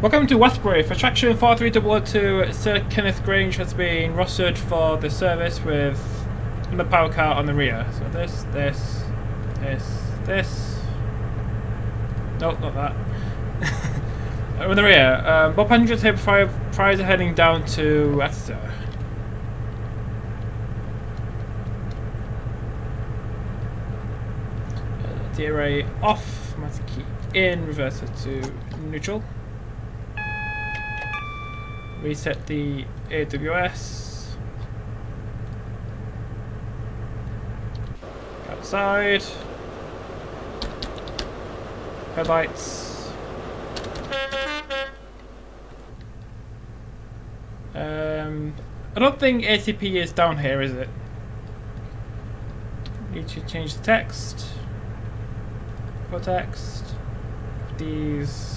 Welcome to Westbury. For Traction 43002, Sir Kenneth Grange has been rostered for the service with the power car on the rear. So this. Nope, not that. On the rear. Bob passengers here prior to heading down to Exeter. Itinerary off, master key in, reverser to neutral. Reset the AWS. Outside. Headlights. I don't think ATP is down here, is it? Need to change the text. For text. These.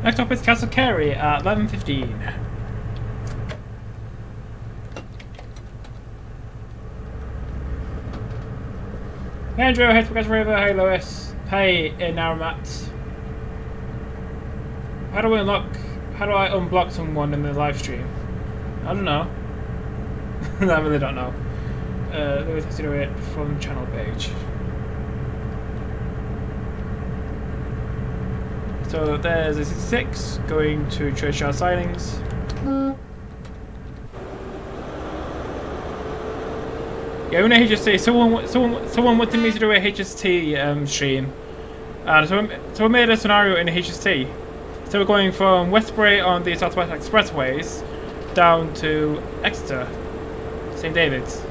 Next up is Castle Carey at 11:15. Hey Andrew, hey Forget River, hey Lewis, hey Inaramat. How do I unblock someone in the live stream? I don't know. I really don't know. Lewis has to do it from the channel page. So there's a 66 going to Churchyard Sidings. Yeah, when I HST, someone wanted me to do a HST stream, and so we made a scenario in HST. So we're going from Westbury on the South West Expressways down to Exeter, St David's.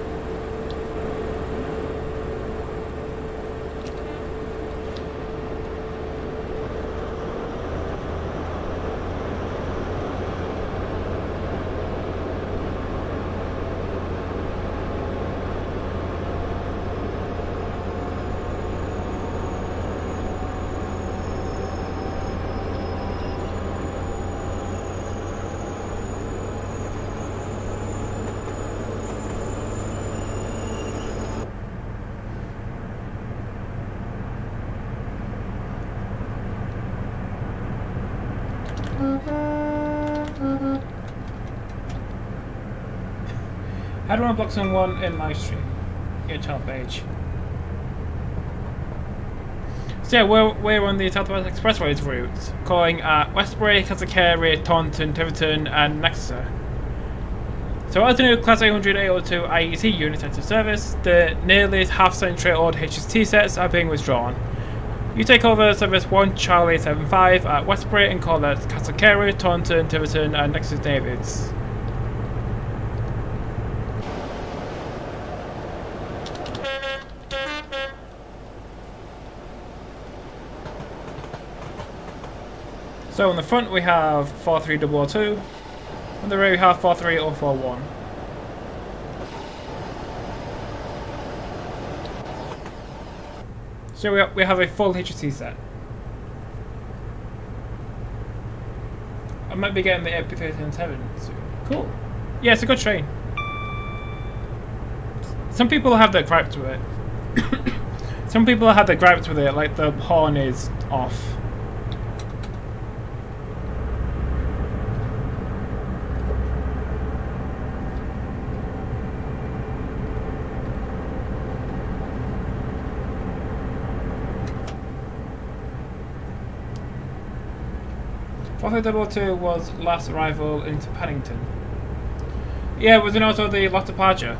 How do I block someone in live stream? Your channel page. So yeah, we're on the South West Expressways route, calling at Westbury, Castle Carey, Paignton, Tiverton, and Lancaster. So as a new Class 800 802 IEC unit into service, the nearly half-century old HST sets are being withdrawn. You take over service 1 Charlie 75 at Westbury and call at Castle Carey, Taunton, Tiverton, and next to David's. So on the front we have 43002, on the rear we have 43041. So we have a full HST set. I might be getting the AP307 soon. Cool. Yeah, it's a good train. Some people have their gripes with it. Some people have their gripes with it, like the horn is off. Two was last arrival into Paddington. Yeah, it was also the last departure.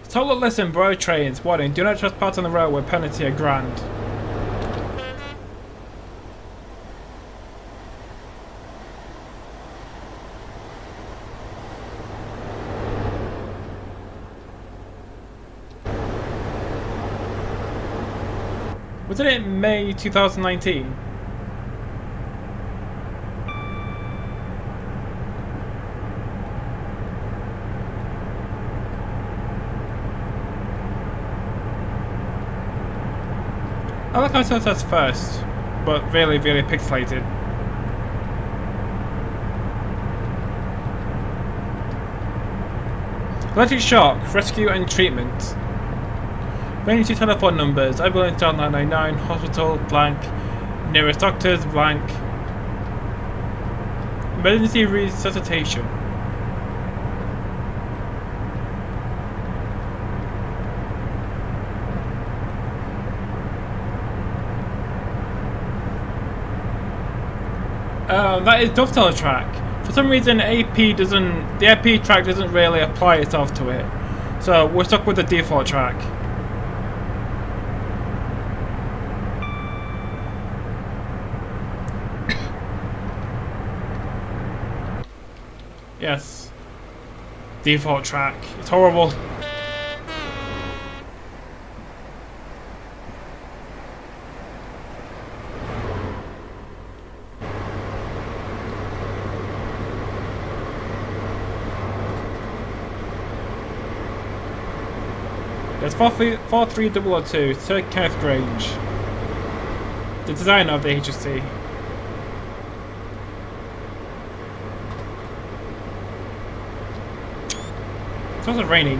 Total listen, bro trains. Warning, do not trespass on the railway, penalty a grand. Wasn't it May 2019? I like how it says that's first, but really, really pixelated. Electric shock, rescue and treatment. Emergency telephone numbers, ambulance dial 999, hospital, blank, nearest doctors, blank. Emergency resuscitation. That is dovetail track. For some reason, the AP track doesn't really apply itself to it, so we're stuck with the default track. Yes, default track. It's horrible. It's 43002, Sir Kenneth Grange, the designer of the HSC. It's also raining.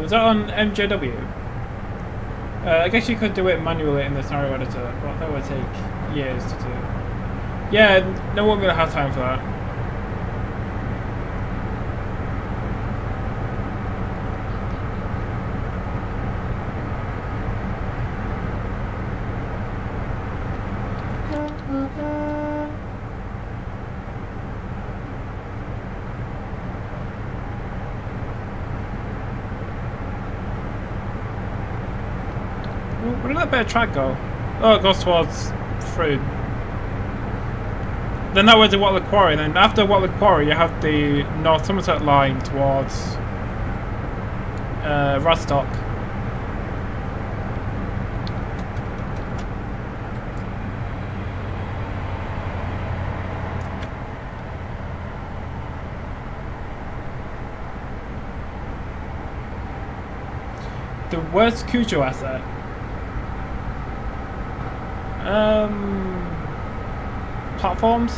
Was that on MJW? I guess you could do it manually in the scenario editor, but that would take years to do. Yeah, no one will have time for that. Where did that bit of track go? Oh, it goes towards Crewe. Then that was the Watling Quarry, then after Watling Quarry you have the North Somerset line towards Radstock. The worst Cujo asset? Platforms?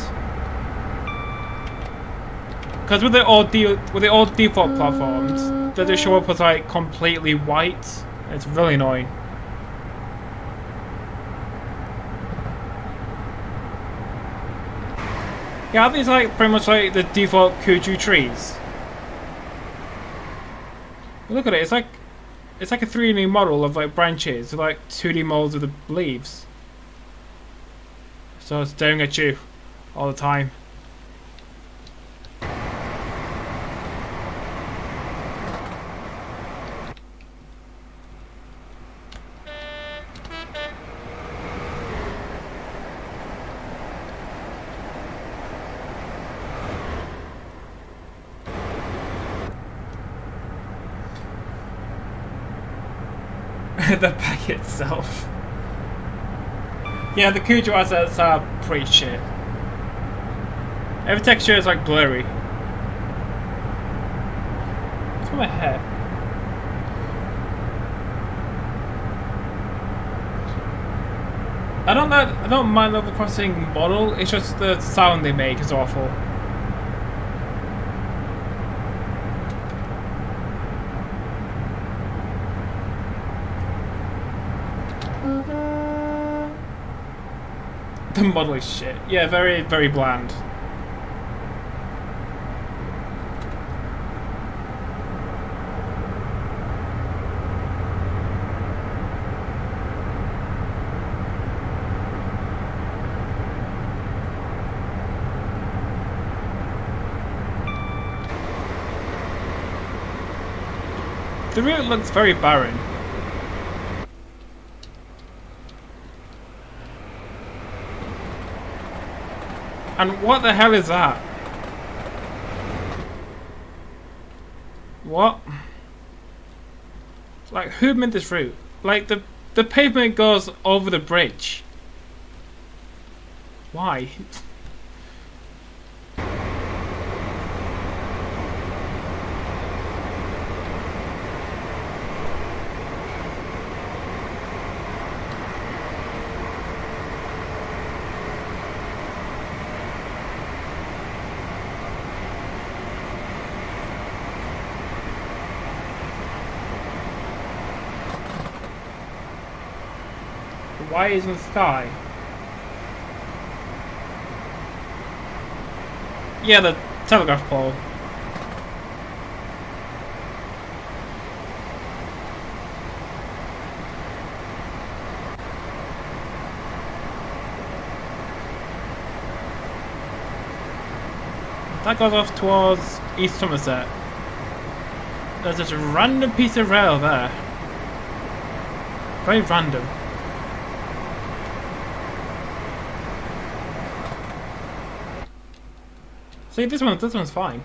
Because with the old default platforms, they just show up as like completely white. It's really annoying. Yeah, are these like pretty much like the default Cujo trees? Look at it, it's like a 3D model of like branches, like 2D models of the leaves. So it's staring at you all the time. The pack itself. Yeah, the Cujo assets are pretty shit. Every texture is like blurry. What's with my hair? I don't mind Level Crossing model, it's just the sound they make is awful. The model is shit. Yeah, very, very bland. The route looks very barren. And what the hell is that? What? Like, who made this route? Like, the pavement goes over the bridge. Why? Why is in the sky? Yeah, the telegraph pole. That goes off towards East Somerset. There's just a random piece of rail there. Very random. See, this one's fine.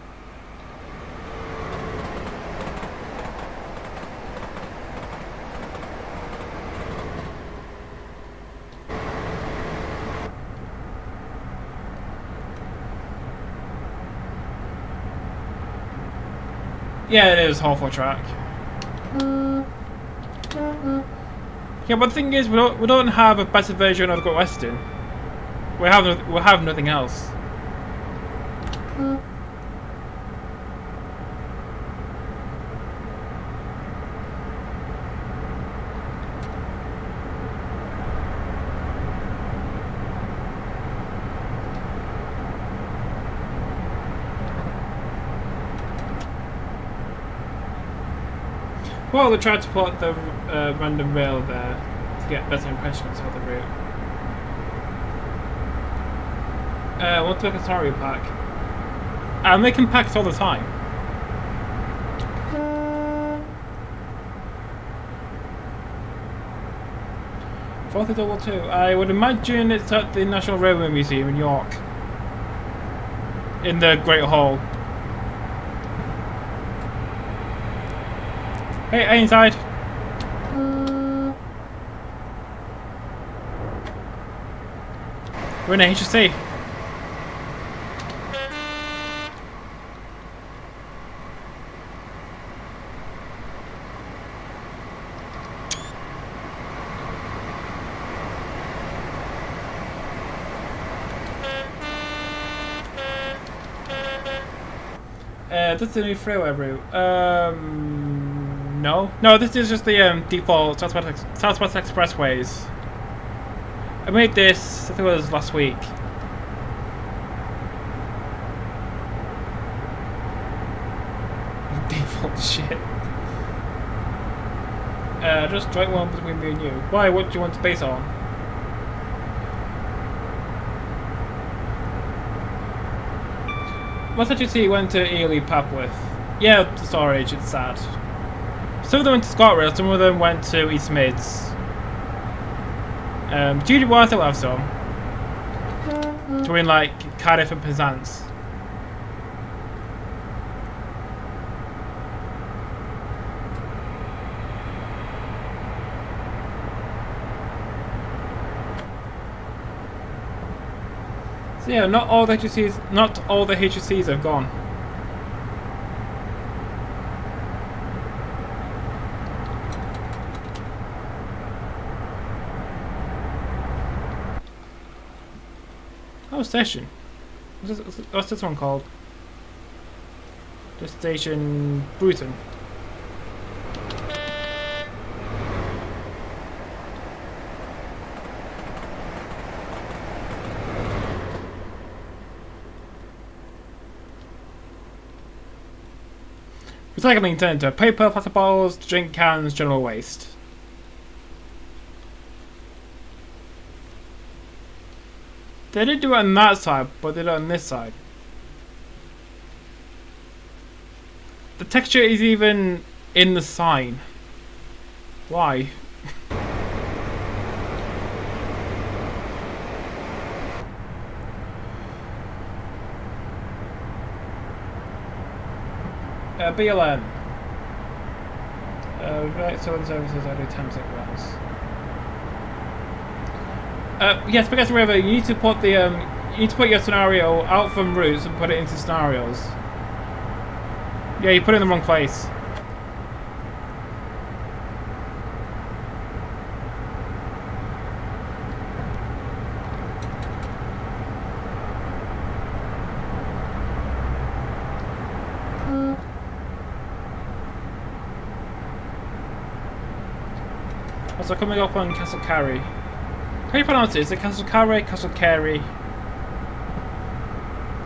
Yeah, it is half-way track. Yeah, but the thing is, we don't have a better version of the Great Western. We have nothing else. Well, they tried to put the random rail there to get better impressions of the route. I want to make a scenario pack. I'm making packs all the time. $40.2. I would imagine it's at the National Railway Museum in York. In the Great Hall. Hey, inside. We're in a HSC. This is the new freeway route. No, this is just the default Southwest Expressways. I made this, I think it was last week. Default shit. Just joint one between me and you. Why? What do you want to base on? What's that you see went to Ely Papworth? Yeah, the storage, it's sad. Some of them went to ScotRail, some of them went to East Mids. Judy White will have some. Between like Cardiff and Penzance. So yeah, not all the HSCs have gone. Oh, station. What's this one called? The station Bruton. Recycling centre. Paper, plastic bottles, drink cans, general waste. They didn't do it on that side, but they did it on this side. The texture is even in the sign. Why? BLM. Right, southern services I do Thames runs. Yes, because River, you need to put the you need to put your scenario out from routes and put it into scenarios. Yeah, you put it in the wrong place. Also coming up on Castle Carry. How do you pronounce it? Is it Castle Carry, Castle Carey,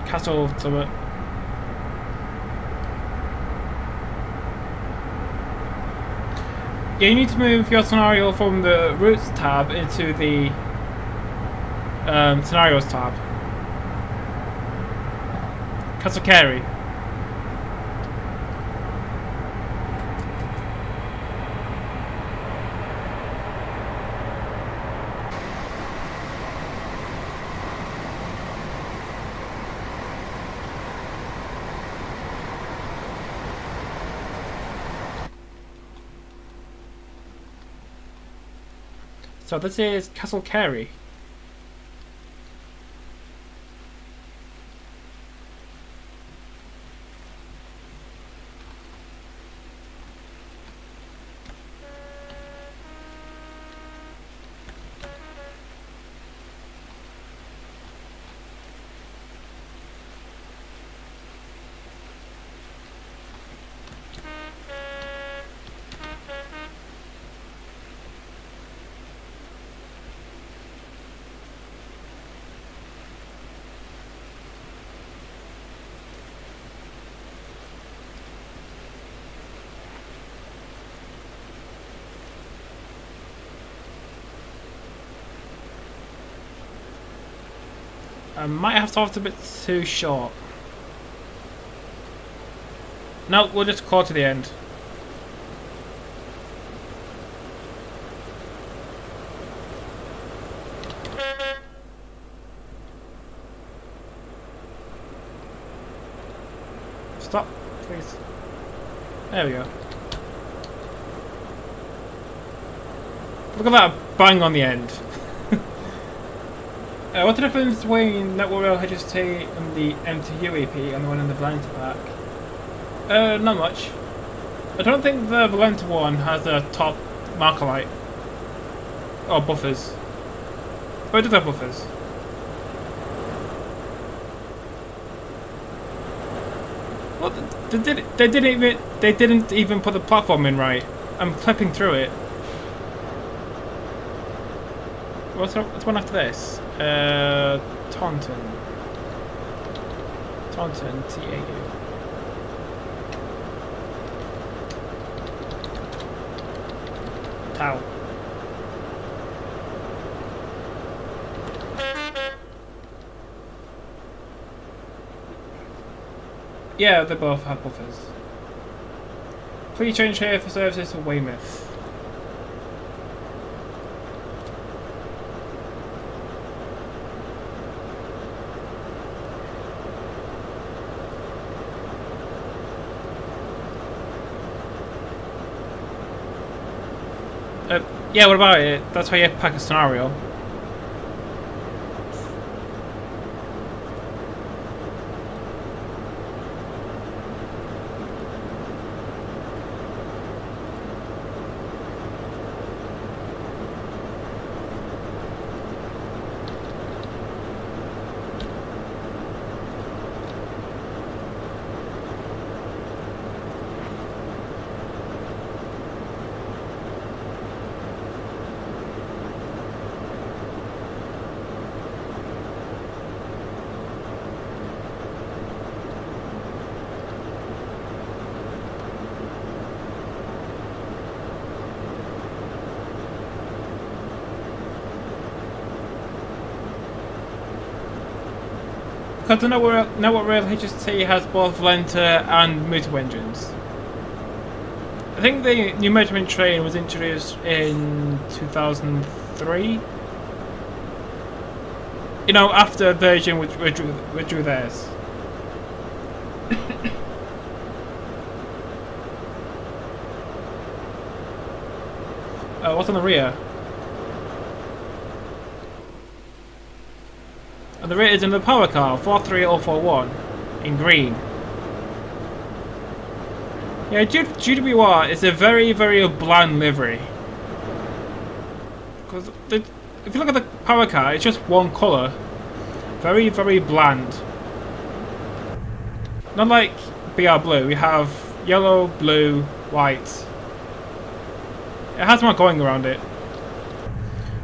Castle something? Yeah, you need to move your scenario from the routes tab into the scenarios tab. Castle Carey. So this is Castle Carey. I might have thought a bit too short. No, we'll just call to the end. Stop, please. There we go. Look at that bang on the end. What's the difference between Network Rail HST and the MTU EP and the one in the Valenta pack? Not much. I don't think the Valenta one has a top marker light. Or buffers. But it does have buffers. What? They didn't even put the platform in right. I'm clipping through it. What's one after this? Taunton. Taunton, T-A-U. Tau. Yeah, they both have buffers. Please change here for services to Weymouth. Yeah, what about it? That's how you pack a scenario. Because the Network Rail HST has both Valenta and Muto engines. I think the new measurement train was introduced in 2003. You know, after Virgin withdrew theirs. What's on the rear? And the rear is in the power car, 43041, in green. Yeah, GWR is a very, very bland livery. Because if you look at the power car, it's just one colour. Very, very bland. Not like BR Blue, we have yellow, blue, white. It has more going around it.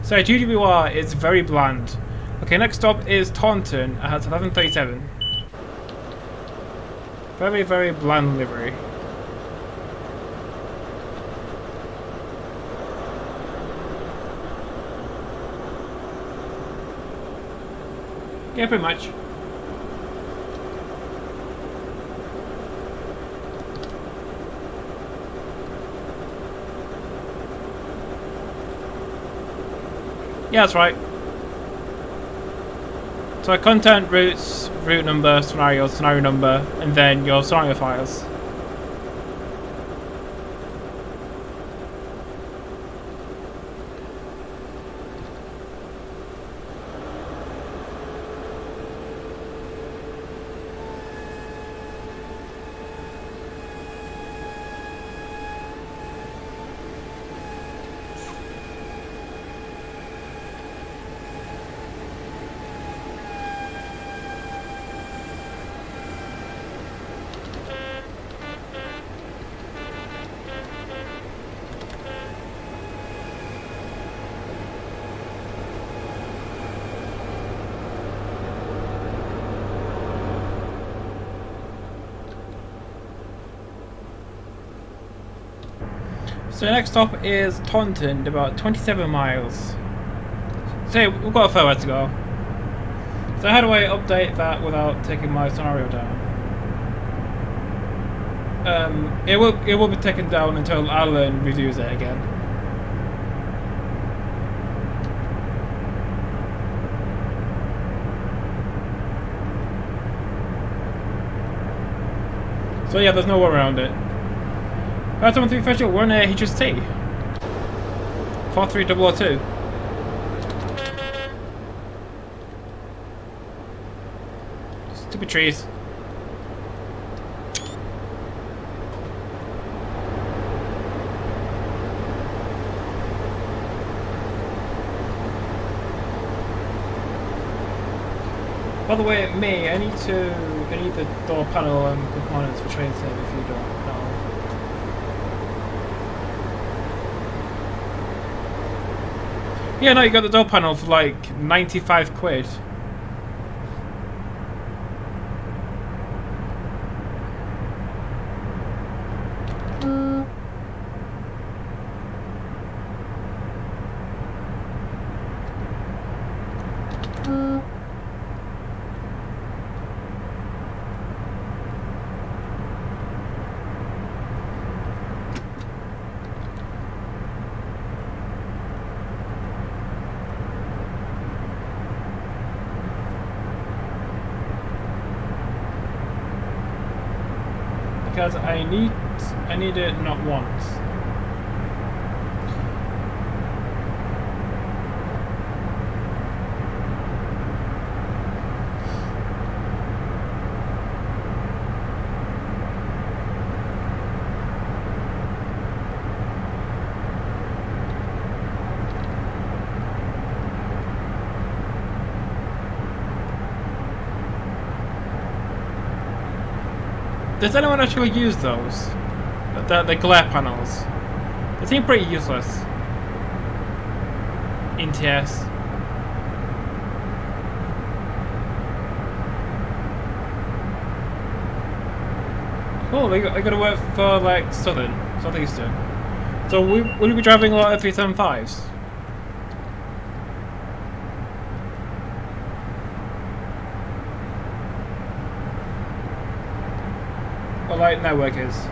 So GWR is very bland. Okay, next stop is Taunton. It has 1137. Very, very bland livery. Yeah, pretty much. Yeah, that's right. So content, routes, route number, scenario number, and then your scenario files. So the next stop is Taunton, about 27 miles. So we've got a fair way to go. So how do I update that without taking my scenario down? It will be taken down until Alan reviews it again. So yeah, there's no way around it. 573 official, we're on a HST. 43002. Stupid trees. By the way, I need the door panel and components for train save if you don't know. Yeah, no, you got the door panel for like 95 quid. Because I need it not once. Does anyone actually use those? The glare panels? They seem pretty useless. In TS. Cool, they got to work for like Southeastern. So will you be driving a lot of 375s? Or like networkers?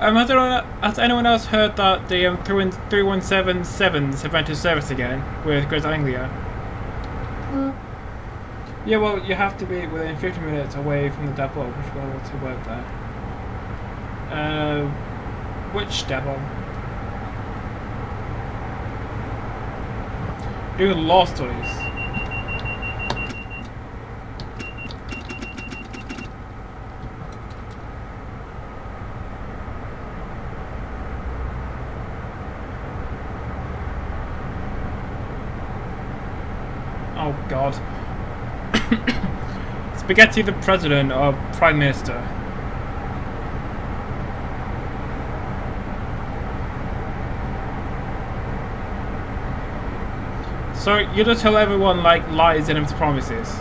Has anyone else heard that the 3177s have entered service again with Greater Anglia? Yeah, well, you have to be within 50 minutes away from the depot, which will be able to work there. Which depot? Doing law studies. Oh God. Spaghetti the President or Prime Minister? So you just tell everyone like lies and empty promises.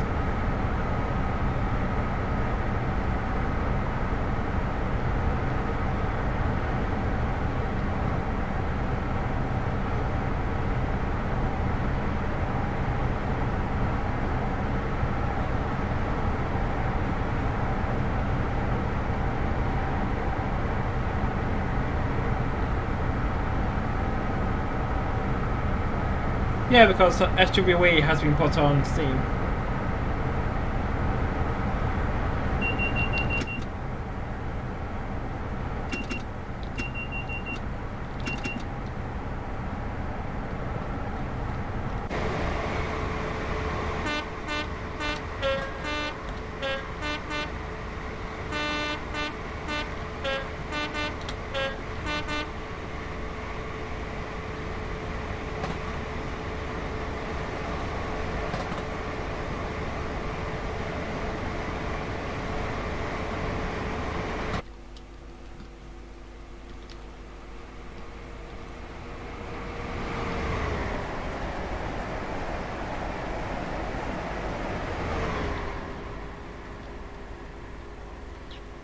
Yeah, because SWE has been put on Steam.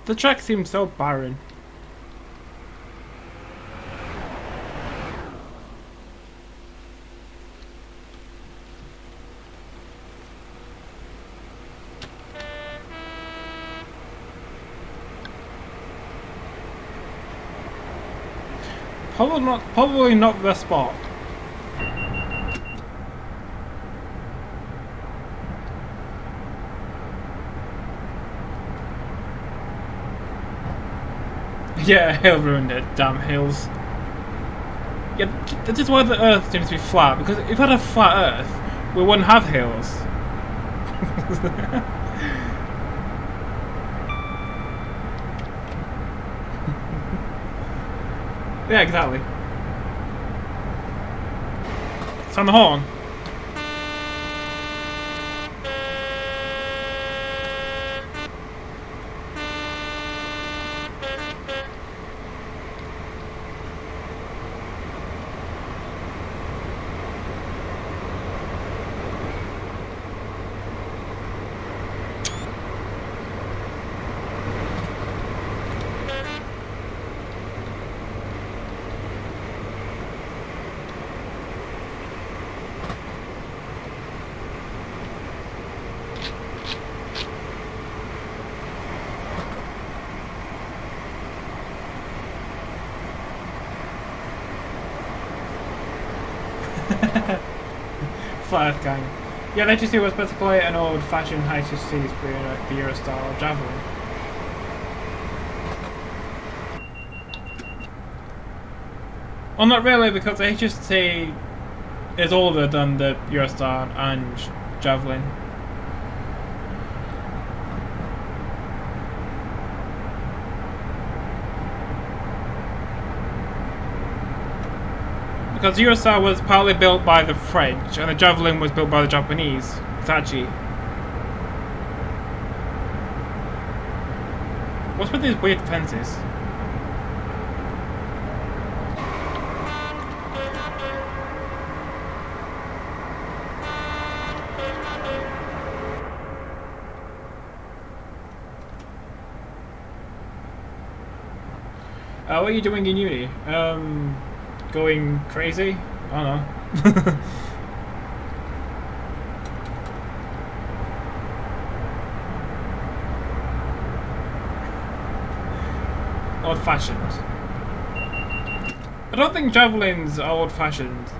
The track seems so barren. Probably not the spot. Yeah, hill ruined it. Damn hills. Yeah, this is why the Earth seems to be flat. Because if we had a flat Earth, we wouldn't have hills. Yeah, exactly. Sound the horn. Flat Earth gang. Yeah, they just do was basically an old-fashioned high-speed the Eurostar Javelin. Well, not really, because the HST is older than the Eurostar and Javelin. Because the Eurostar was partly built by the French, and the Javelin was built by the Japanese, Hitachi. What's with these weird fences? What are you doing in uni? Going crazy? I don't know. Old-fashioned. I don't think javelins are old-fashioned.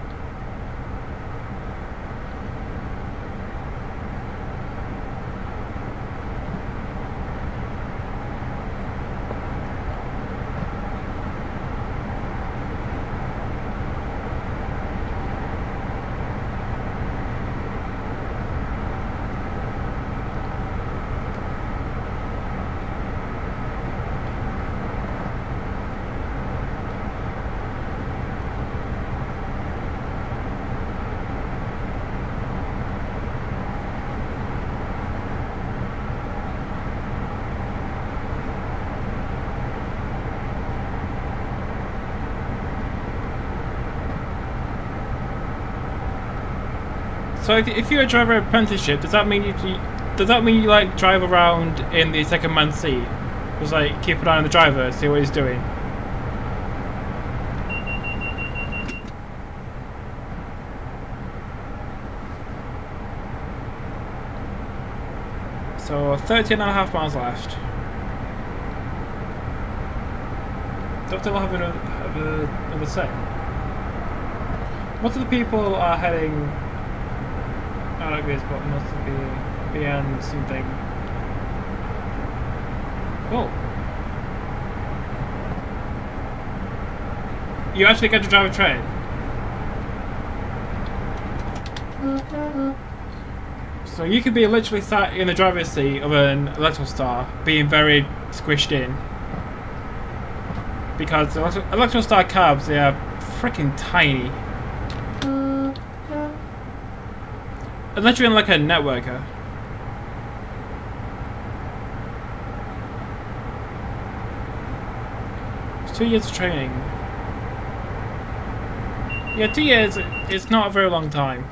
So if you're a driver apprenticeship, does that mean you like drive around in the second man seat? Just like keep an eye on the driver, see what he's doing. So 13.5 miles left. Don't they have another set? Most of the people are heading. I like this, but must be beyond something. Oh. You actually get to drive a train? So you could be literally sat in the driver's seat of an Electrostar, being very squished in. Because Electrostar cabs, they are freaking tiny. Unless you're in like a networker. It's 2 years of training. Yeah, 2 years, it's not a very long time.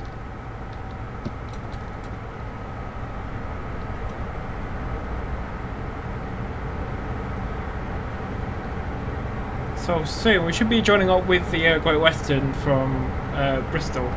So soon we should be joining up with the Great Western from Bristol.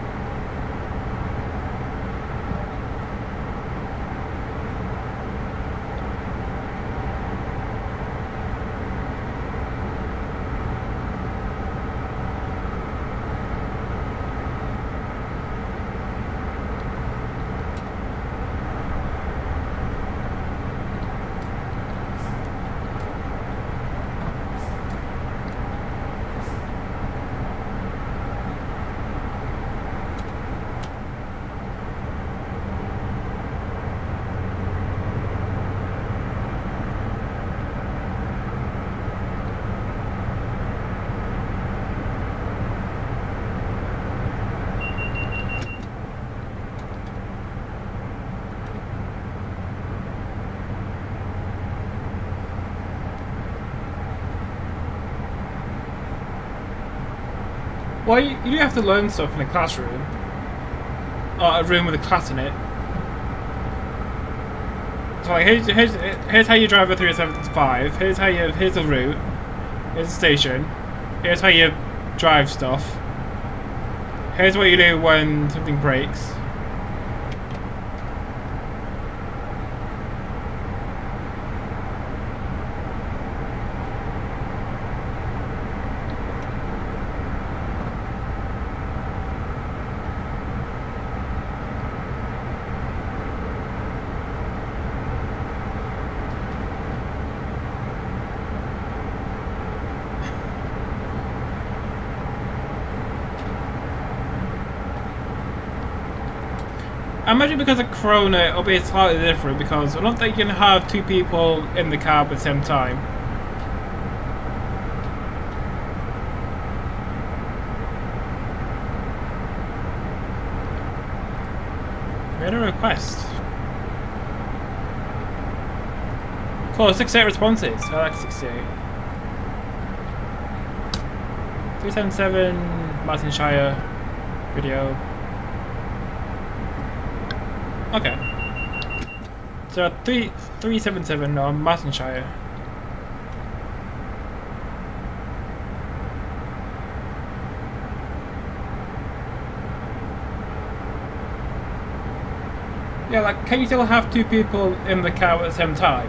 Well, you do have to learn stuff in a classroom. Or a room with a class in it. So like, here's how you drive a 375, here's the route, here's the station, here's how you drive stuff, here's what you do when something breaks. I imagine because of Corona it'll be slightly different, because I don't think you can have two people in the cab at the same time. We had a request. Cool, 68 responses. I like 68. 377 Martinshire video. Okay. So 377 on Martinshire. Yeah, like, can you still have two people in the car at the same time?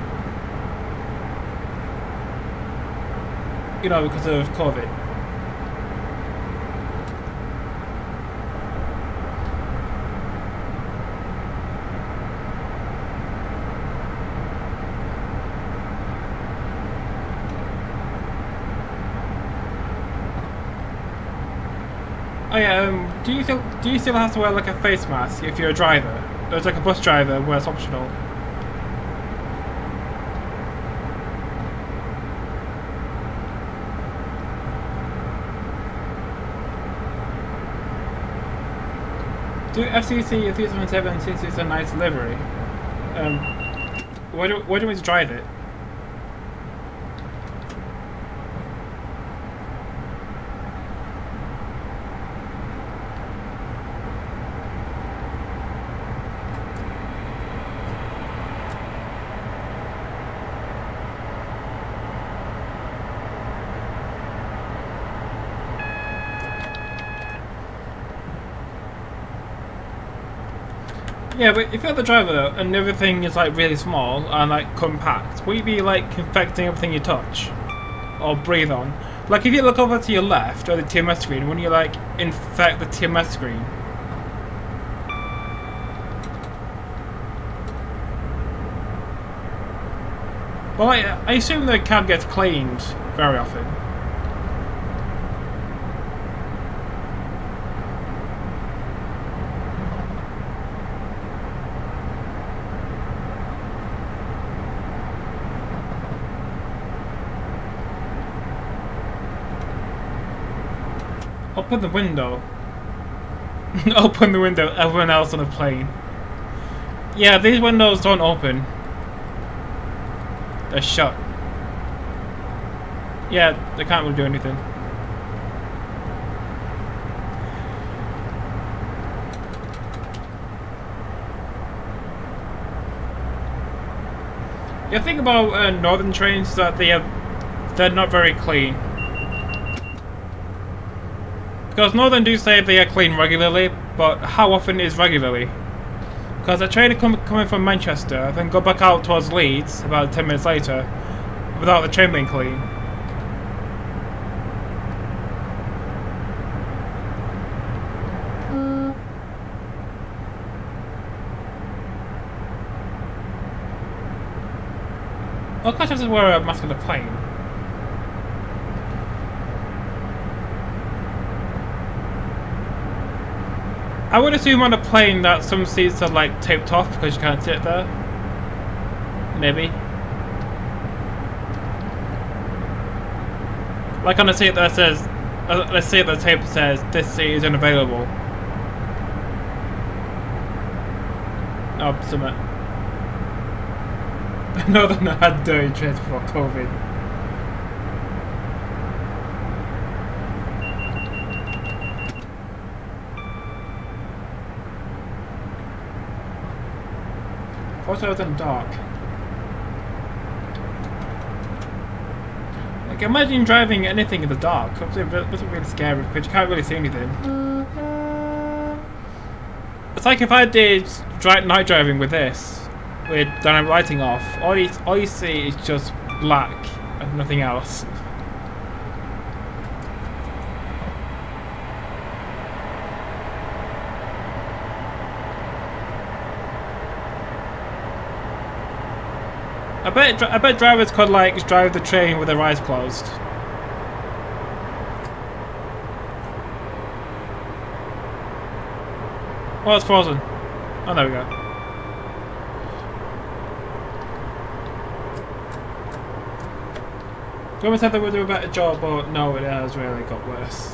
You know, because of COVID. Oh yeah, do you still have to wear like a face mask if you're a driver? There's like a bus driver where it's optional. Do FCC 377 since it's a nice livery? Why do you want me to drive it? Yeah, but if you're the driver and everything is like really small and like compact, will you be like infecting everything you touch or breathe on? Like if you look over to your left or the TMS screen, wouldn't you like infect the TMS screen? Well, I assume the cab gets cleaned very often. Open the window. Open the window, everyone else on the plane. Yeah, these windows don't open. They're shut. Yeah, they can't really do anything. Yeah, the thing about northern trains is that they're not very clean. Because Northern do say they are clean regularly, but how often is regularly? Because a train coming from Manchester, then go back out towards Leeds about 10 minutes later, without the train being clean. Well, can't just wear a mask on the plane. I would assume on a plane that some seats are like taped off because you can't sit there. Maybe. Like on a seat that says, let's say the tape says this seat is unavailable. Oh, summit. No, they're not had dirty trains before COVID. Also, it's in dark. Like, imagine driving anything in the dark. It's really scary because you can't really see anything. It's like if I did night driving with this, with dynamic lighting off, all you see is just black and nothing else. I bet drivers could like drive the train with their eyes closed. Oh, it's frozen. Oh, there we go. Government said they would do a better job, but no, it has really got worse.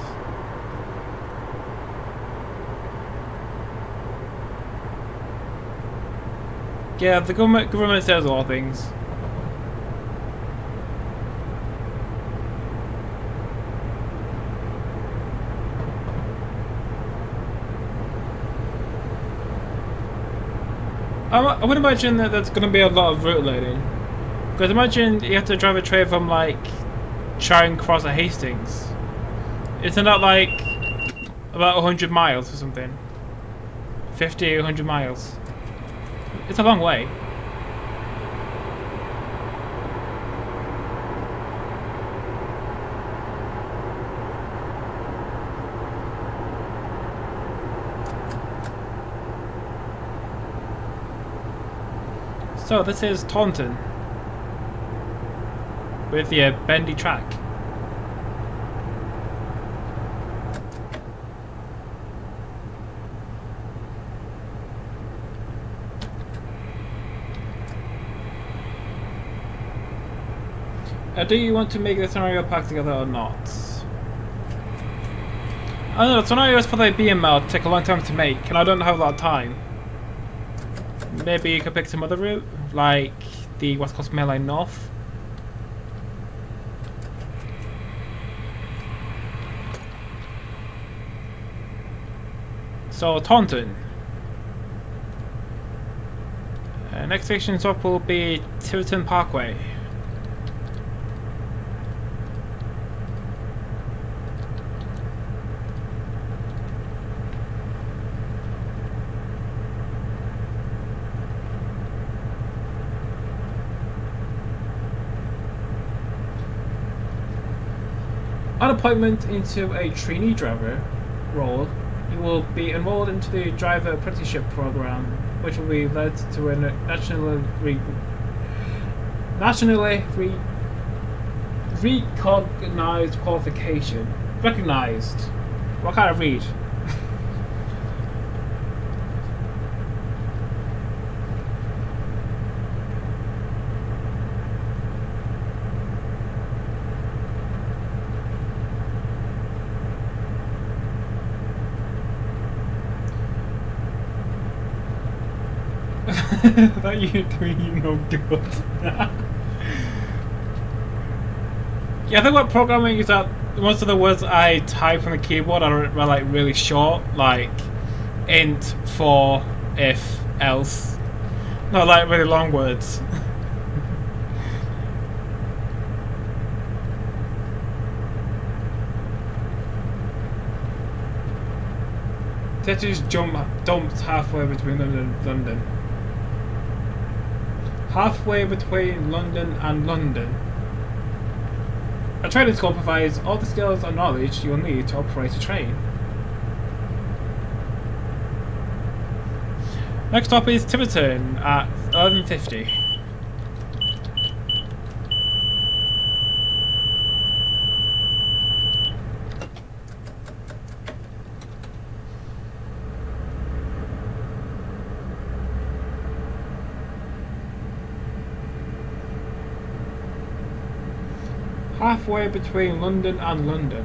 Yeah, the government says a lot of things. I would imagine that there's going to be a lot of route learning. Because imagine you have to drive a train from like Charing Cross to Hastings. Isn't that like about 100 miles or something? 50, 100 miles. It's a long way. So this is Taunton with the bendy track. Do you want to make the scenario pack together or not? I don't know, scenarios for the BML take a long time to make, and I don't have a lot of time. Maybe you could pick some other route, like the West Coast Main Line North. So, Taunton. Next station stop will be Tiverton Parkway. On appointment into a trainee driver role, you will be enrolled into the driver apprenticeship program, which will be led to a nationally recognized qualification. Recognized. What can't I read? That you're doing no good. Yeah, I think what programming is that most of the words I type on the keyboard are like really short, like int, for, if, else. Not like really long words. Tetris dumped halfway between London and London. Halfway between London and London. A training school provides all the skills and knowledge you will need to operate a train. Next stop is Tiverton at 11:50. Halfway between London and London.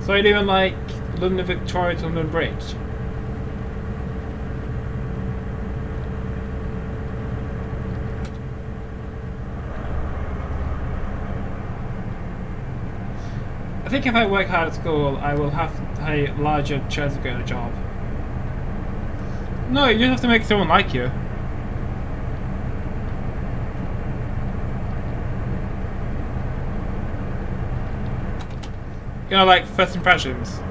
So you're doing like London Victoria to London Bridge. I think if I work hard at school, I will have a larger chance of getting a job. No, you just have to make someone like you. You know, like first impressions.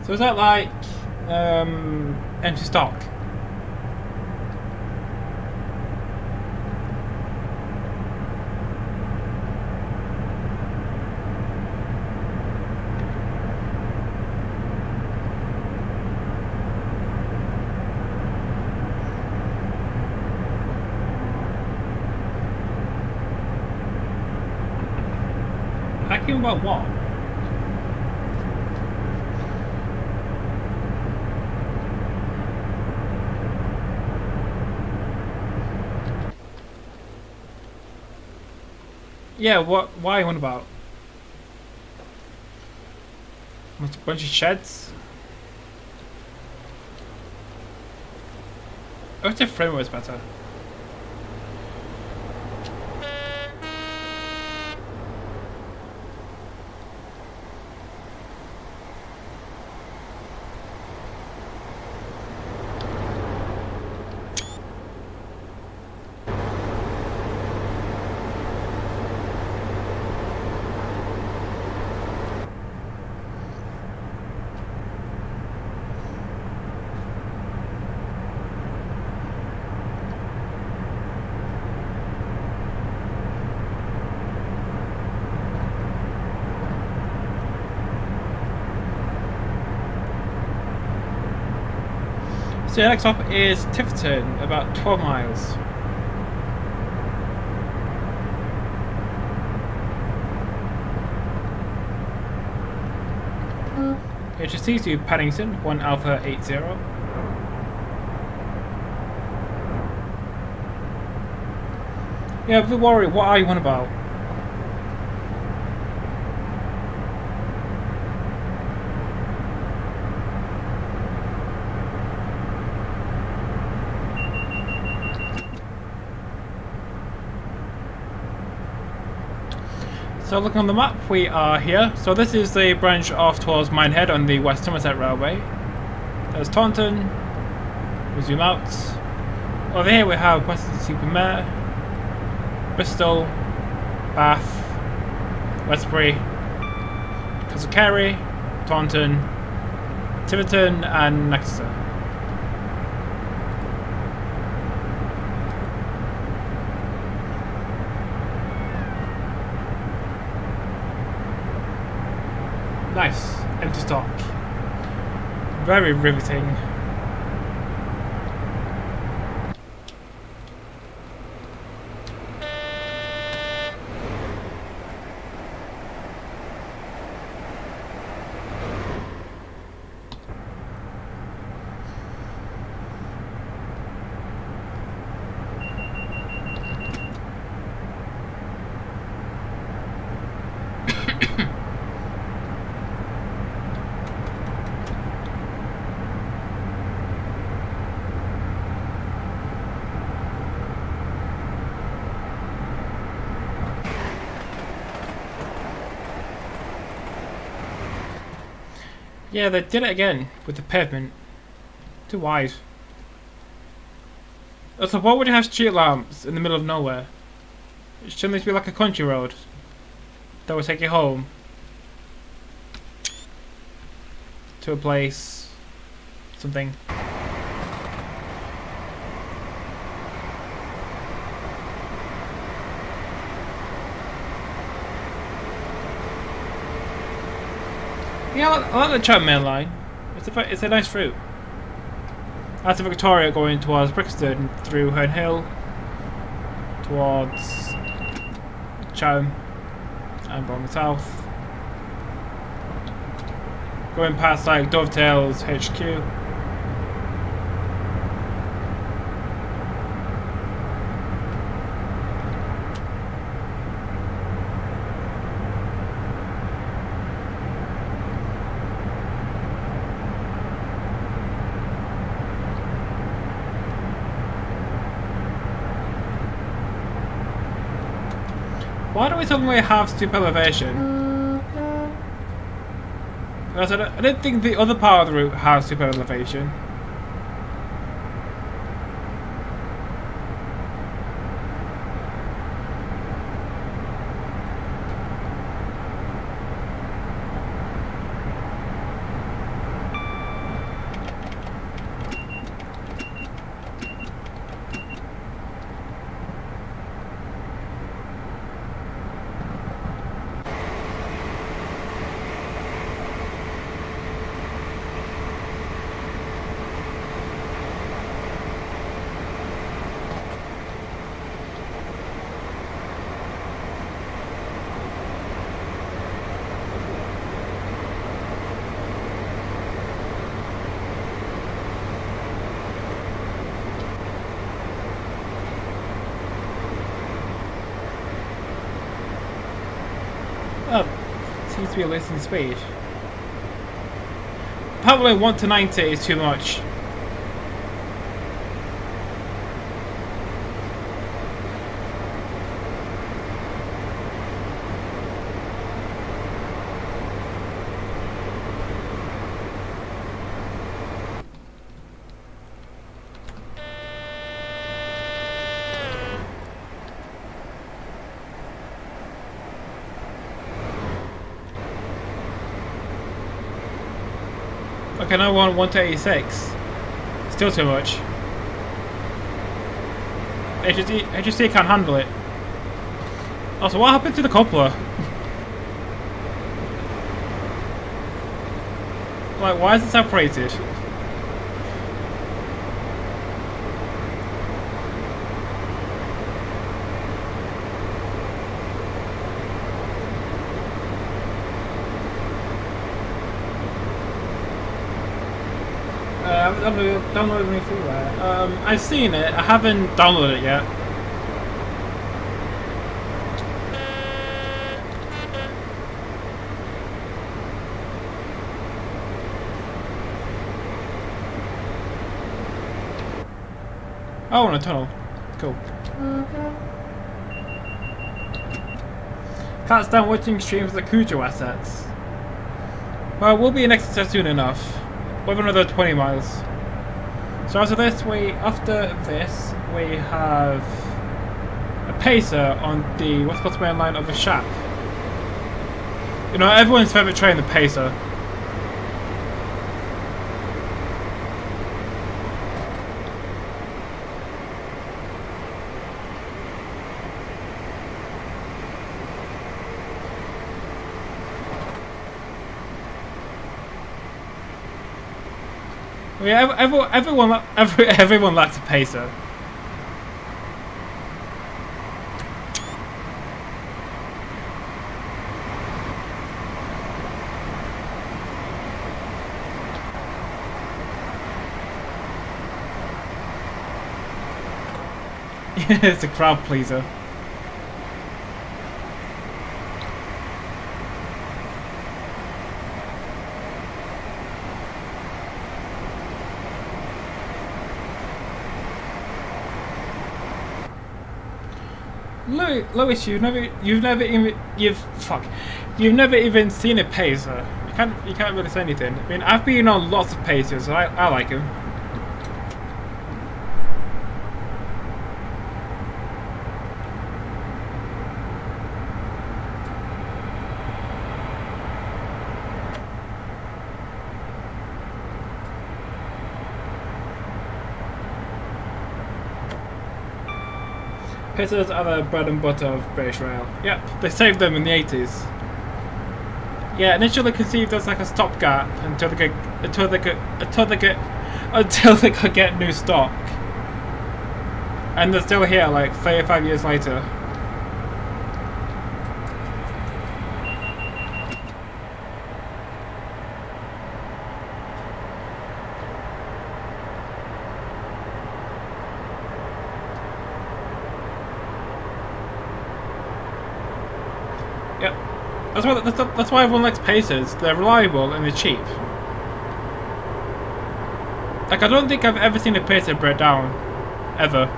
So is that like empty stock? Hacking about what? Yeah, what? Why? What about? A bunch of sheds. I wish the frame was better. So the next stop is Tiverton, about 12 miles. HST to Paddington, 1 Alpha 80. Yeah, don't worry, what are you on about? So looking on the map, we are here. So this is the branch off towards Minehead on the West Somerset Railway. There's Taunton. We zoom out. Over here we have Western-super-Mare, Bristol, Bath, Westbury, Castle Taunton, Tiverton and Exeter. Nice, empty stock. Very riveting. Yeah, they did it again with the pavement. Too wide. Also, why would you have street lamps in the middle of nowhere? Shouldn't this be like a country road that would take you home to a place, something? Yeah, I like the Chatham main line. It's a nice route. After Victoria going towards Brixton through Herne Hill towards Chatham and Bromley South. Going past like Dovetails HQ. Why do we suddenly have steep elevation? Because I didn't think the other part of the route has steep elevation. Oh, seems to be a listening speed. Probably 1 to 90 is too much. Okay, now we're on 1 to 86. Still too much. HST can't handle it. Also, what happened to the coupler? Like, why is it separated? downloading the freeware. I've seen it. I haven't downloaded it yet. Oh, in a tunnel. Cool. Cuts down watching streams of the Cujo assets. Well, we'll be in Exeter soon enough. With another 20 miles. So after this, we have a pacer on the West Coast Main Line of a Shap. You know, everyone's favourite train, the pacer. Yeah, everyone likes a pacer. It's a crowd pleaser. Lois, you've never even seen a pacer. You can't really say anything. I mean, I've been on lots of pacers. So I like them. Pacers are the bread and butter of British Rail. Yep, they saved them in the 80s. Yeah, initially conceived as like a stopgap until they could get new stock, and they're still here like 35 years later. That's why everyone likes pacers. They're reliable and they're cheap. Like, I don't think I've ever seen a pacer break down, ever.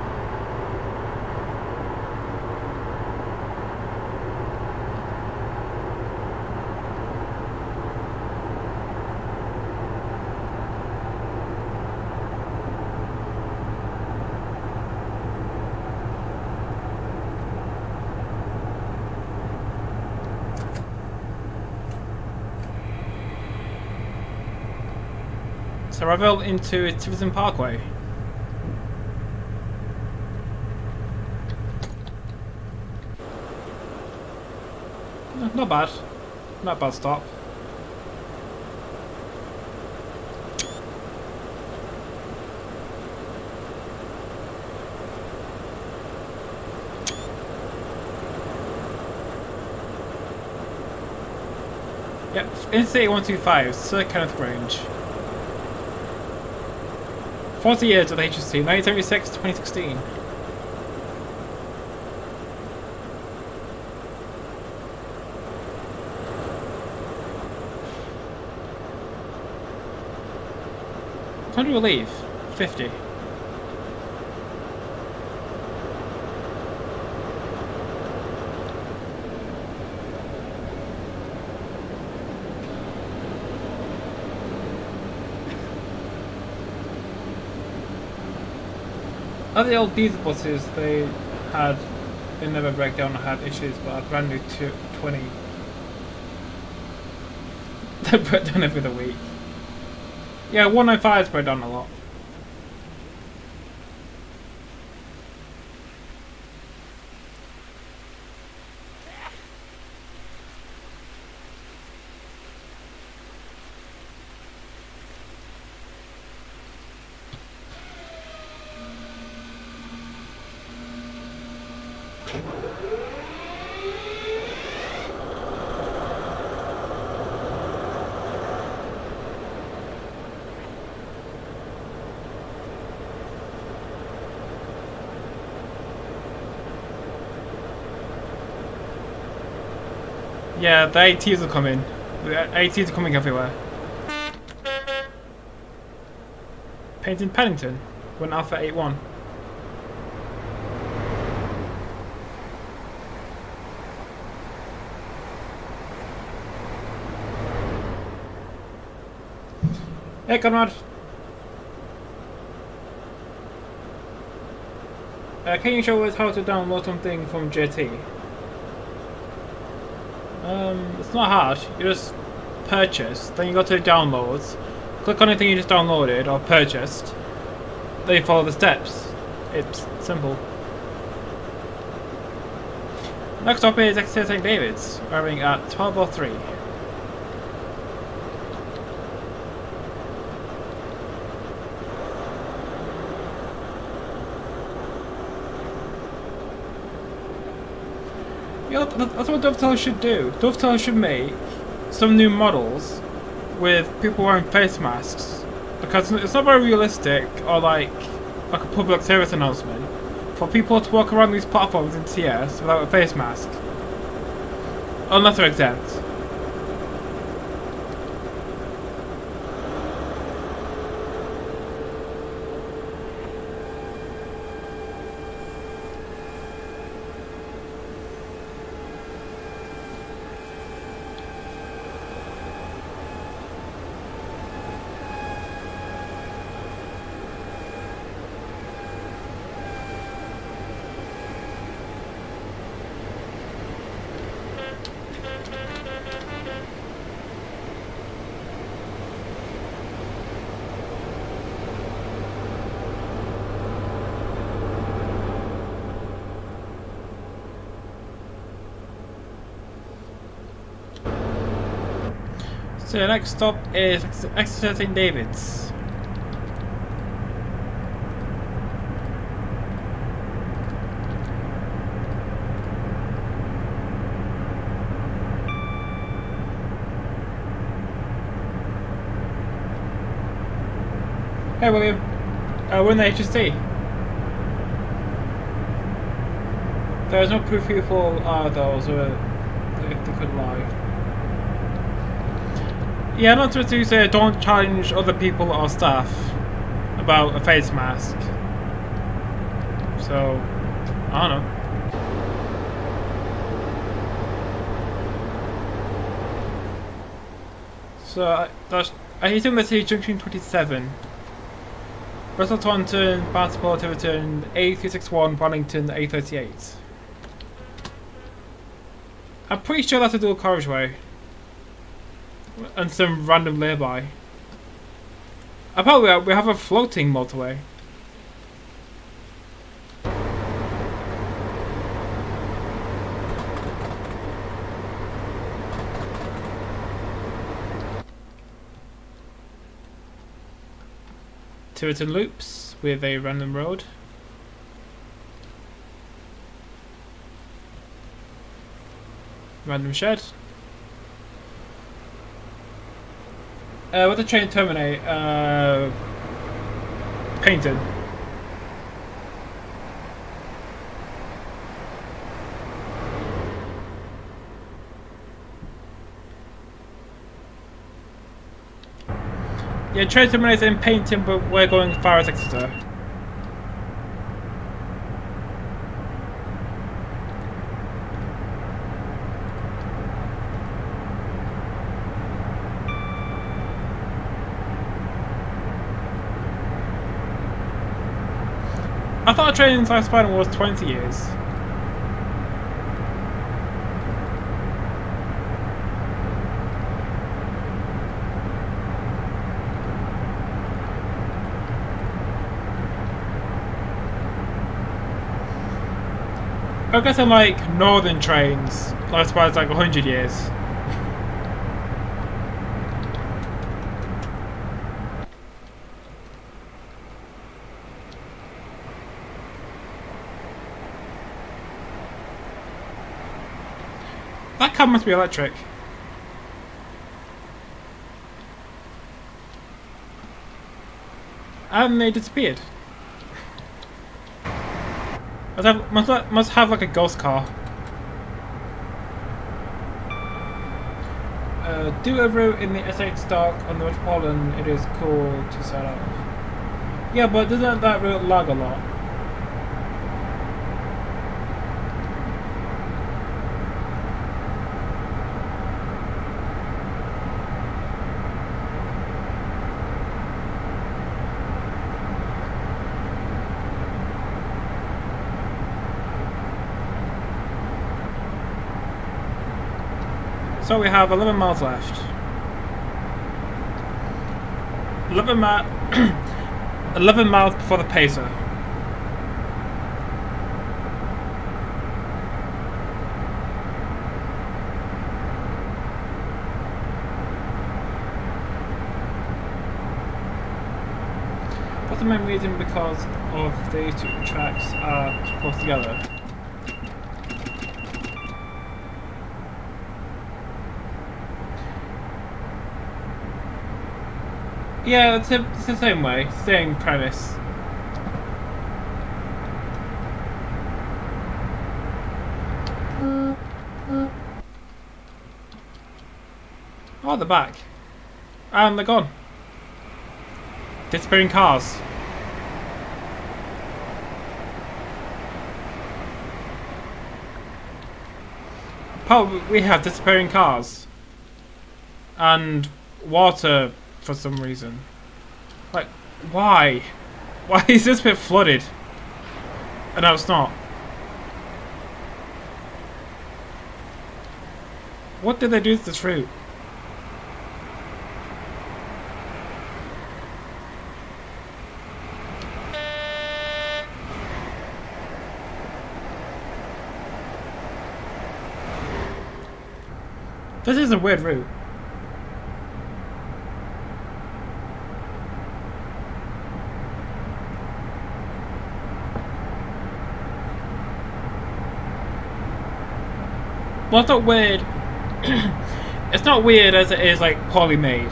So I rolled into Tiverton Parkway. Not bad. Not a bad stop. Yep, Interstate 125, Sir Kenneth Grange. 40 years of the HST, 1976 to 2016. When do we leave? 50. Other the old diesel buses, they never break down or had issues, but a brand new 20. They break down every other week. Yeah, 195s break down a lot. Yeah, the ATs are coming. The ATs are coming everywhere. Paddington. We're in Alpha 8-1. Hey, Conrad. Can you show us how to download something from JT? It's not hard. You just purchase, then you go to downloads, click on anything you just downloaded or purchased, then you follow the steps. It's simple. Next stop is Exeter St David's, arriving at 12:03. Yeah, that's what Dovetail should do. Dovetail should make some new models with people wearing face masks, because it's not very realistic or like a public service announcement for people to walk around these platforms in TS without a face mask, unless they're exempt. So the next stop is Exeter St David's. Hey William, we're in the HST. There's no proof people are those, or if they could lie. Yeah, not to say don't challenge other people or staff about a face mask. So, I don't know. So, I hit him at Junction 27. Bristol Taunton, Barnsport, Tiverton, A361, Paddington, A38. I'm pretty sure that's a dual carriageway. And some random lay-by. Apparently we have a floating motorway. Tiverton loops with a random road. Random shed. Where the train terminate? Paignton. Yeah, train terminates in Paignton, but we're going as far as Exeter. I thought a train's lifespan was 20 years. I guess on like northern trains, lifespan's like 100 years. That car must be electric. And they disappeared. Must have like a ghost car. Do a route in the Essex Dock on the Metropolitan. It is cool to set up. Yeah, but doesn't that route lag a lot? So we have 11 miles left. 11 miles before the pacer. What's the main reason? Because of these two tracks are close together. Yeah, it's the same way, same premise. Oh, they're back. And they're gone. Disappearing cars. Oh, we have disappearing cars. And water for some reason. Like, why? Why is this bit flooded? And no, it's not. What did they do to this route? This is a weird route. Well, it's not weird. It's not weird as it is like poorly made.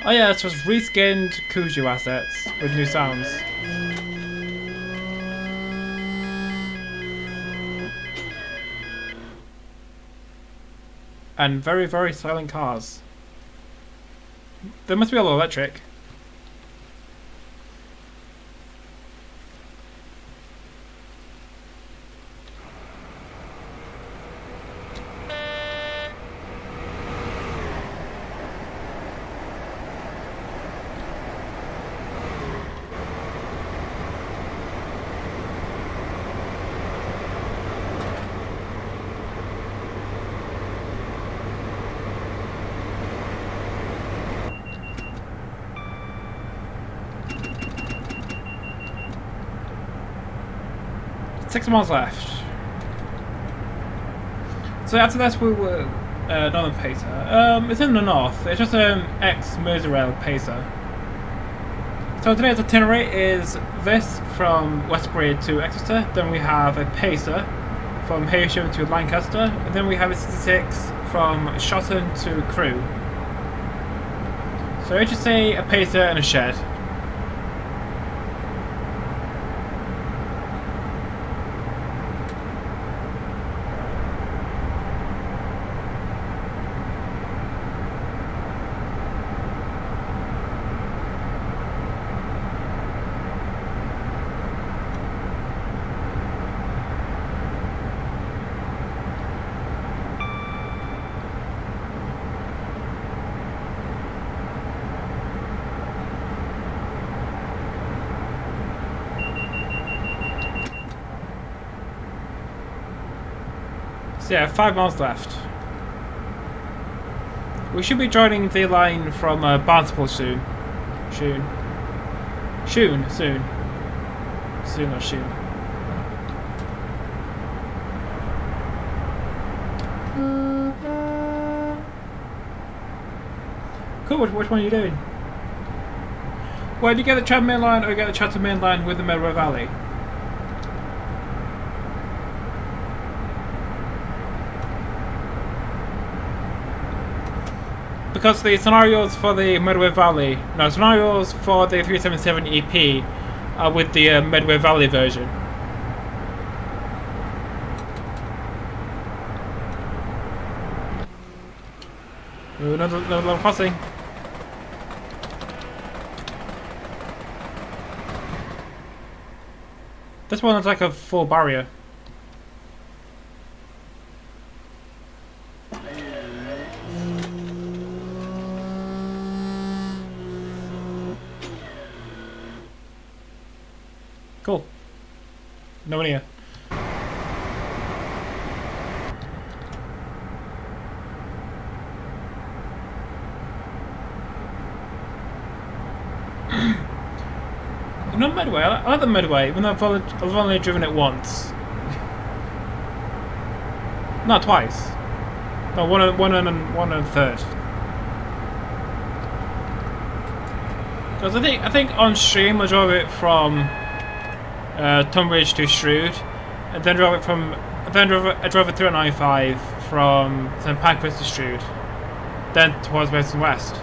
Oh yeah, it was reskinned Kuju assets with new sounds. And very, very silent cars. They must be all electric. Six miles left. So after this we were Northern Pacer. It's in the north. It's just ex-Merseyrail Pacer. So today's itinerary is this from Westbury to Exeter. Then we have a Pacer from Heysham to Lancaster. And then we have a 66 from Shoton to Crewe. So I just say a Pacer and a shed. So yeah, 5 miles left. We should be joining the line from Barnstaple soon. Soon, or soon. Cool, which one are you doing? Well, do you get the Chad main line or you get the Shoton main line with the Medway Valley? Because the scenarios for the Medway Valley, no, scenarios for the 377 EP are with the Medway Valley version. Ooh, another level crossing. This one is like a full barrier. Cool. No one here. Not Medway. I like the Medway, even though I've only driven it once. Not twice. No, one and a third. Because I think on stream I drove it from Tunbridge to Shrewd, and then drove it I drove it through an I-5 from St Pancras to Shrewd, then towards West and West.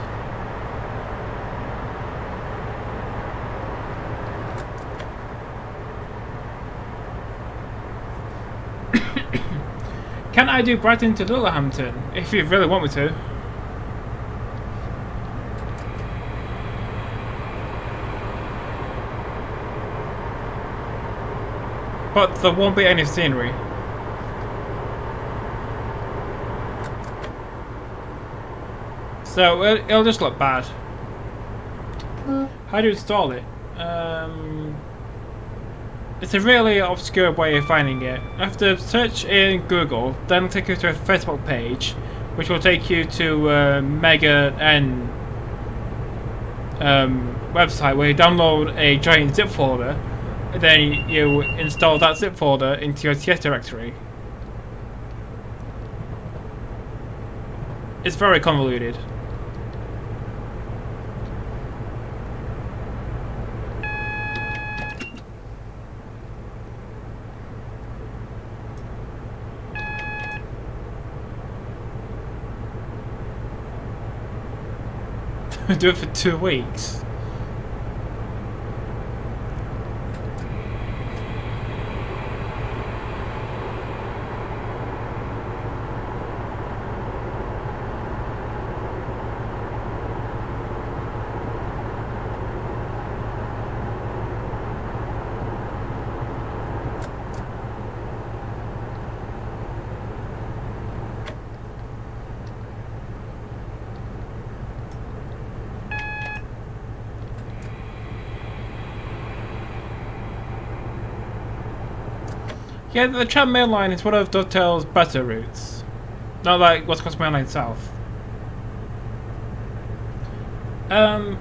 Can I do Brighton to Littlehampton if you really want me to? But there won't be any scenery. So it'll just look bad. How do you install it? It's a really obscure way of finding it. You have to search in Google, then it'll take you to a Facebook page, which will take you to Mega N website where you download a giant zip folder, and then you install that zip folder into your TS directory. It's very convoluted. Do it for 2 weeks. Yeah, the Tram Main Line is one of Dovetail's better routes. Not like West Coast Main Line South. The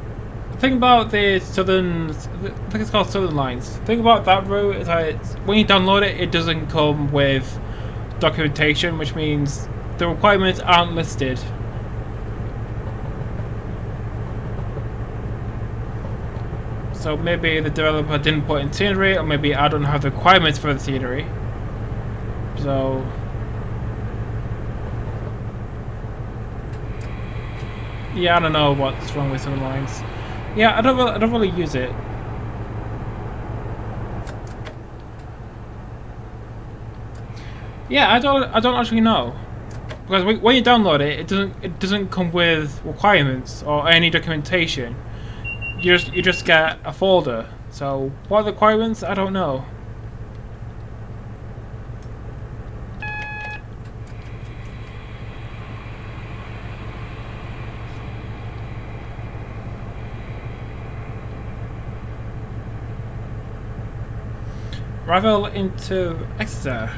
thing about the Southern, I think it's called Southern Lines. The thing about that route is that when you download it, it doesn't come with documentation, which means the requirements aren't listed. So maybe the developer didn't put in Itinerary, or maybe I don't have the requirements for the Itinerary. So yeah, I don't know what's wrong with some lines. Yeah, I don't really use it. Yeah, I don't actually know, because when you download it, it doesn't come with requirements or any documentation. You just get a folder. So what are the requirements? I don't know. Rival into Exeter.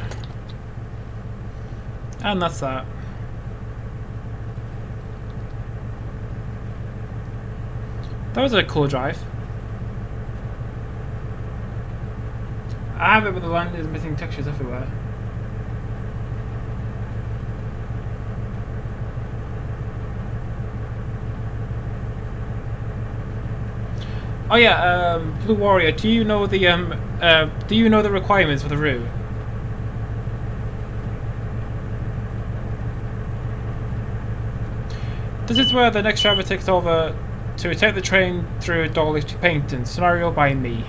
And that's that. That was a cool drive. I have it, but the land is missing textures everywhere. Oh yeah, Blue Warrior. Do you know the requirements for the route? This is where the next driver takes over to take the train through Dawlish to Paignton. Scenario by me.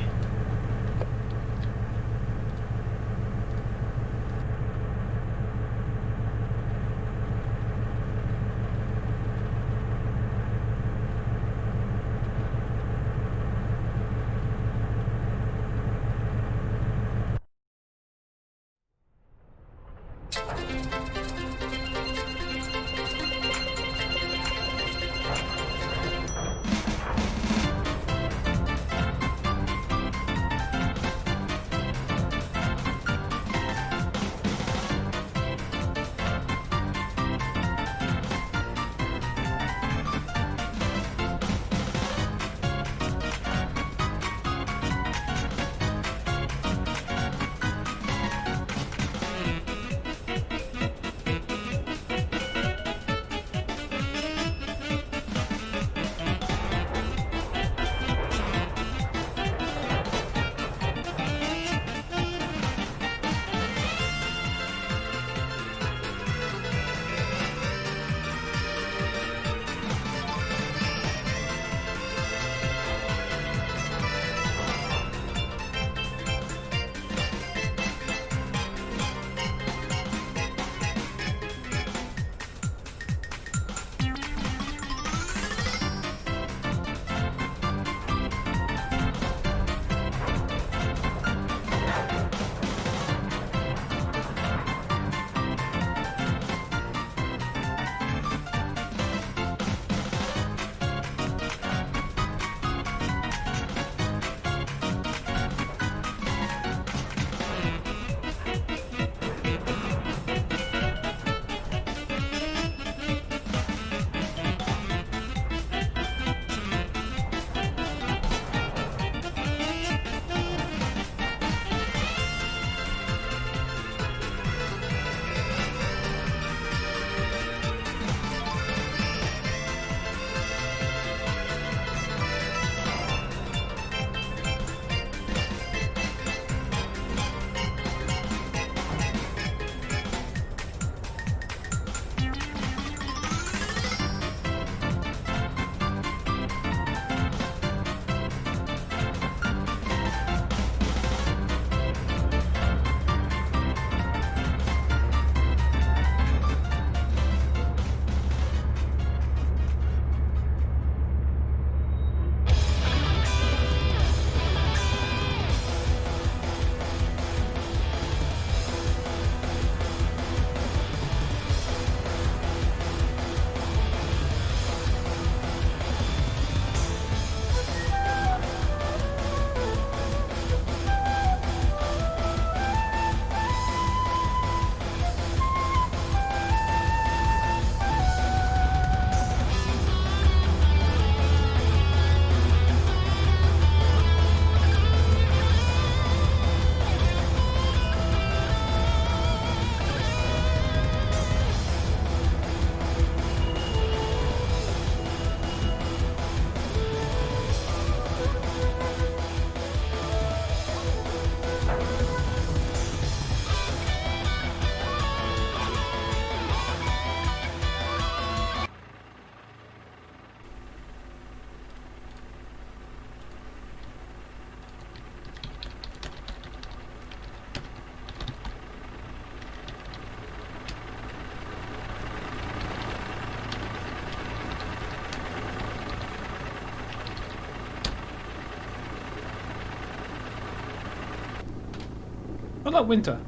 Hello, Winter.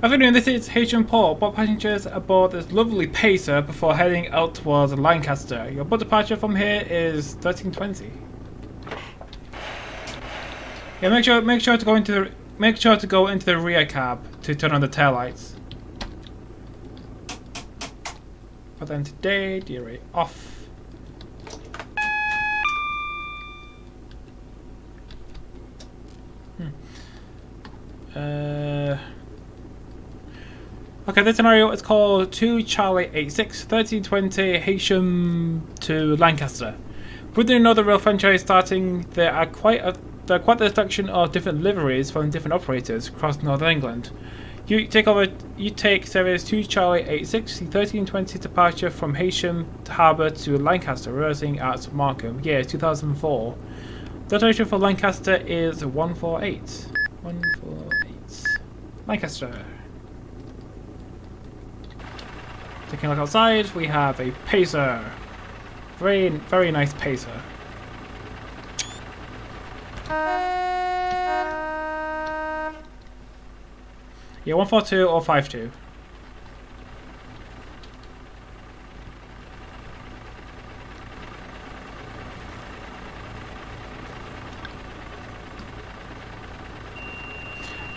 Afternoon, this is Heysham Port. Board passengers aboard this lovely pacer before heading out towards Lancaster. Your board departure from here is 13:20. Yeah, make sure to go into the rear cab to turn on the taillights. But then today, DRA off. Okay, this scenario is called 2 Charlie 86 1320 Heysham to Lancaster. With another real franchise starting, there are quite the selection of different liveries from different operators across Northern England. You take service to Charlie 86, the 1320 departure from Heysham to Harbour to Lancaster, reversing at Markham, year 2004. The duration for Lancaster is 148. 148. Lancaster. Taking a look outside, we have a pacer. Very, very nice pacer. Yeah, 142 or 52.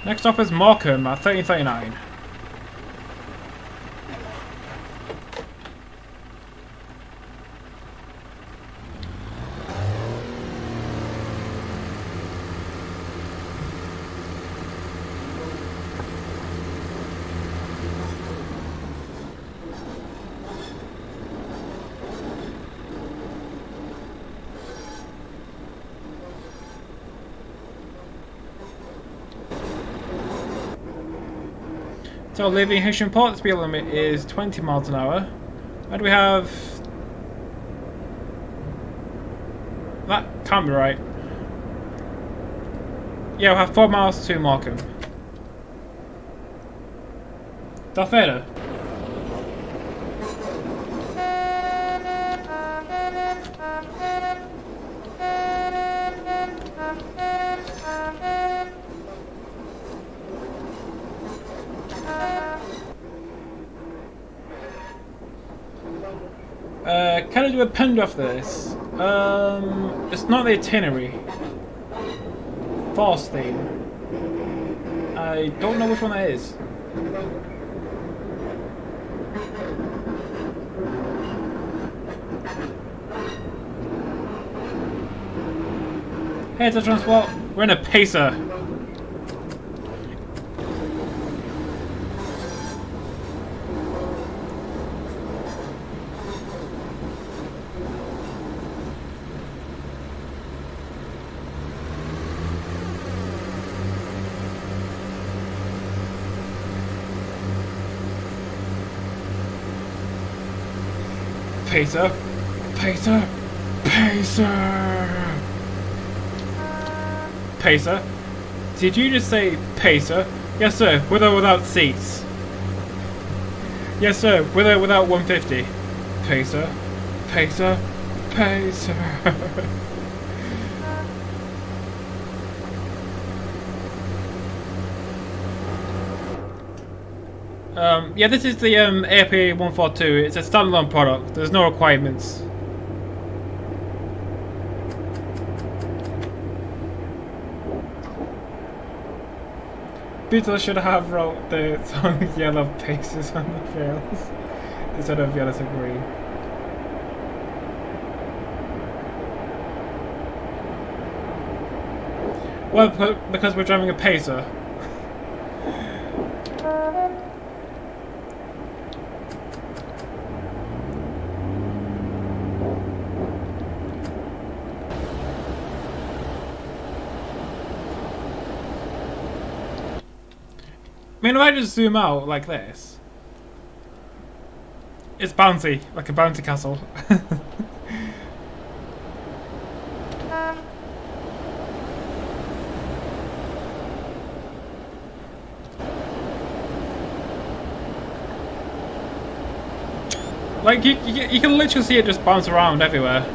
Next up is Markham at 1339. So leaving Heysham Port, the speed limit is 20 miles an hour. And we have... That can't be right. Yeah, we have 4 miles to Markham. Darth Vader. Can I do a pen draft for this? It's not the Itinerary. Force theme. I don't know which one that is. Hey, it's a transport. We're in a pacer. Pacer, pacer, pacer, pacer. Did you just say pacer? Yes, sir. With or without seats? Yes, sir. With or without 150? Pacer, pacer, pacer. Yeah, this is the AP 142. It's a standalone product. There's no requirements. Beatles should have wrote the song Yellow Paces on the trails instead of yellow to green. Well, because we're driving a pacer. I mean, if I just zoom out like this, it's bouncy, like a bouncy castle. Like, you can literally see it just bounce around everywhere.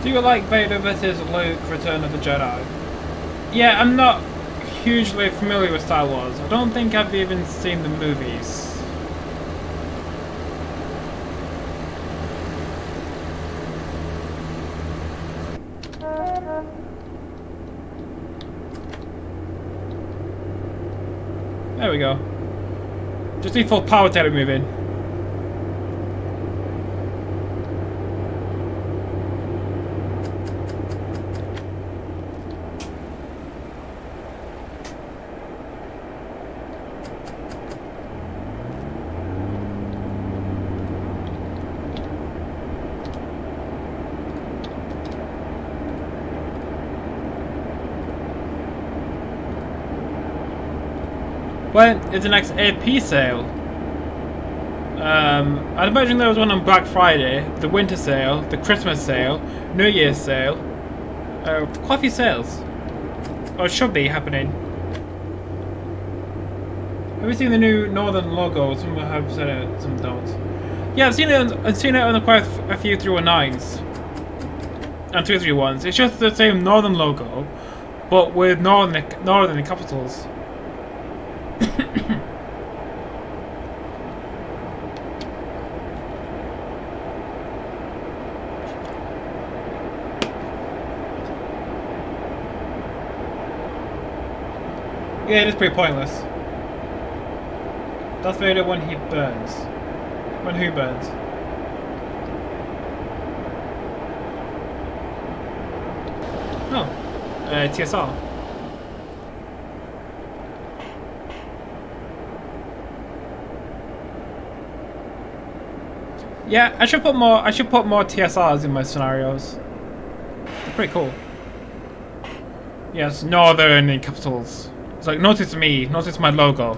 Do you like Vader vs. Luke Return of the Jedi? Yeah, I'm not hugely familiar with Star Wars. I don't think I've even seen the movies. There we go. Just need full power to move in. When is the next AP sale? I'd imagine there was one on Black Friday, the winter sale, the Christmas sale, New Year's sale. Quite a few sales. Or it should be happening. Have you seen the new Northern logo? Some have said it, some don't. Yeah, I've seen it on quite a few 319s. And 231s. It's just the same Northern logo, but with Northern in capitals. Yeah, it is pretty pointless. Darth Vader when he burns. When who burns? Oh. TSR. Yeah, I should put more TSRs in my scenarios. They're pretty cool. Yes, Northern in capitals. It's like, notice me, notice my logo.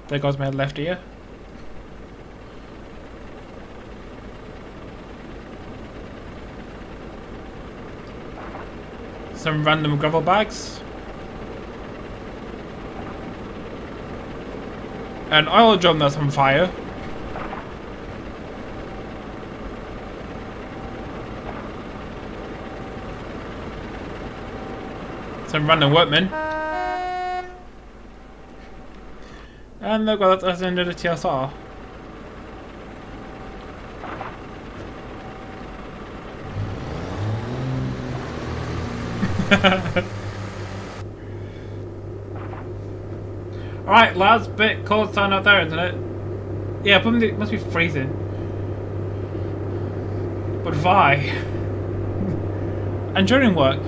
There goes my left ear. Some random gravel bags. An oil drum that's on fire. Some random workmen. And look, well, that's the end of the TSR. Alright, last bit cold time out there, isn't it? Yeah, probably it must be freezing. But why? And during work.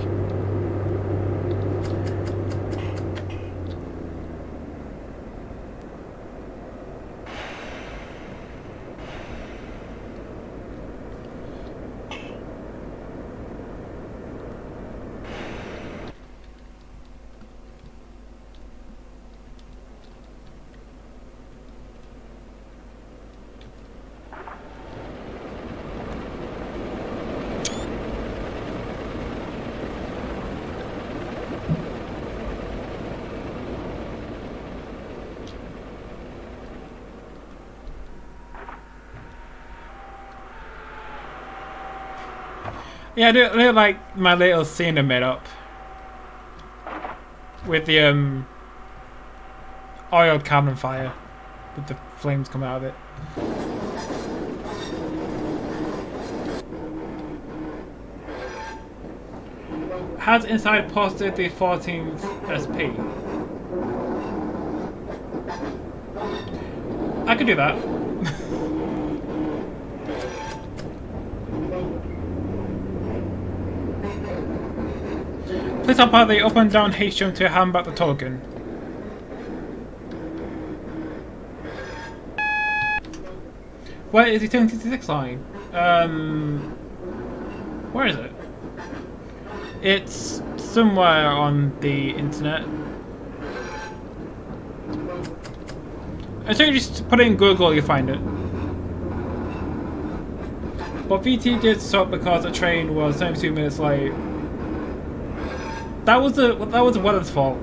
Yeah, I do like my little scene I made up with the oil can on fire with the flames coming out of it. Has Inside posted the 14th SP? I could do that. Please tap the up and down Heysham to hand back the token. Where is the 266 line? Where is it? It's somewhere on the internet. I think you just put it in Google, you find it. But VT did stop because the train was 72 minutes late. That was the weather's fault.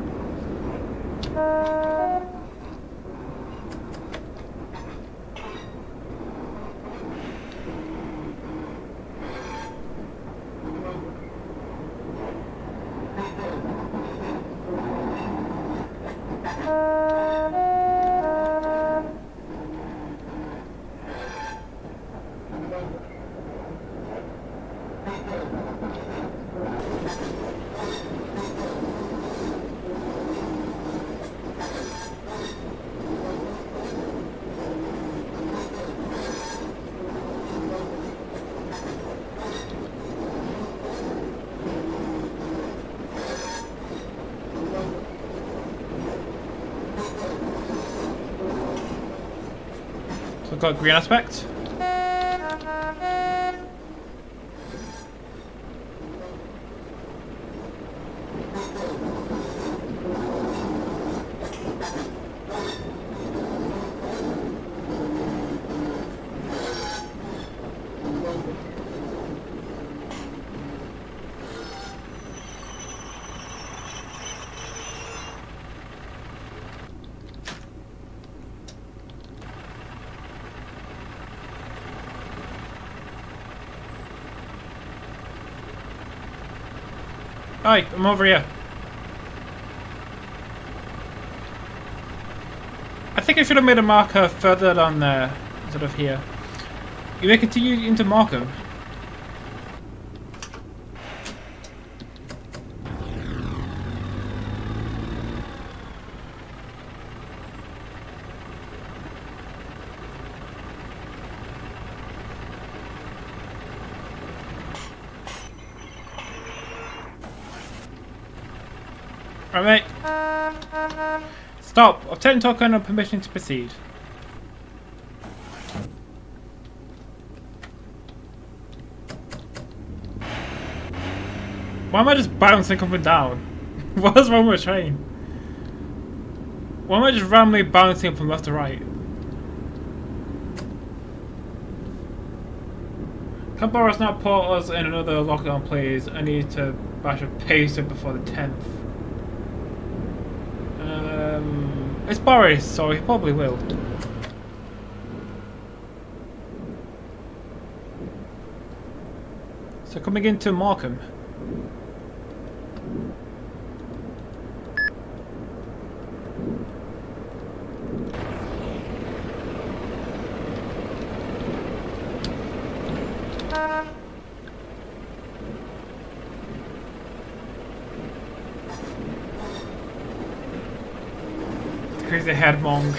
So we've got green aspect. Hi, I'm over here. I think I should have made a marker further down there, instead of here. You may continue into Markham. Right, mate. Stop. Obtain token and permission to proceed. Why am I just bouncing up and down? What is wrong with the train? Why am I just randomly bouncing from left to right? Can Boris not put us in another lockdown, please? I need to bash a Paignton before the 10th. It's Boris, so he probably will. So coming into Markham. Crazy head monk.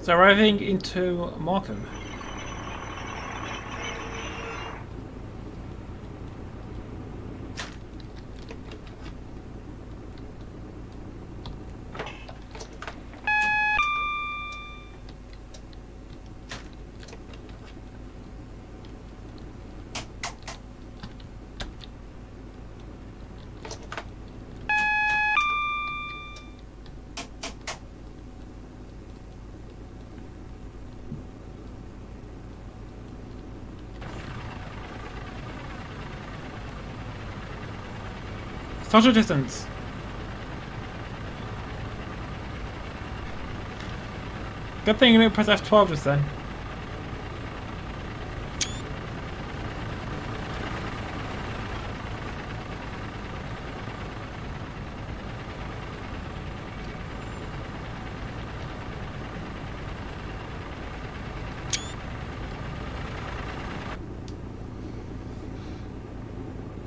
So arriving into Markham. Social distance. Good thing you didn't press F12 just then.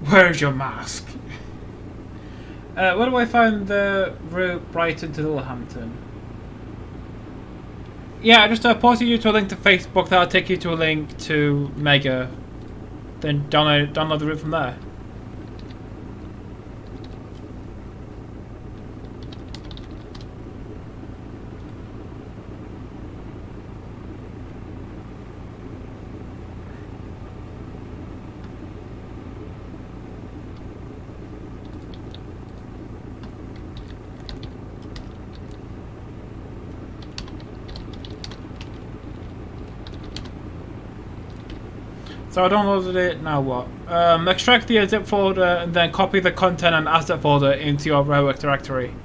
Where's your mask? Where do I find the route Brighton to Littlehampton? Yeah, I just posted you to a link to Facebook that'll take you to a link to Mega. Then download the route from there. So I downloaded it, now what? Extract the zip folder and then copy the content and asset folder into your railwork directory.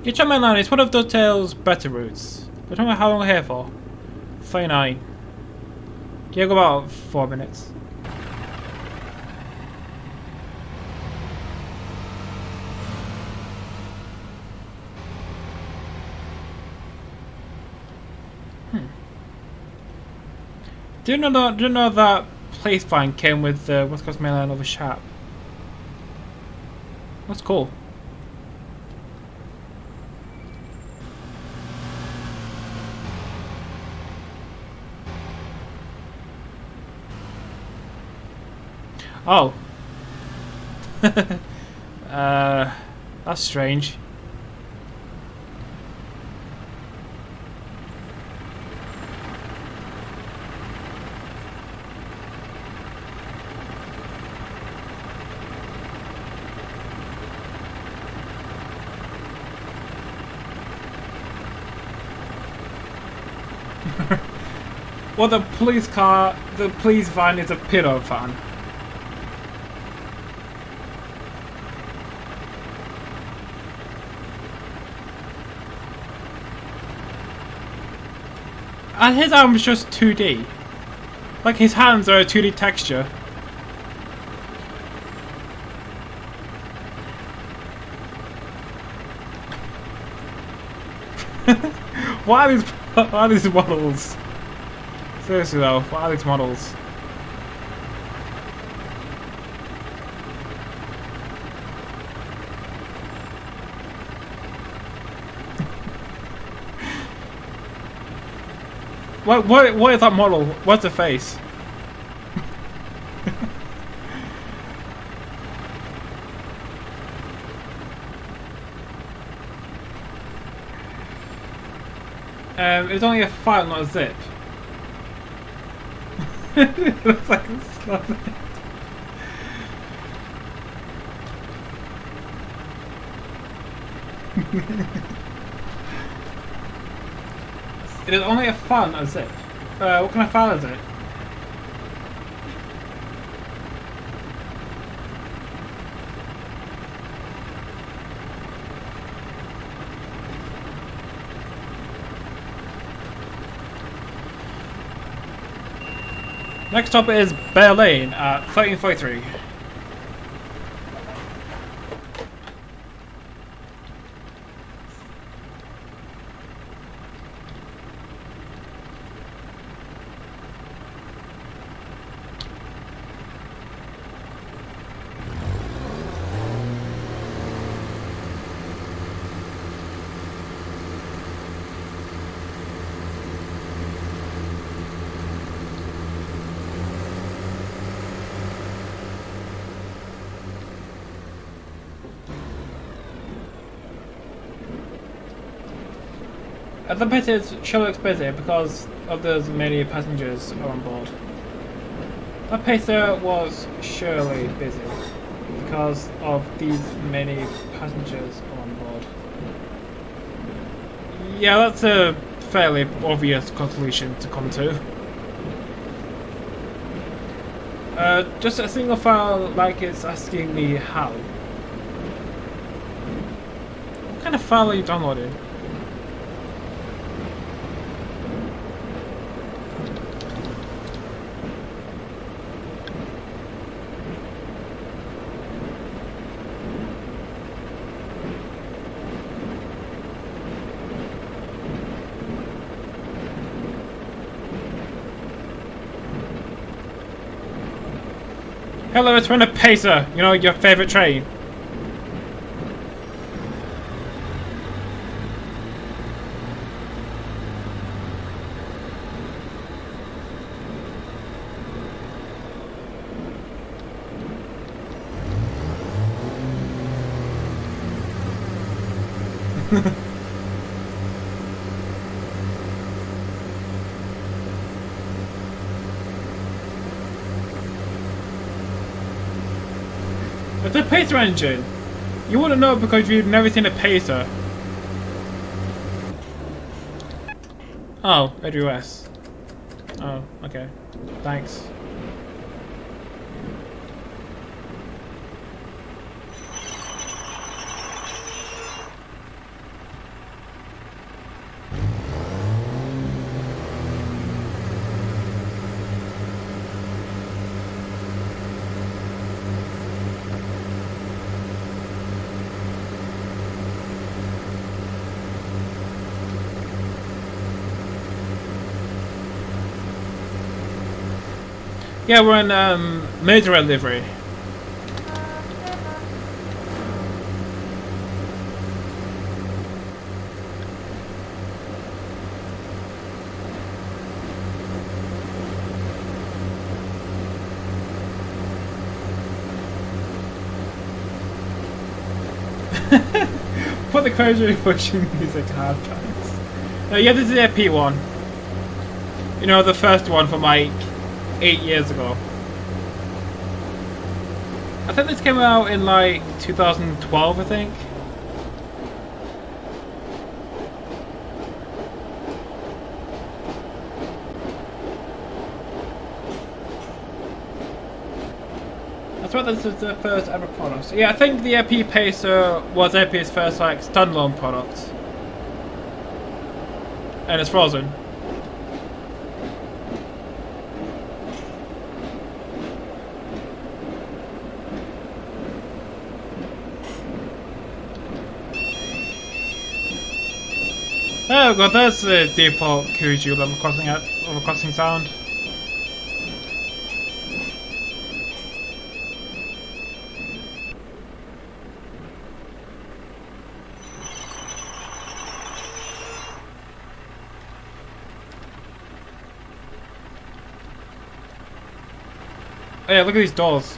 Each of my line is one of Dovetail's better routes. But tell me how long we're here for. 39. Yeah, go about 4 minutes. Do you know that place find came with the West Coast Main Line over Sharp? That's cool. Oh. That's strange. Well, the police van is a pedo van. And his arm's just 2D. Like his hands are a 2D texture. What are these models? Seriously though, what are these models? What is that model? What's the face? It's only a file, not a zip. It looks like a slab. It is only a file, not a zip. What kind of file is it? Next stop is Berlin at 1343. The pit is sure looks busy because of those many passengers are on board. That pacer was surely busy because of these many passengers on board. Yeah, that's a fairly obvious conclusion to come to. Just a single file like it's asking me how. What kind of file are you downloading? Hello, it's from the Pacer, you know, your favourite train. It's a pacer engine. You wouldn't know because you've never seen a pacer. Oh, AWS. Oh, okay. Thanks. Yeah, we're in major livery. Put the crazy pushing music hard times. Yeah, this is the P1. You know, the first one from like 8 years ago. I think this came out in like 2012, I think. I swear this is the first ever product. So yeah, I think the AP Pacer was AP's first like standalone product. And it's frozen. Oh god, there's the default Kuju level crossing sound. Oh yeah, look at these doors.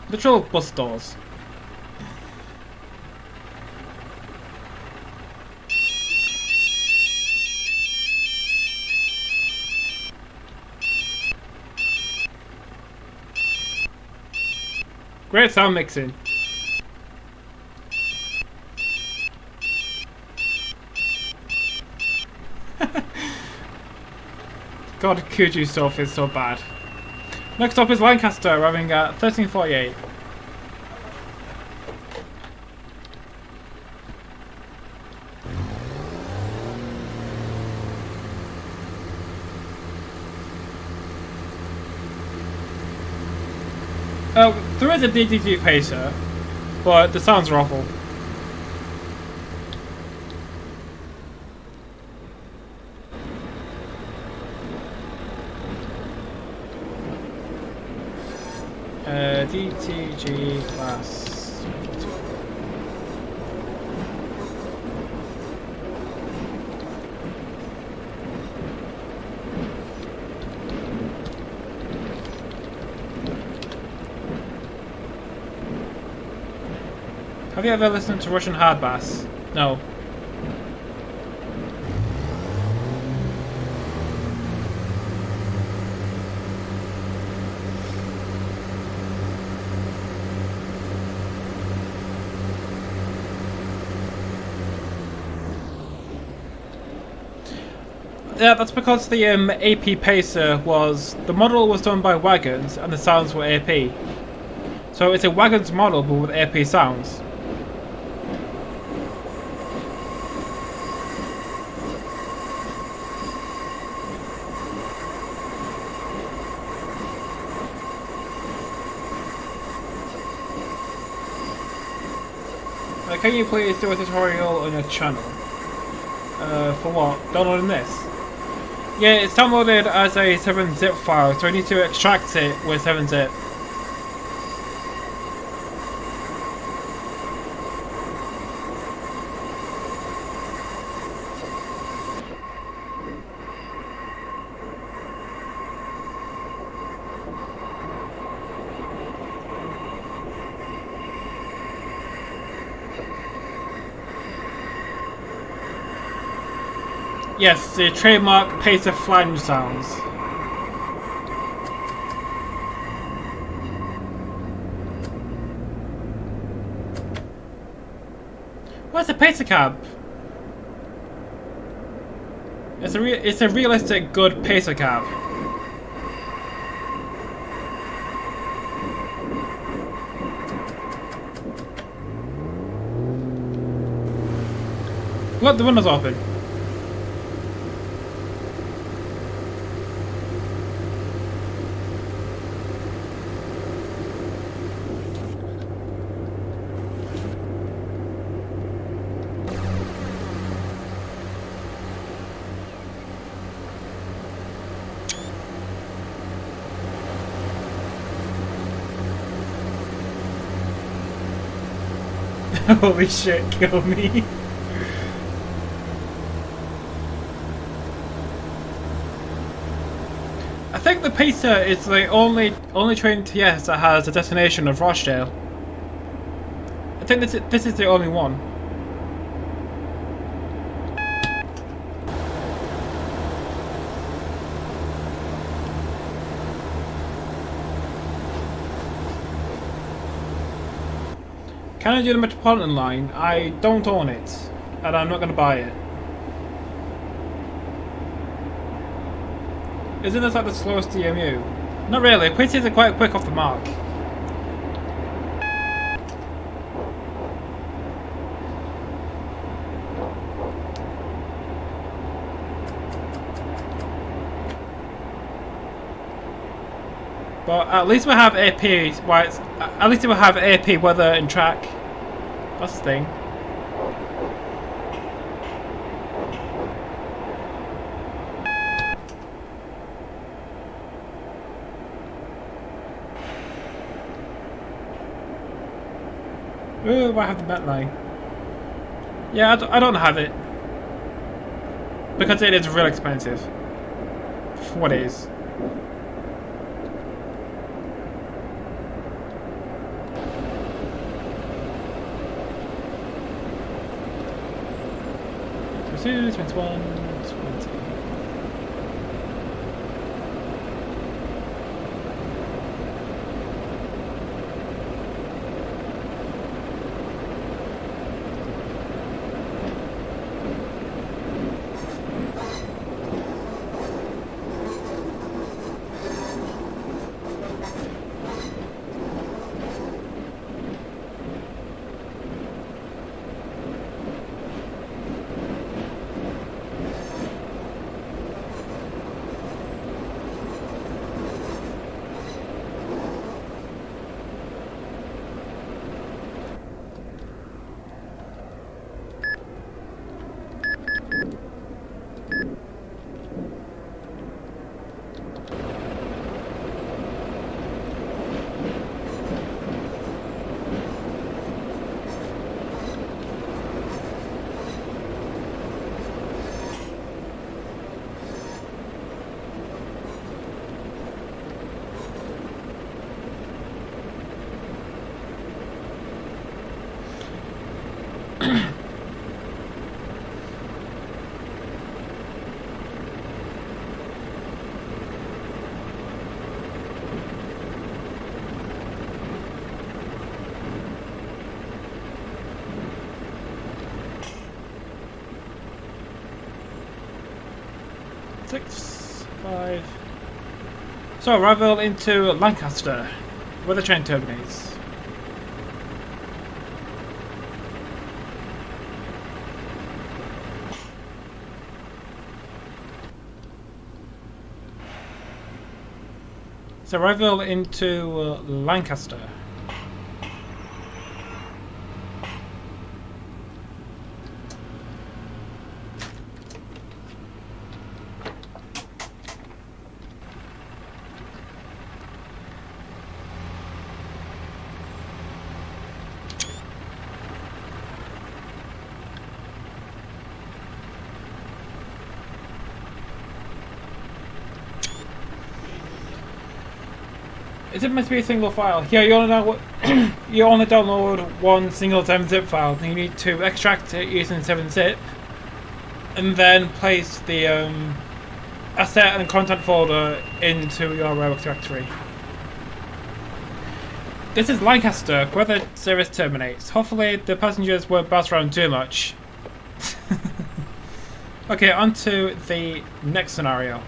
Literal bus doors. Great sound mixing. God, Kuju stuff is so bad. Next up is Lancaster, arriving at 1348. There is a DDT Pacer, but the sounds are awful. DTG class 42. Have you ever listened to Russian hard bass? No. Yeah, that's because the AP Pacer the model was done by Wagons and the sounds were AP. So it's a Wagons model but with AP sounds. Can you please do a tutorial on your channel? For what? Downloading this? Yeah, it's downloaded as a 7-zip file, so I need to extract it with 7-zip. Yes, the trademark Pacer flange sounds. What's a pizza cab? It's a realistic good pizza cab. Look, the window's open. Holy shit, kill me. I think the pizza is the only train to yes that has a destination of Rochdale. I think this is the only one. Can I do the Metropolitan line? I don't own it, and I'm not going to buy it. Isn't this like the slowest DMU? Not really, pizzas are quite quick off the mark. But at least we have AP. At least we have AP weather and track. That's the thing. Ooh, I have the Met line. Yeah, I don't have it because it is real expensive for what it is. Two, 21, 20. Six, 5. So arrival into Lancaster, where the train terminates. So arrival into Lancaster. Is it meant to be a single file? Yeah, you only download one single 7-zip file. And you need to extract it using 7-zip, and then place the asset and content folder into your Railroad directory. This is Lancaster, where the service terminates. Hopefully the passengers won't bounce around too much. Okay, on to the next scenario.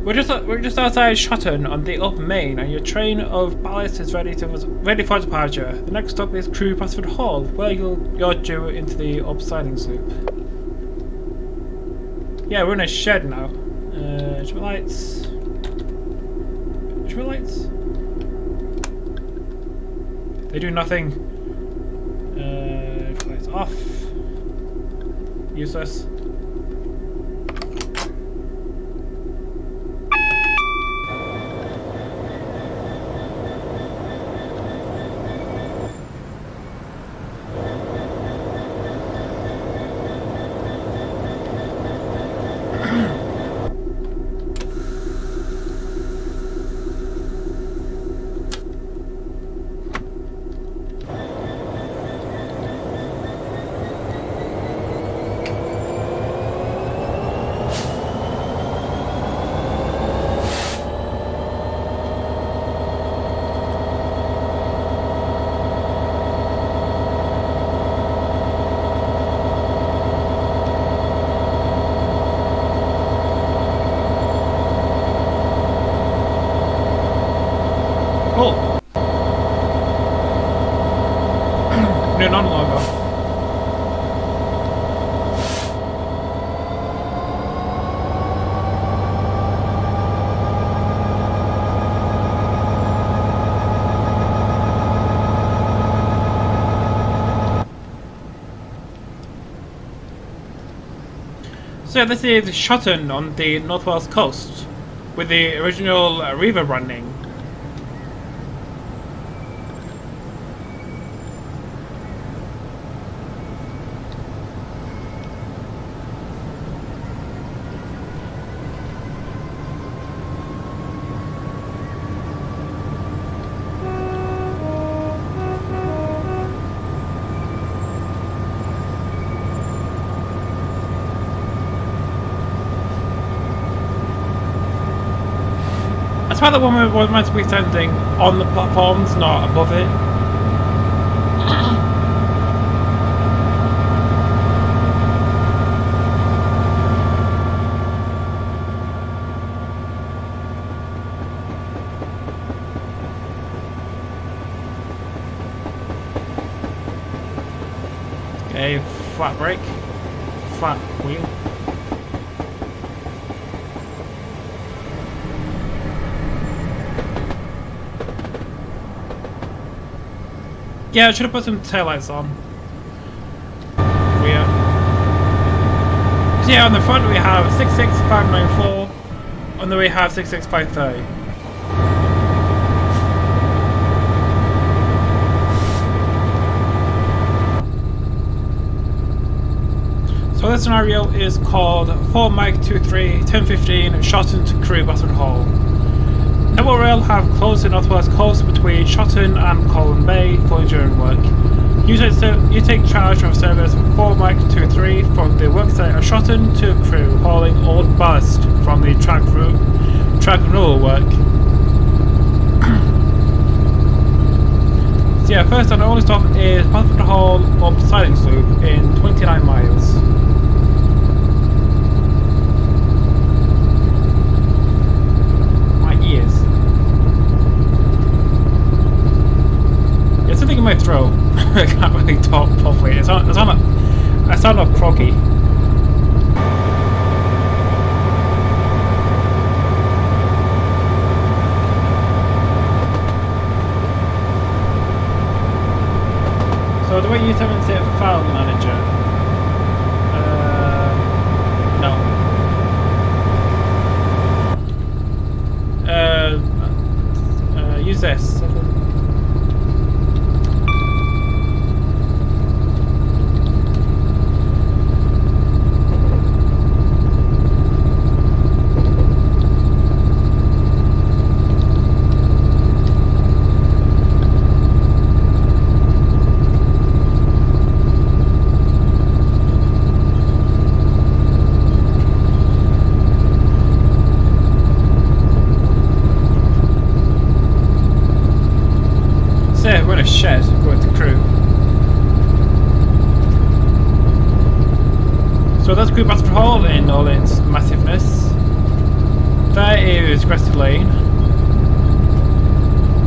we're just outside Shoton on the Upper Main, and your train of ballast is ready for departure. The next stop is Crewe Basford Hall, where you're due into the upsiding loop. Yeah, we're in a shed now. Should lights? Should lights? They do nothing. Lights off. Useless. Non-logo. So this is Shotton on the northwest coast, with the original river running. That's why the woman was meant to be standing on the platforms, not above it. Okay, flat brake, flat wheel. Yeah, I should have put some taillights on. Weird. So yeah, on the front we have 66594, on the way we have 66530. So this scenario is called 4 Mike 23 1015 Shoton to Crewe Basford Hall. Double rail have closed the northwest coast between Shoton and Colwyn Bay for enduring work. You take charge of service 4 Mike 23 from the worksite at Shoton to Crewe, hauling old ballast from the track renewal work. So yeah, first and only stop is Basford Hall up siding loop in 29 miles. In my throat. I can't really talk properly. I sound like croaky. So the way you tell me to say file manager. No. Use this. We're in a shed going to Crewe. So that's Crewe Basford Hall in all its massiveness. There is Crested Lane.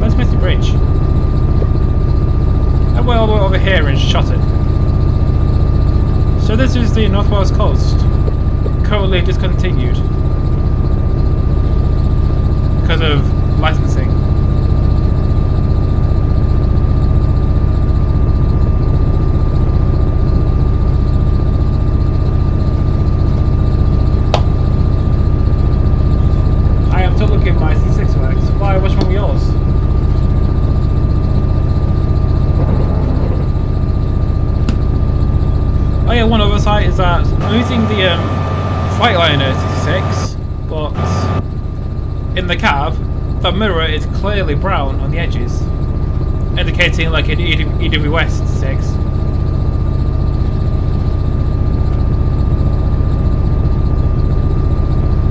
Where's Misty Bridge? And we're all the way over here in Shotton. So this is the North Wales coast. Currently discontinued. Because of licensing. I am still looking at my C6 works. Why? What's wrong with yours? Oh yeah, one other site is that I'm using the Freightliner C6, but in the cab, the mirror is clearly brown on the edges, indicating like an EW West 6.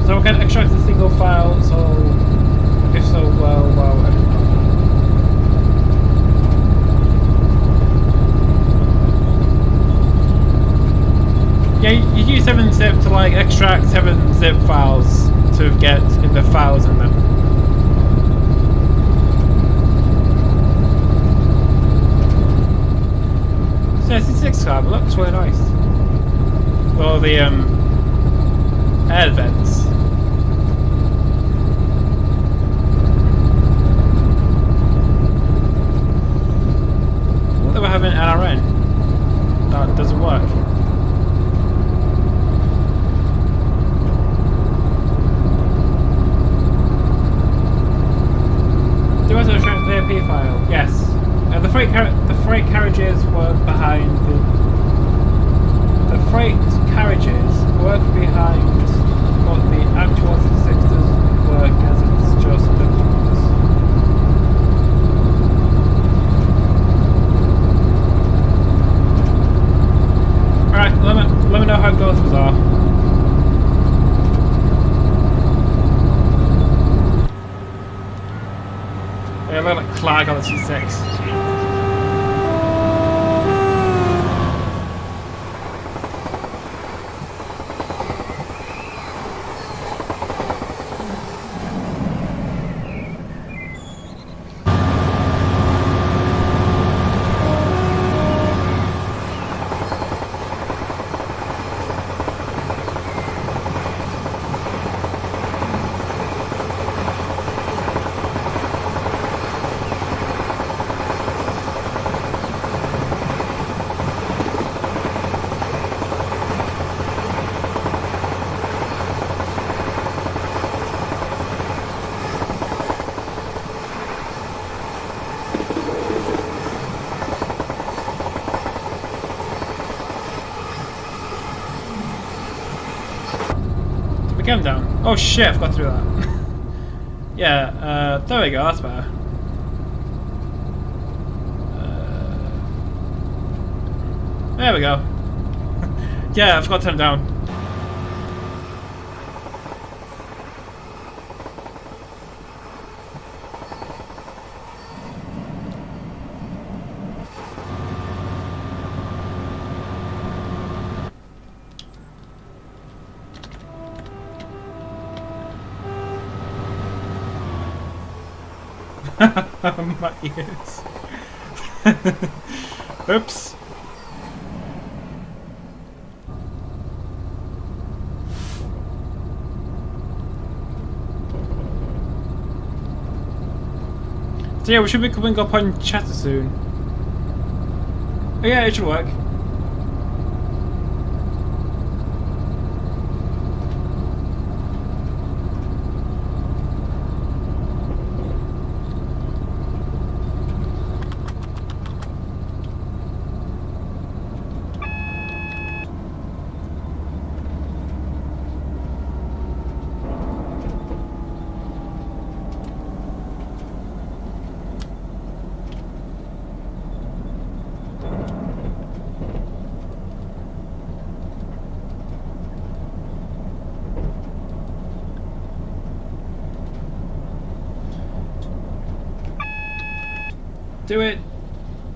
So we can extract a single file, so if so, well, I don't know. Yeah, you use 7-zip to like extract 7-zip files to get in the files in them. So C6 card looks really nice. Or the air vents. What do we have in NRN? That doesn't work. Do I have a VAP file? Yes. The freight carriages work behind the freight carriages work behind, but the actual C6 doesn't work as it's just the numbers. Alright, let me know how it goes, Bazaar. Yeah, I look like Clag on the C6. Come down. Oh shit, I forgot to do that. Yeah, there we go, that's better. There we go. Yeah, I forgot to turn it down. My ears. Oops. So yeah, we should be coming up on Chatter soon. Oh yeah, it should work.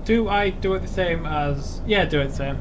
Do I do it the same as... Yeah, do it the same.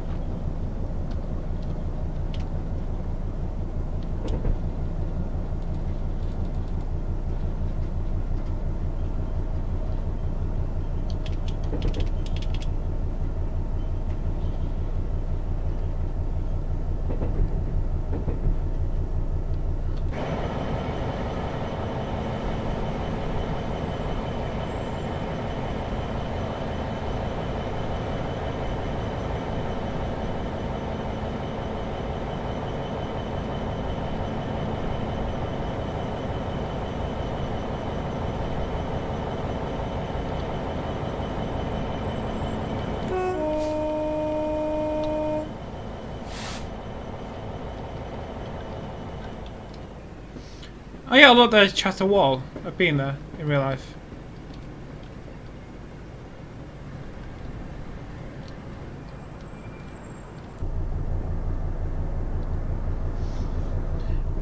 Oh yeah, look, there's Chester Wall. I've been there in real life.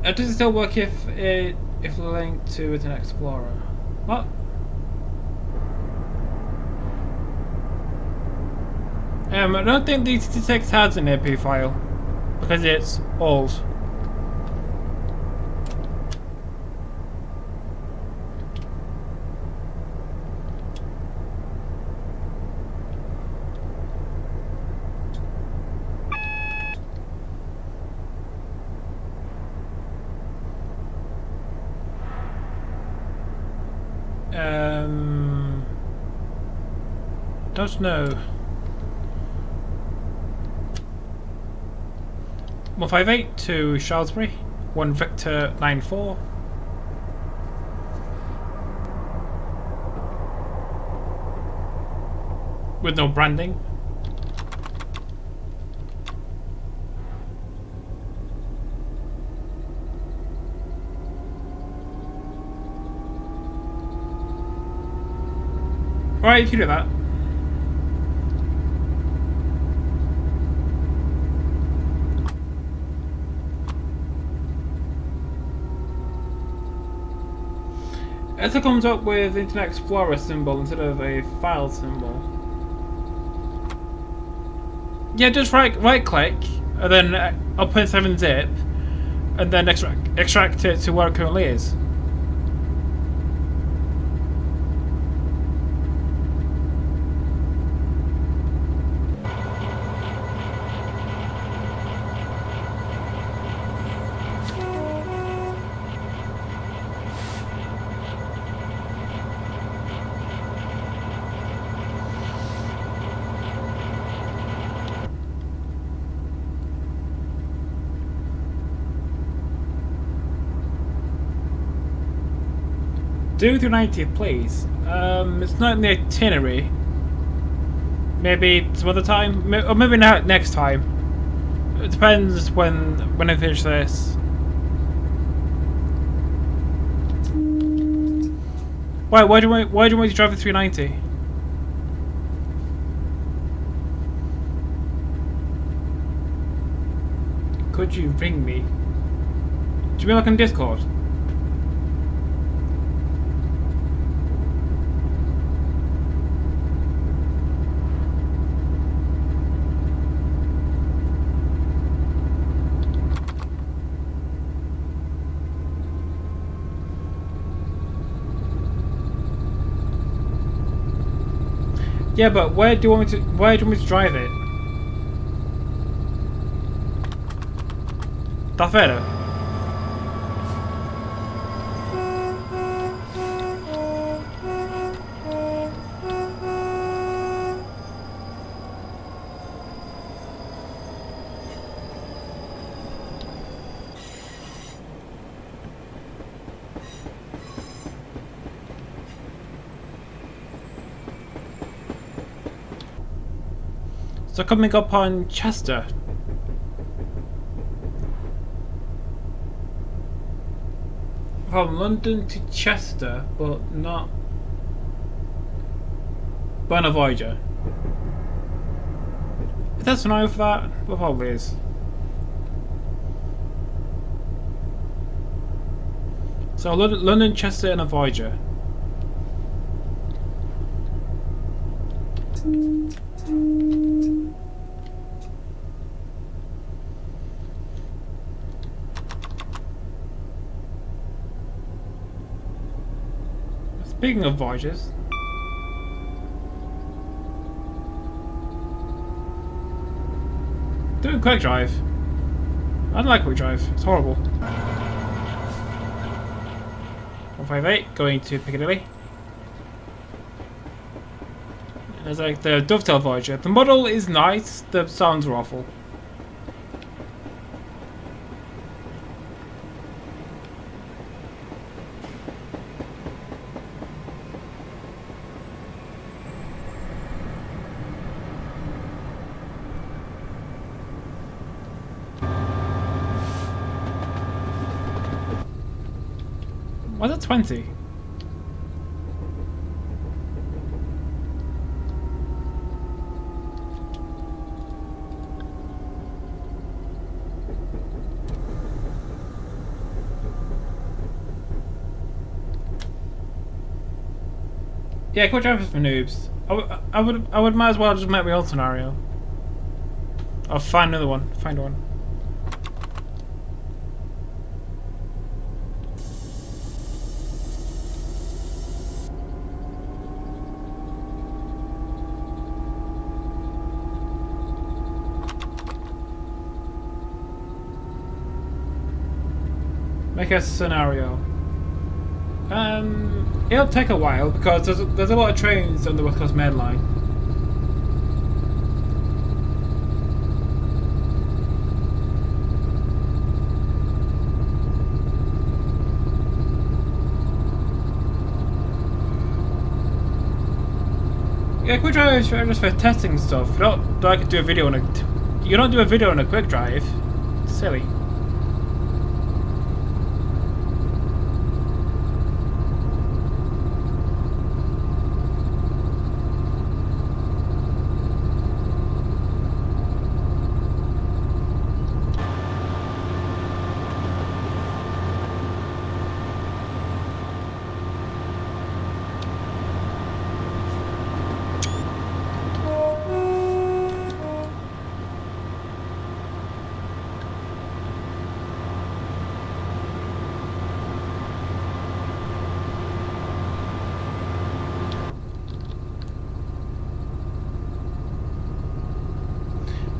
Does it still work if linked to Internet Explorer? What? I don't think the 66 has an AP file because it's old. Don't know. 158 to Salisbury, 1 Victor 94. With no branding. Alright, you can do that. As it comes up with Internet Explorer symbol instead of a file symbol. Yeah, just right click and then open 7-zip and then extract it to where it currently is. Do 390, please. It's not in the itinerary. Maybe some other time, or maybe not next time. It depends when I finish this. Why do you want me to drive the 390? Could you ring me? Do you mean like on Discord? Yeah, but where do you want me to drive it? Darth Vader. So coming up on Chester. From London to Chester, but not on a Voyager. Is there scenario for that? Well, probably is. So London, Chester, and a Voyager. Speaking of Voyagers, Doing quick drive. I don't like quick drive. It's horrible. 158 going to Piccadilly. There's like the dovetail Voyager. The model is nice. The sounds are awful. Why's it 20? Yeah, quick drive is for noobs. I would might as well just make my own scenario. I'll find another one. Find one. Make a scenario. It'll take a while because there's a lot of trains on the West Coast Main Line. Yeah, quick drive is just for testing stuff. You don't like do a video on a. You don't do a video on a quick drive. It's silly.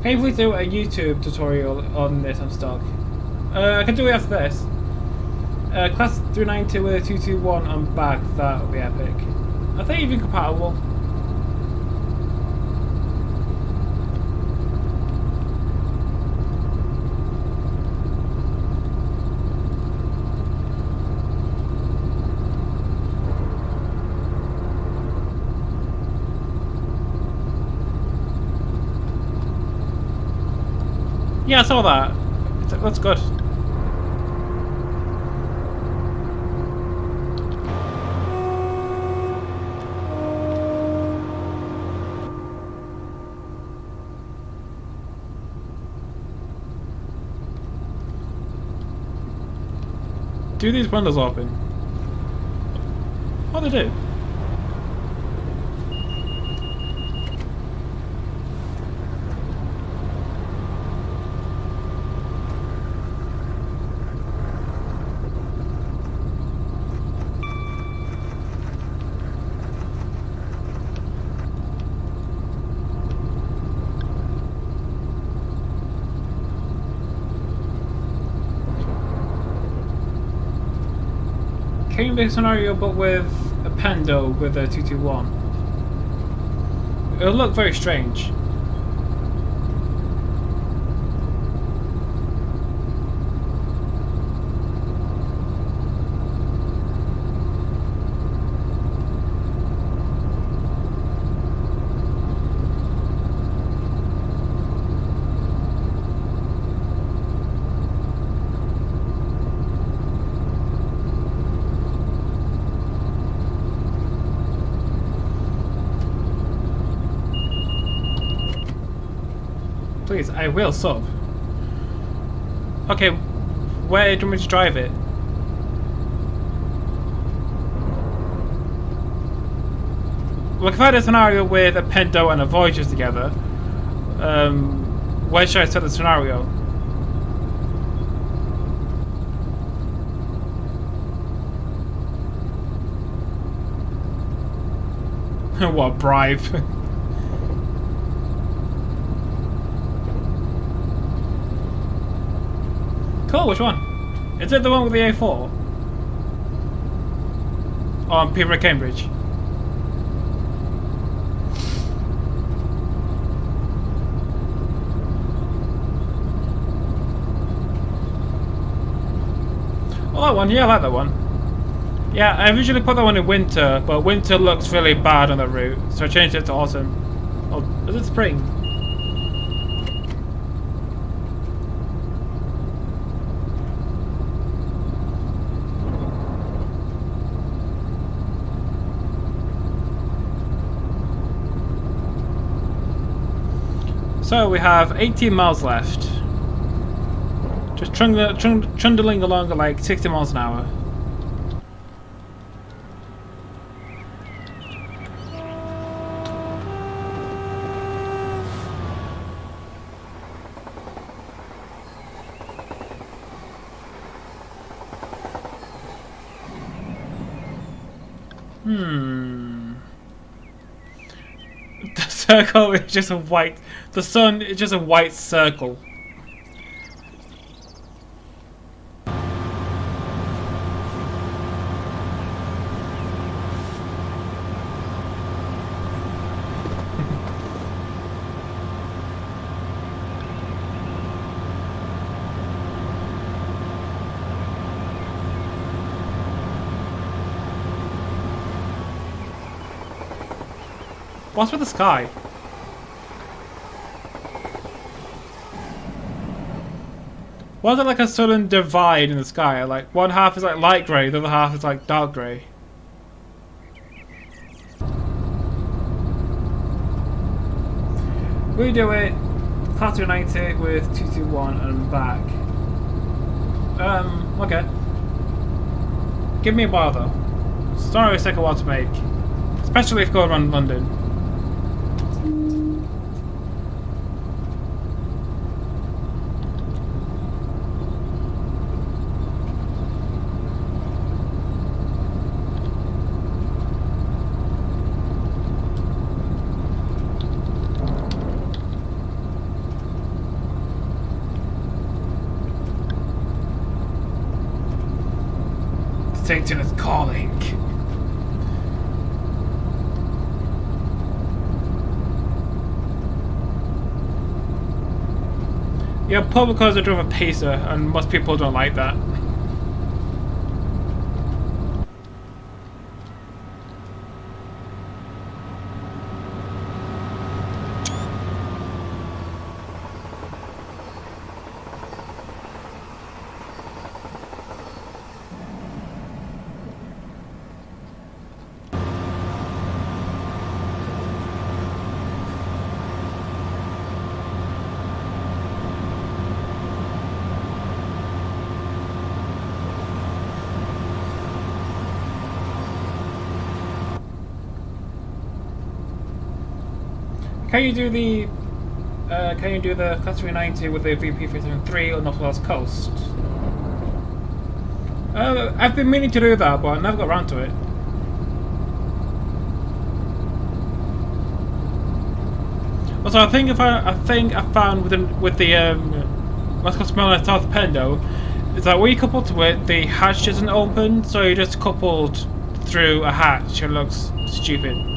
Painfully do a YouTube tutorial on this on stock. I can do it after this. Class 392 with a 221 on back, that would be epic. Are they even compatible? Yeah, I saw that. That's good. Do these windows open? Oh, they do. Can you make a scenario but with a Pendo with a 221? It'll look very strange. Please, I will sub. Okay, where do you want me to drive it? Well, if I had a scenario with a Pendo and a Voyager together, where should I set the scenario? What a bribe. Cool, which one? Is it the one with the A4? On Peterborough, Cambridge? Oh, that one. Yeah, I like that one. Yeah, I originally put that one in winter, but winter looks really bad on the route, so I changed it to autumn. Oh, is it spring? So we have 18 miles left. Just trundling along at like 60 miles an hour. The circle is just a white. The sun is just a white circle. What's with the sky? Why is there like a sudden divide in the sky? Like one half is like light grey, the other half is like dark grey. We do it class 290 with 221 and back. Okay. Give me a while though. Sorry, it's take a while to make. Especially if going around London. Paignton is calling. Yeah, probably because I drove a pacer, and most people don't like that. Can you do the class 390 with the VP 373 on North Wales Coast? I've been meaning to do that, but I never got around to it. Also, I think I found with the West Coast Mail and South Pendo is that when you couple to it, the hatch isn't open, so you're just coupled through a hatch. It looks stupid.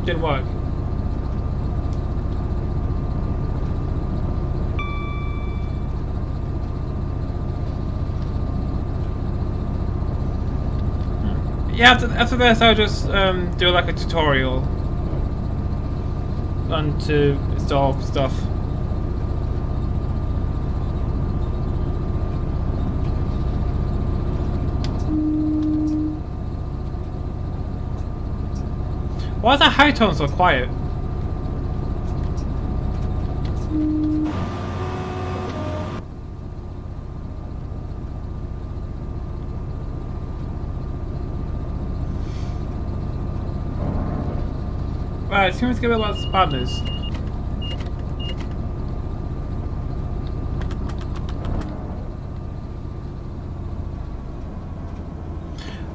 Didn't work. Yeah, after this I'll just do like a tutorial on to install stuff. Why is that high tone so quiet? Right, it seems to give it a lot of spammers.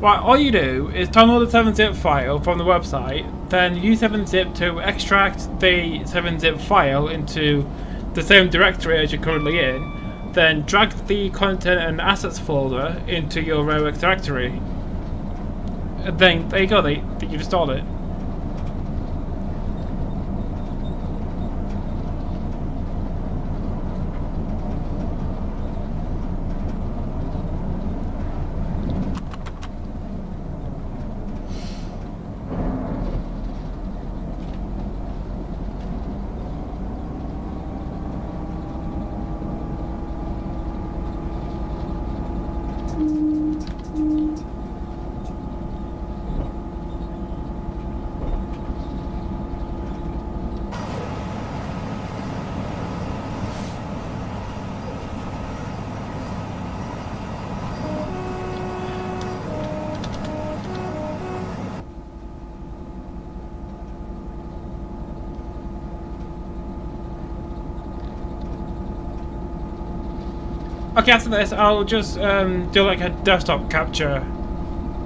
Right, all you do is download the 7-zip file from the website, then use 7-zip to extract the 7-zip file into the same directory as you're currently in, then drag the content and assets folder into your Rarics directory. And then there you go, you've installed it. Okay, after this, I'll just do like a desktop capture,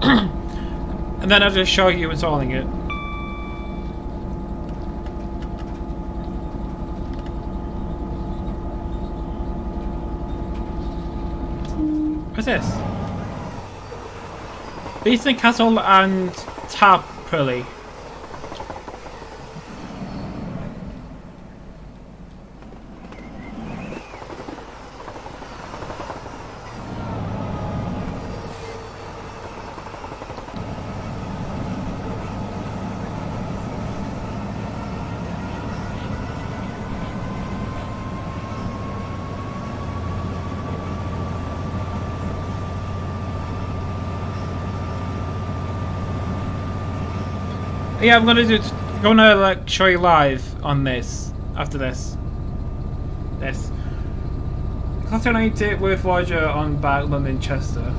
and then I'll just show you installing it. What's this? Beeston Castle and Tarpley. Yeah, I'm gonna like show you live on this after this. Class 90 with Voyager on back London Chester.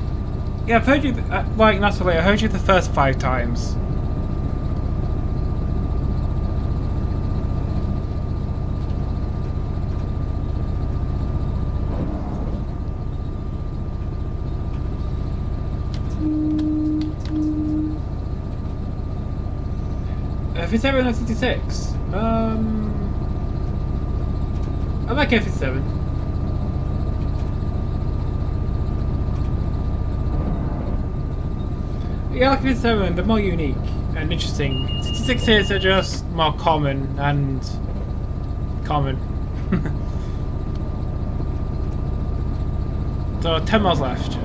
Yeah, I've heard you like Natalie. I heard you the first 5 times. F7 or 66? I like F7. Yeah, I like F7, they're more unique and interesting. 66s are just more common and common. So 10 miles left.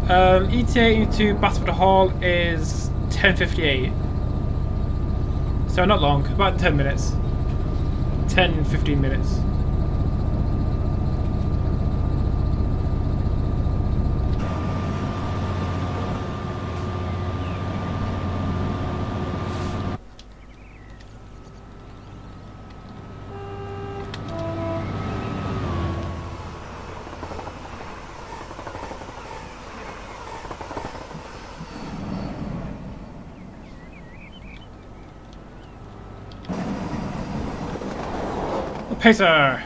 ETA into Basford Hall is 10:58. So not long, about 10 minutes. 10-15 minutes. Pacer!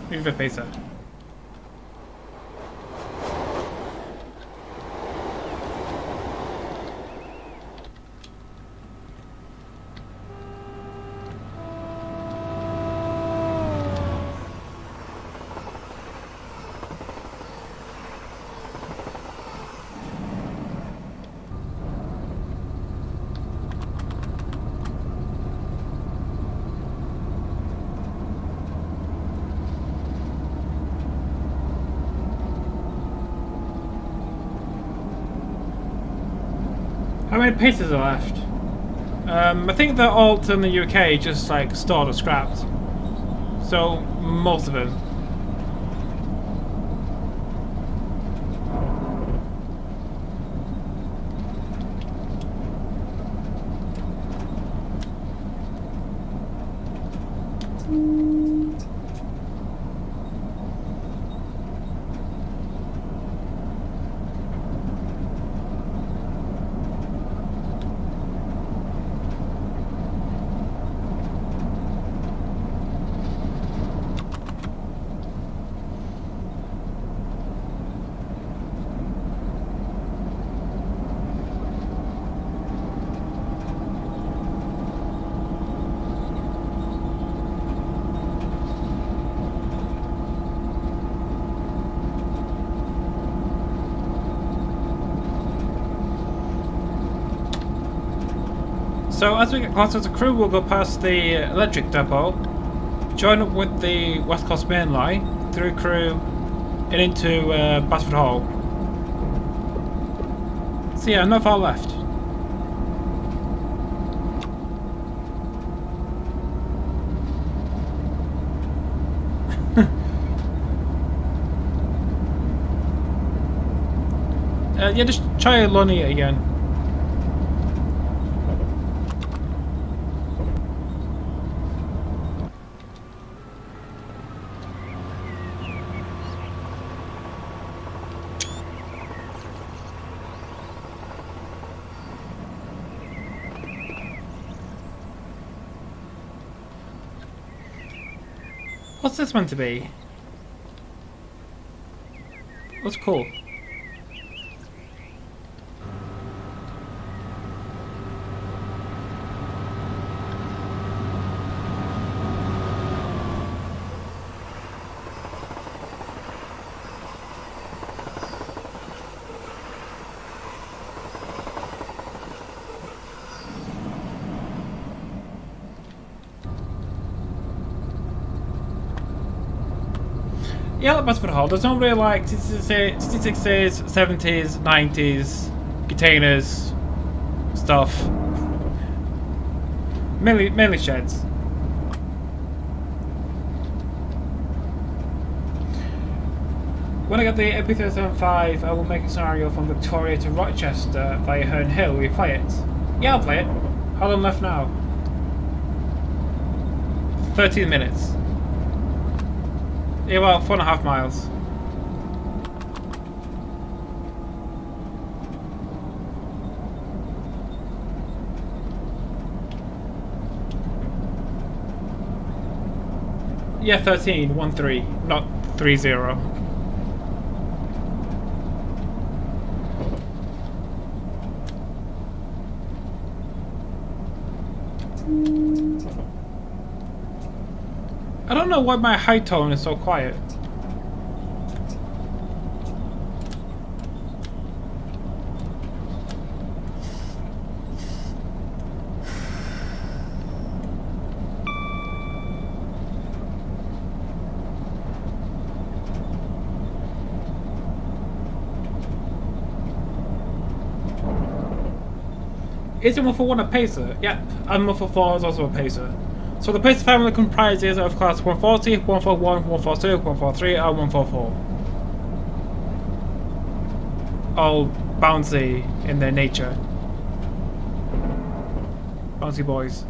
Move the pacer. How many pieces are left? I think they're all in the UK, just like stored or scrapped. So most of them. So as we get closer to Crewe, we'll go past the electric depot, join up with the West Coast Main Line through Crewe and into Basford Hall. So yeah, not far left. Yeah, just try Lonnie again. What's this meant to be? Looks cool. Yeah, like Basford Hall. There's not really like 66s, 70s, 90s containers stuff. Mainly sheds. When I get the MP375, I will make a scenario from Victoria to Rochester via Herne Hill. Will you play it? Yeah, I'll play it. How long left now? 13 minutes. Yeah, well, 4.5 miles. Yeah, 13, 1-3, not 3-0. I don't know why my high tone is so quiet. Is it 141 a pacer? Yep, and 144 is also a pacer. So the pacer family comprises of class 140, 141, 142, 143 and 144. All bouncy in their nature. Bouncy boys.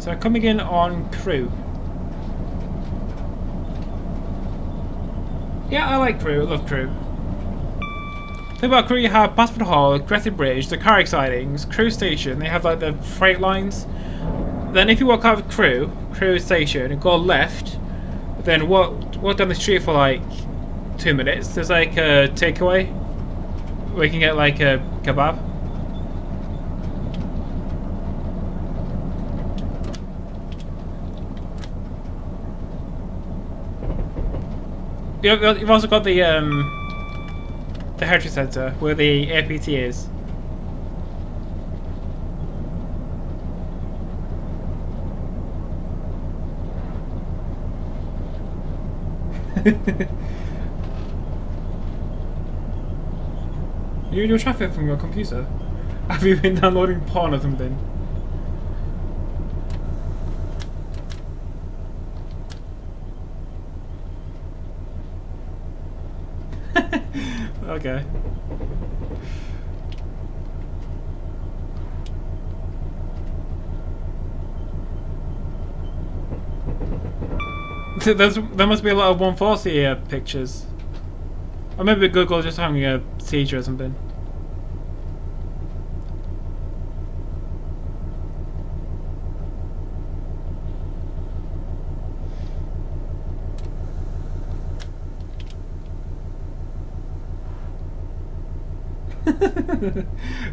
So coming in on Crewe. Yeah, I like Crewe, I love Crewe. Think about Crewe, you have Basford Hall, Greta Bridge, the car sidings, Crewe Station, they have like the freight lines. Then if you walk out of Crewe Station and go left, then walk down the street for like 2 minutes, there's like a takeaway where you can get like a kebab. You've also got the Heritage Centre where the APT is. You do traffic from your computer? Have you been downloading porn or something? Okay. There must be a lot of 140 pictures. Or maybe Google just having a seizure or something.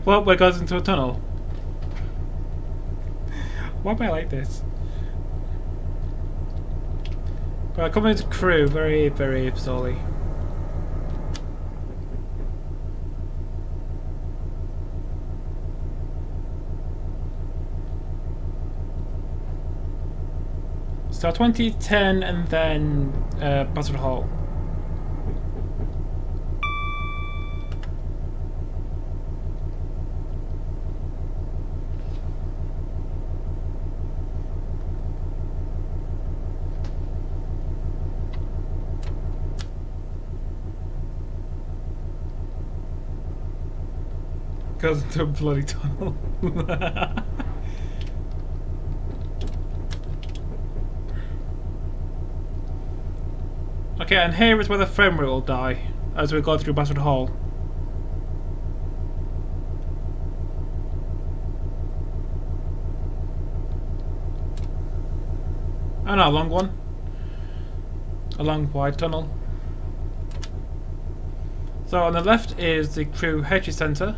What goes into a tunnel? Why am I like this? Well, coming to Crewe very, very slowly. So 2010 and then Buzzard Hall. Goes into a bloody tunnel. Okay, and here is where the frame rate will die as we go through Buzzard Hall. Oh no, a long one. A long wide tunnel. So on the left is the Crewe Haitian Centre.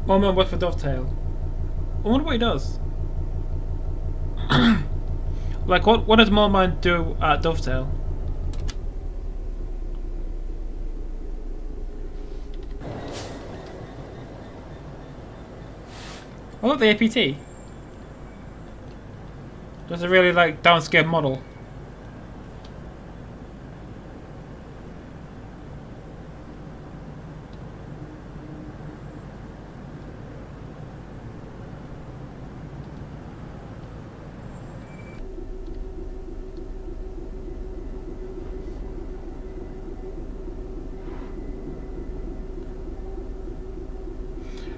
Mormon works for Dovetail. I wonder what he does. Like, what does Mormon do at Dovetail? I love the APT. That's a really like downscaled model.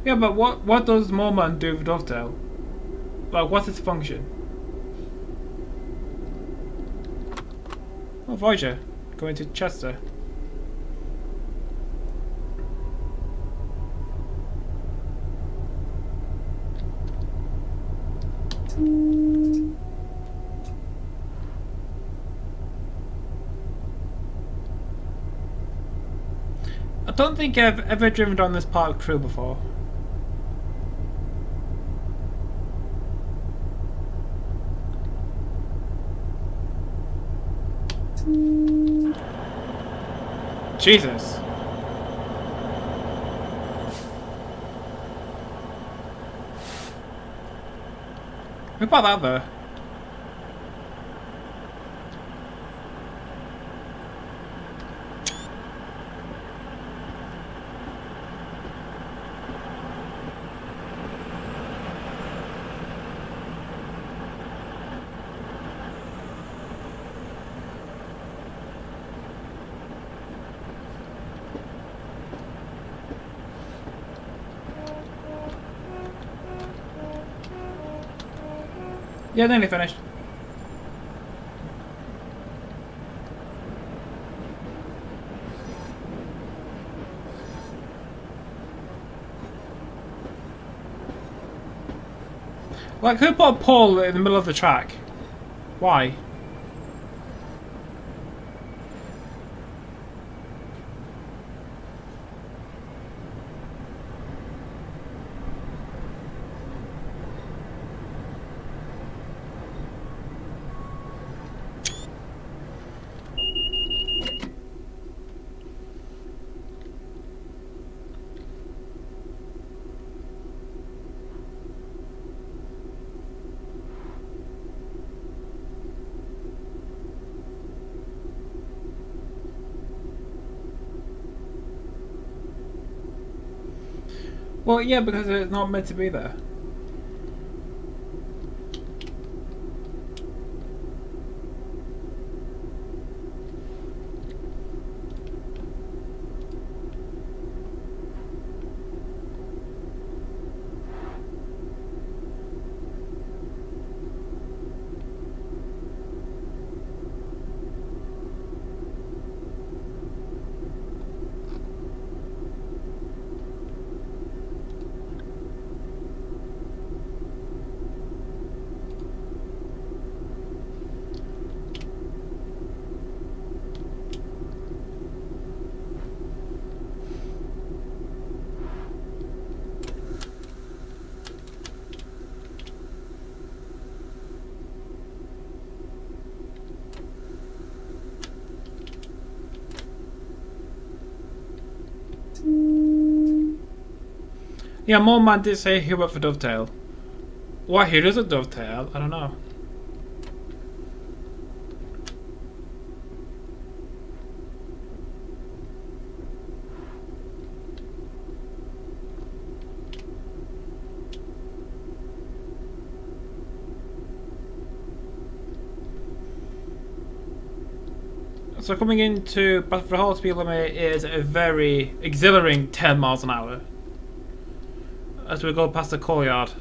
Yeah, but what does Mormon do with Dovetail? Like, what's its function? Oh, Voyager, going to Chester. I don't think I've ever driven down this part of Crewe before. Jesus. Who bought that there? Yeah, nearly finished. Like, who put a pole in the middle of the track? Why? Well, yeah, because it's not meant to be there. Yeah, more man did say he went for dovetail. Why he doesn't dovetail, I don't know. So coming into Battleford Hall, speed limit is a very exhilarating 10 miles an hour. As we go past the courtyard.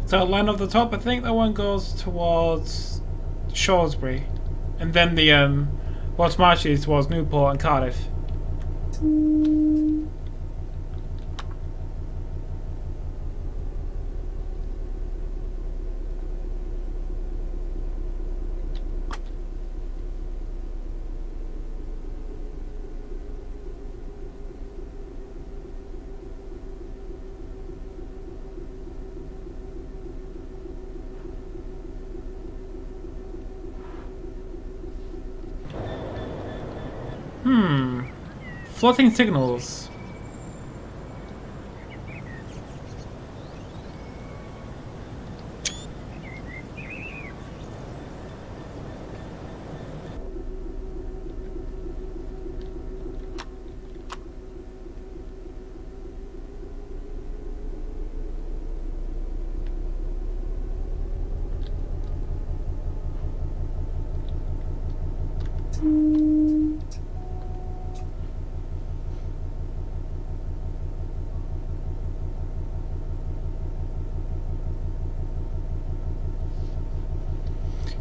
So line off the top, I think that one goes towards Shrewsbury, and then the what's marches towards Newport and Cardiff. Floating signals.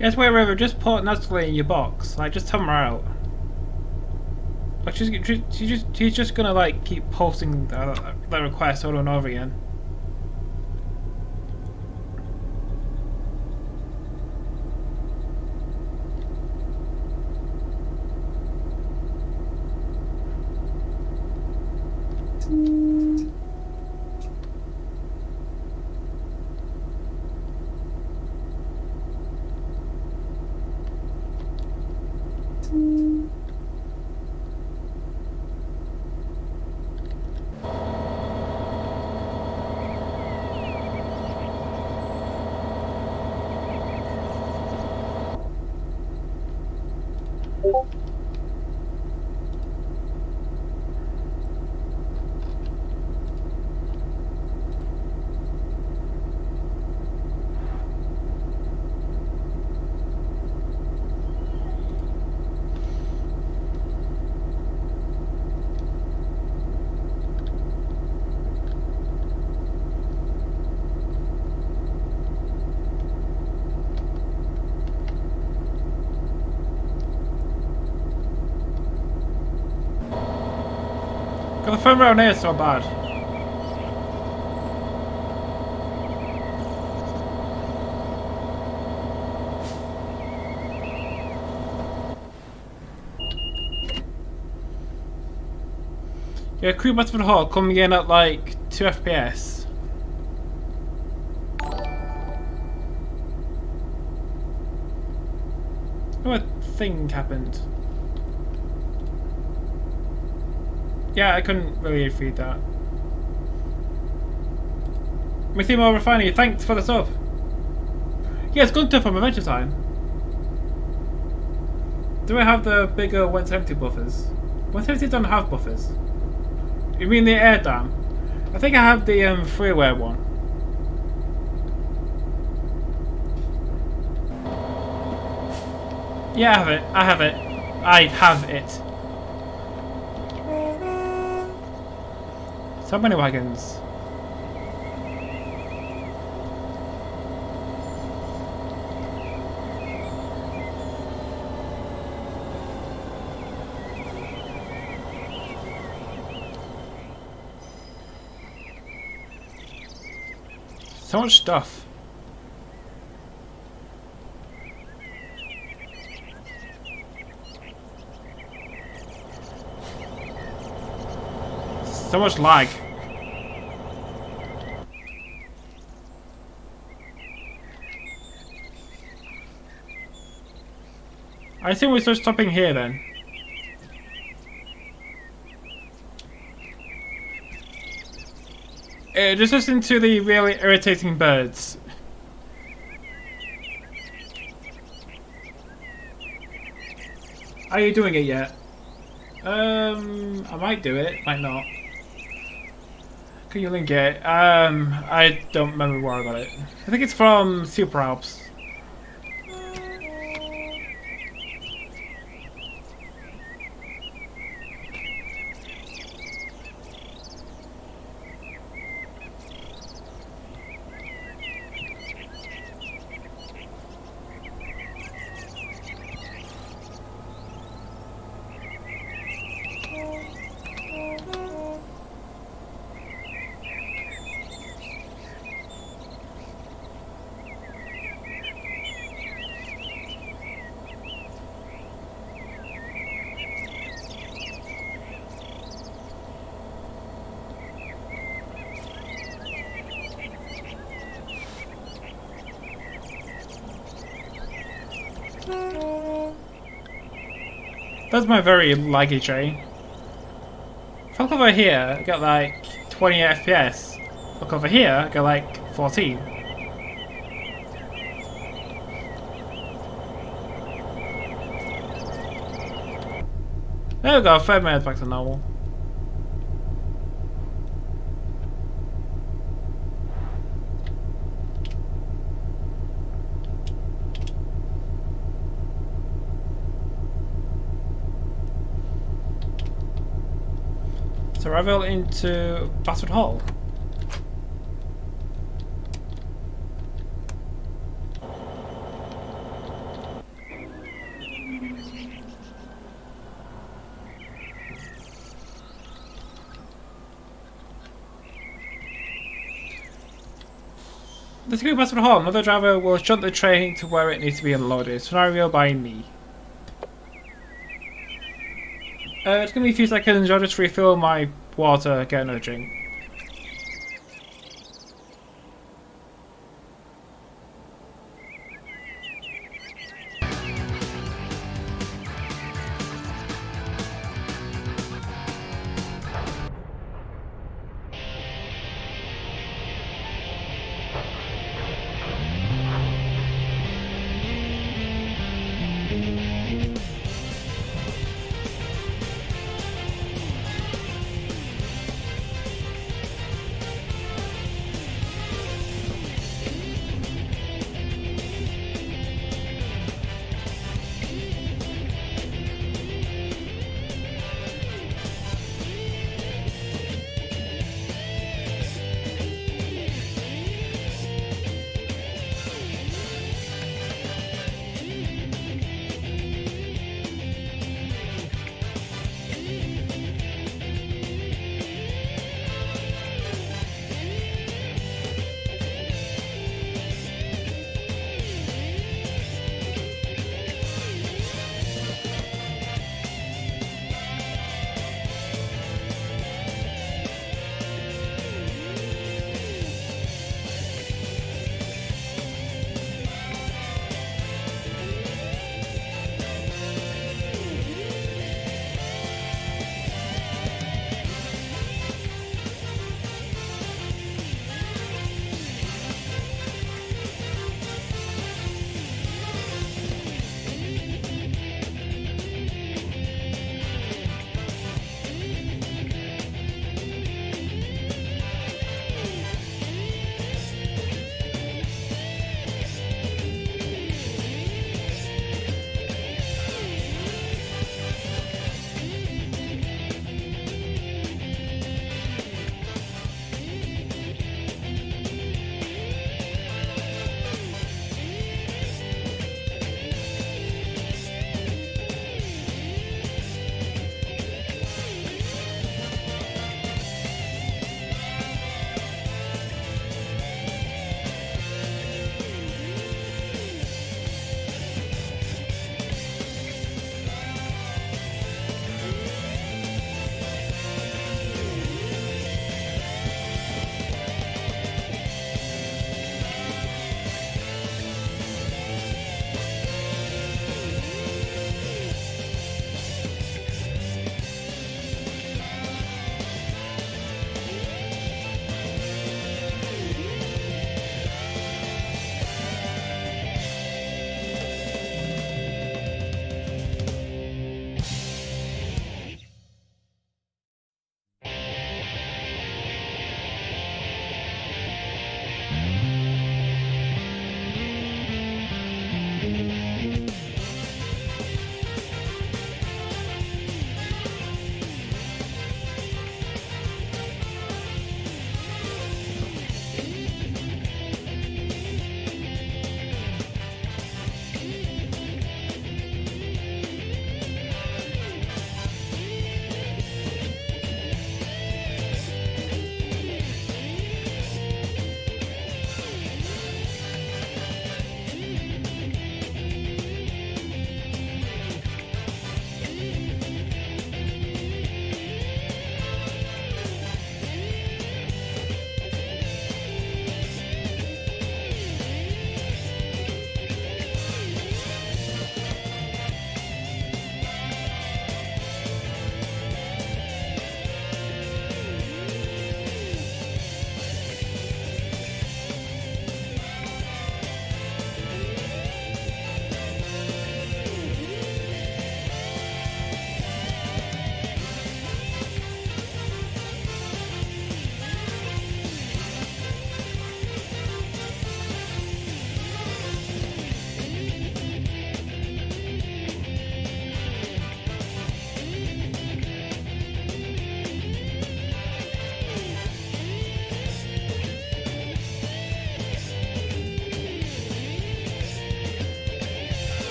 Yes, wherever, just put Natalie in your box. Like, just tell her out. Like, she's just gonna, like, keep posting the request over and over again. The phone around here is so bad. Yeah, Crewe Westbury Hall coming in at like 2 FPS. Oh, a thing happened. Yeah, I couldn't really feed that. Mithimo Refinery, thanks for the sub. Yeah, it's good to from Adventure Time. Do I have the bigger 170 buffers? 170 don't have buffers. You mean the air dam? I think I have the freeware one. Yeah, I have it. I have it. I have it. So many wagons. So much stuff. So much lag. I think we start stopping here then. Just listen to the really irritating birds. Are you doing it yet? I might do it, might not. Can you link it? I don't remember where I got it. I think it's from Super Alps. That's my very laggy train. If I look over here, I get like 20 FPS. Look over here, I get like 14. There we go, 5 minutes back to normal. So arrival into Battered Hall. Let's go to Battered Hall. Another driver will shunt the train to where it needs to be unloaded. Scenario by me. It's gonna be a few seconds. I'll just refill my water, get another drink.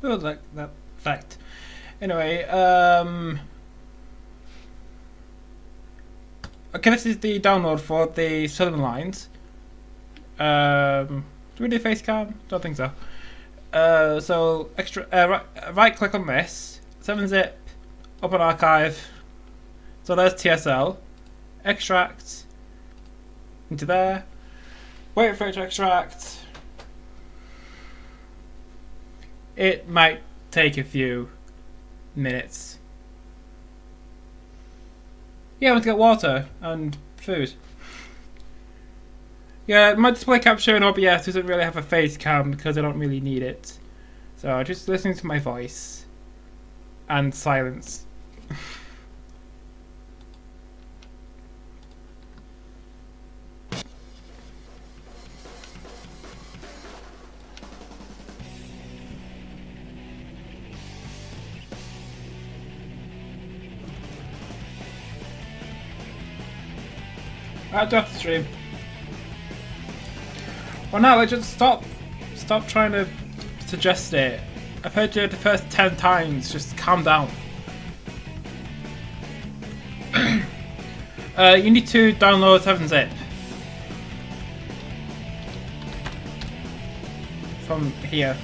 feels like that fact. Anyway, okay, this is the download for the Southern lines. Do we do face cam? Don't think so. So right click on this, 7-zip, open archive. So there's TSL, extract into there. Wait for it to extract. It might take a few minutes. Yeah, I want to get water and food. Yeah, my display capture in OBS doesn't really have a face cam because I don't really need it. So just listening to my voice and silence. I do have to stream. Well, no, like, just stop trying to suggest it. I've heard you the first 10 times. Just calm down. You need to download 7-zip from here.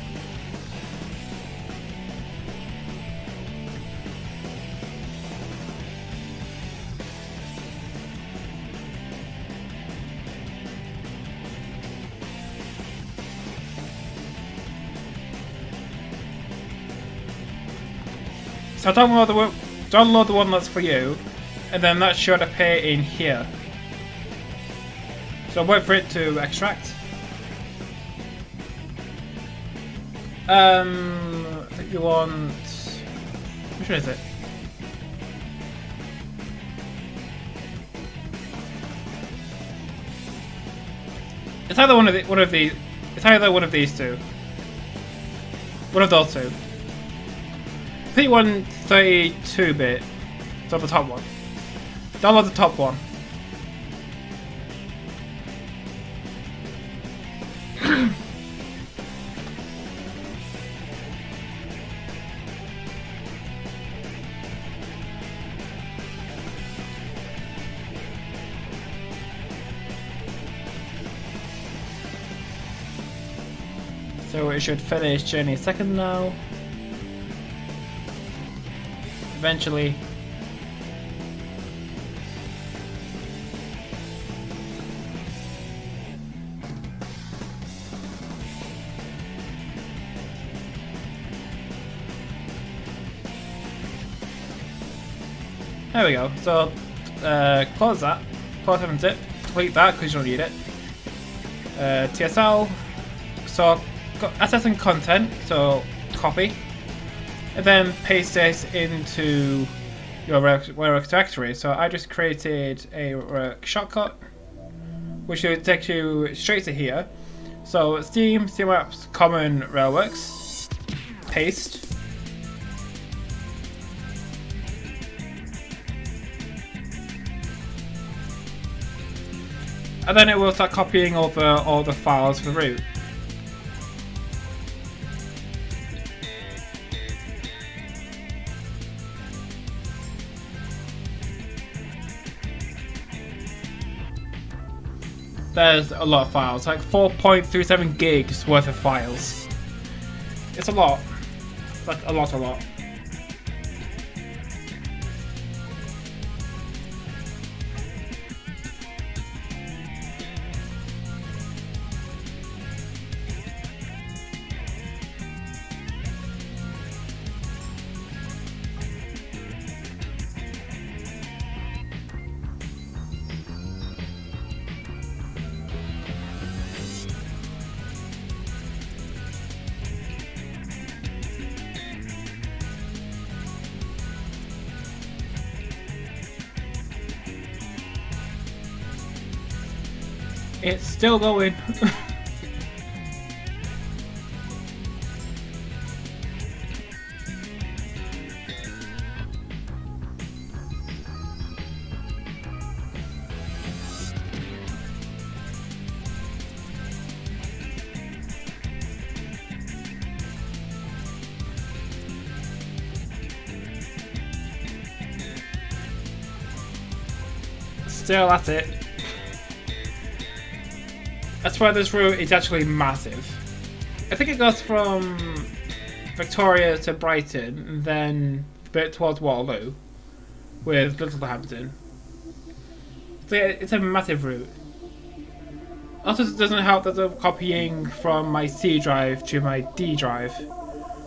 So download the one that's for you, and then that should appear in here. So wait for it to extract. I think you want, which one is it? It's either one of these. It's either one of these two. One of those two. I think you want 32-bit. So the top one. Download the top one. So it should finish any second now. Eventually. There we go. So close that. Close 7-zip. Delete that because you don't need it. TSL. So accessing content. So copy. And then paste this into your work directory. So I just created a work shortcut, which will take you straight to here. So Steam, CMapps, Common, Railworks, paste. And then it will start copying over all the files for root. There's a lot of files, like 4.37 gigs worth of files. It's a lot. Like a lot. It's still going. still, that's it. That's why this route is actually massive. I think it goes from Victoria to Brighton, and then a bit towards Waterloo, with Littlehampton. So yeah, it's a massive route. Also, it doesn't help that I'm copying from my C drive to my D drive.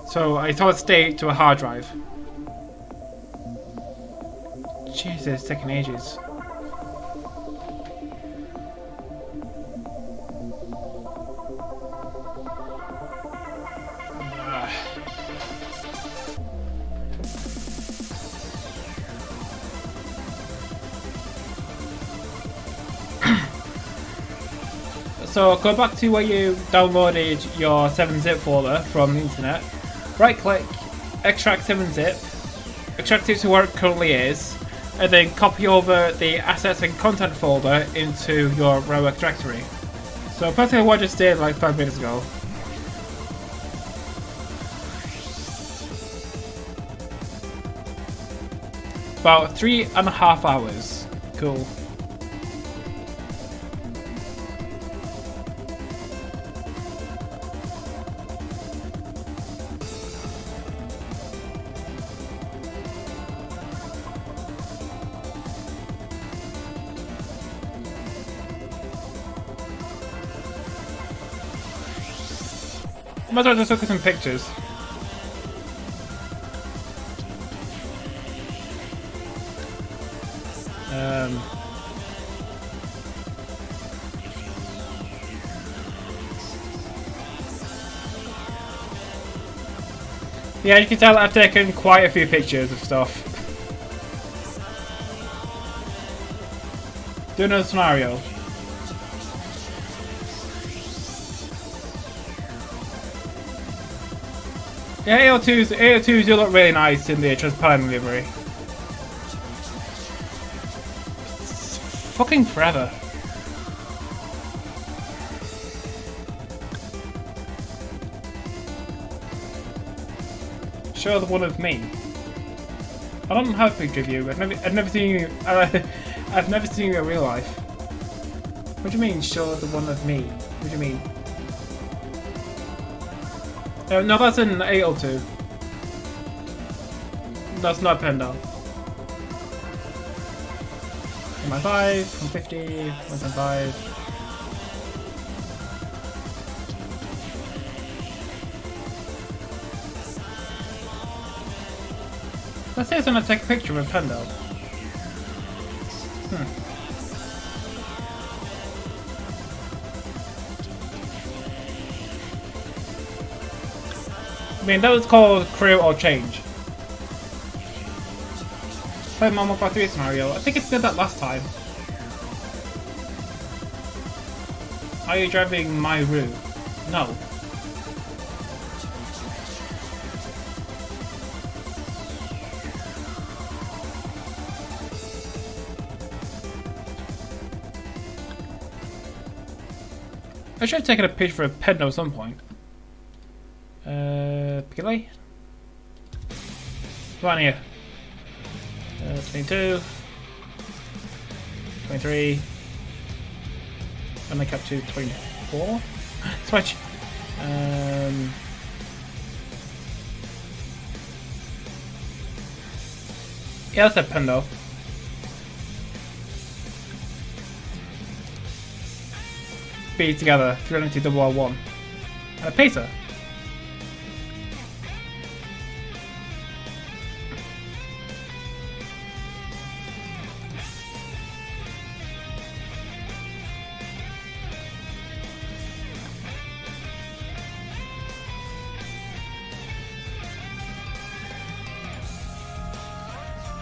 So I solid state to a hard drive. Jesus, it's taking ages. So go back to where you downloaded your 7-zip folder from the internet, right click, extract 7-zip, extract it to where it currently is, and then copy over the assets and content folder into your rogue directory. So personally what I just did like 5 minutes ago. About 3.5 hours. Cool. Might as well just look at some pictures. Yeah, you can tell I've taken quite a few pictures of stuff. Do another scenario. Yeah, AO2s do look really nice in the transparent livery. It's fucking forever. Show the one of me. I don't have a picture of you. I've never seen you. I've never seen you in real life. What do you mean? Show the one of me. What do you mean? No, that's an 802. That's not Pendle. 1.5, 150, 1.5. Let's say it's gonna take a picture of Pendle. I mean, that was called Crewe or Change. Play my 1.3 scenario. I think it did that last time. Are you driving my route? No. I should have taken a picture of Pedno at some point. Piccoli? Come on here. 22. 23. And make up to 24. Switch. Yeah, that's a Pendo. B together, 390 and a pacer.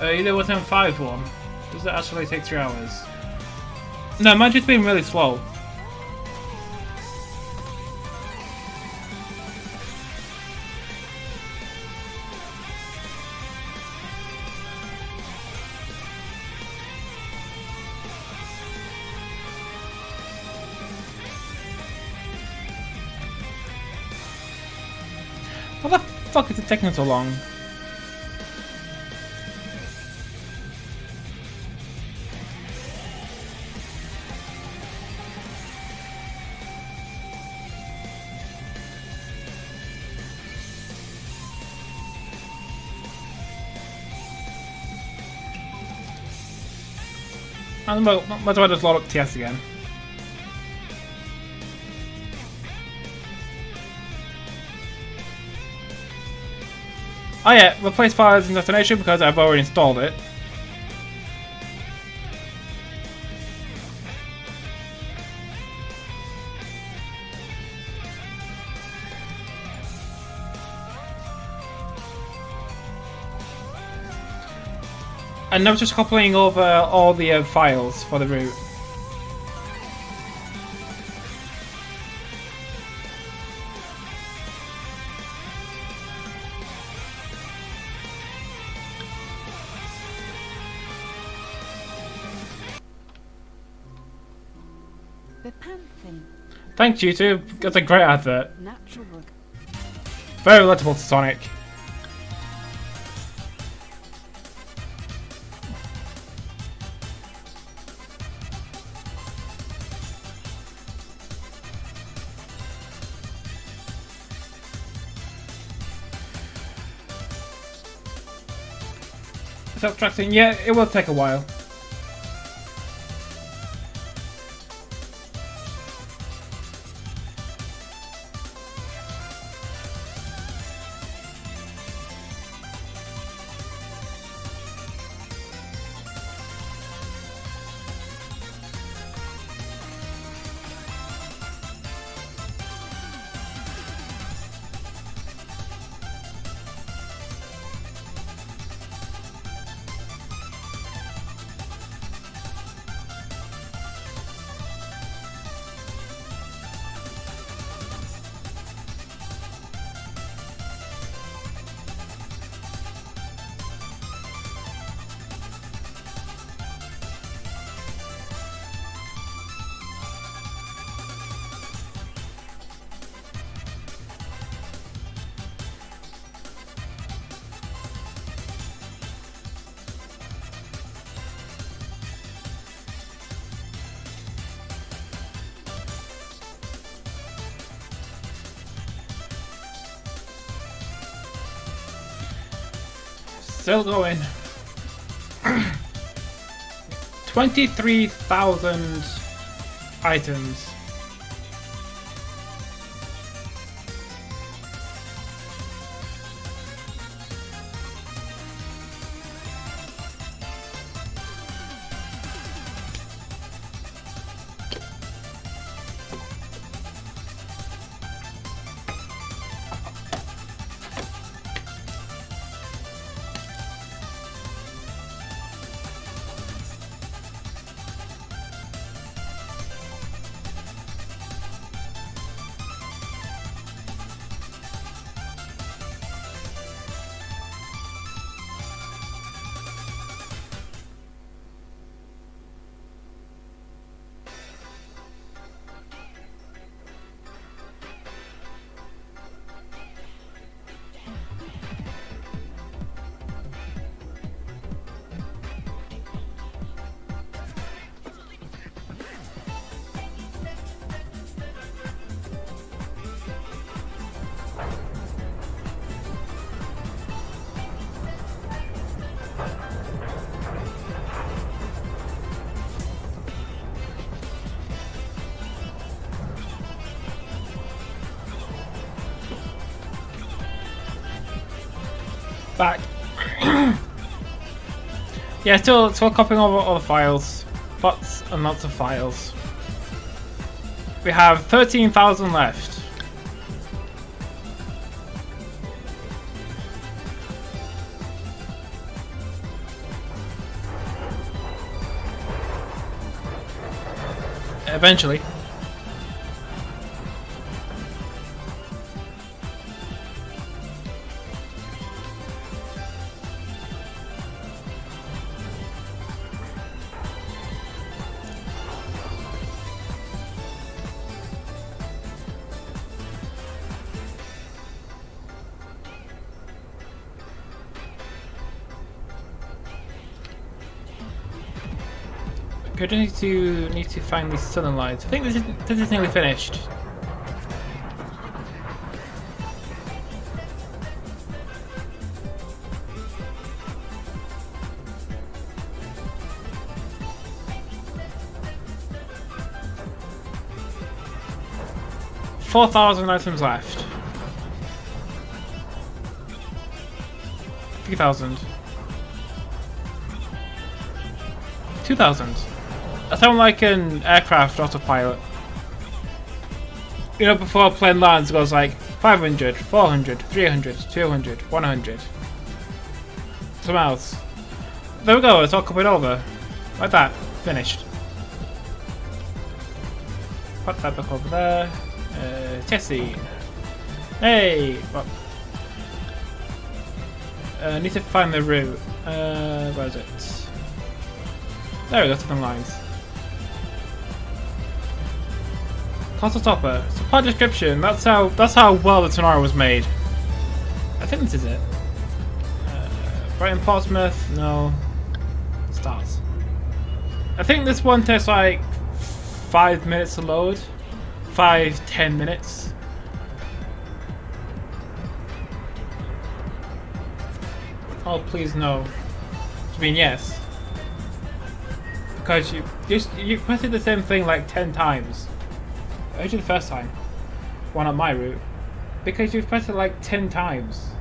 Either was M5 one. Does it actually take 3 hours? No, mine's just been really slow. What the fuck is it taking so long? And well, might as well just load up TS again. Oh yeah, replace files in destination because I've already installed it. And now just copying over all the files for the route. The Paignton. Thanks, YouTube. That's a great advert. Natural book. Very relatable to Sonic. Subtracting, yeah, it will take a while. Still going. 23,000 items. Back. Yeah, still copying over all the files. Lots and lots of files. We have 13,000 left. Eventually. I just need to find these southern lights. I think this is nearly finished. 4,000 items left. 3,000. 2,000. I sound like an aircraft autopilot. You know, before a plane lands, it goes like 500, 400, 300, 200, 100. Something else. There we go, it's all coming over. Like that. Finished. Put that back over there. Tessie. Hey! Well, I need to find the route. Where is it? There we go, to the lines. Castle Topper. Supply description. That's how well the Itinerary was made. I think this is it. Brighton Portsmouth. No. Stars. I think this one takes like 5 minutes to load. 5-10 minutes. Oh, please no. I mean, yes. Because you pressed the same thing like 10 times. Actually, the first time. One on my route. Because you've pressed it like 10 times.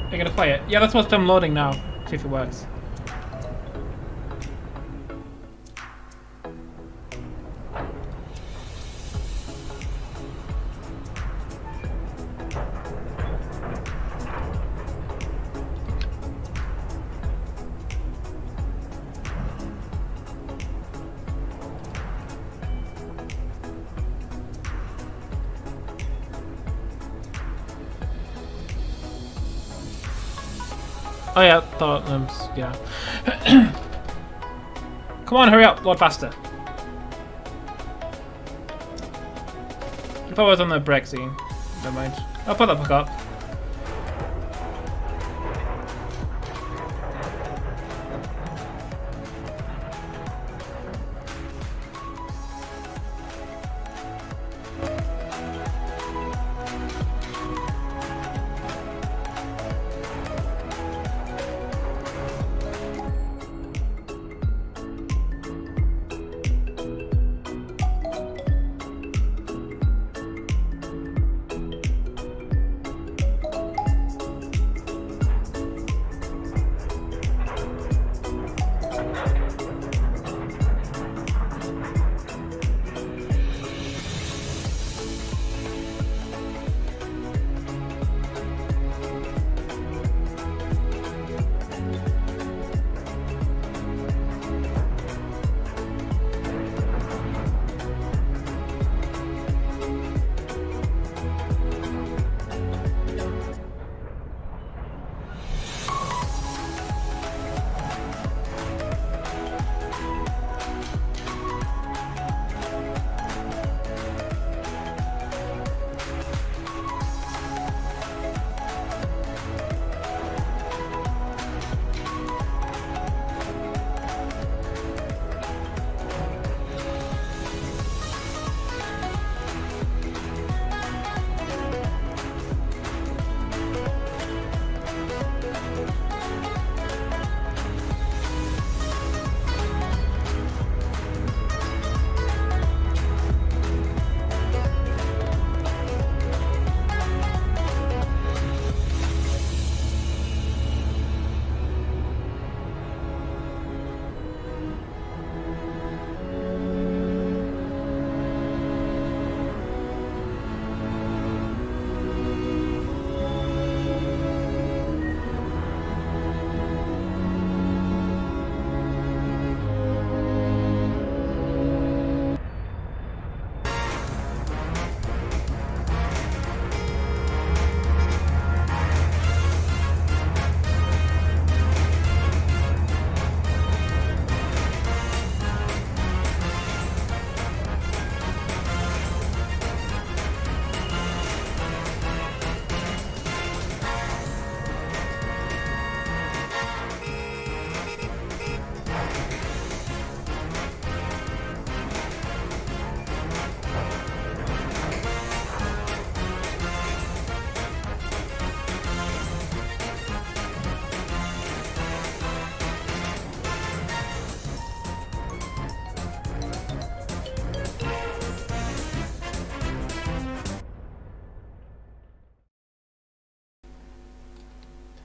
Are you gonna play it? Yeah, that's what's done loading now. See if it works. Oh yeah, thought yeah. Come on, hurry up, load faster. I thought I was on the break scene. Never mind. I'll put that back up.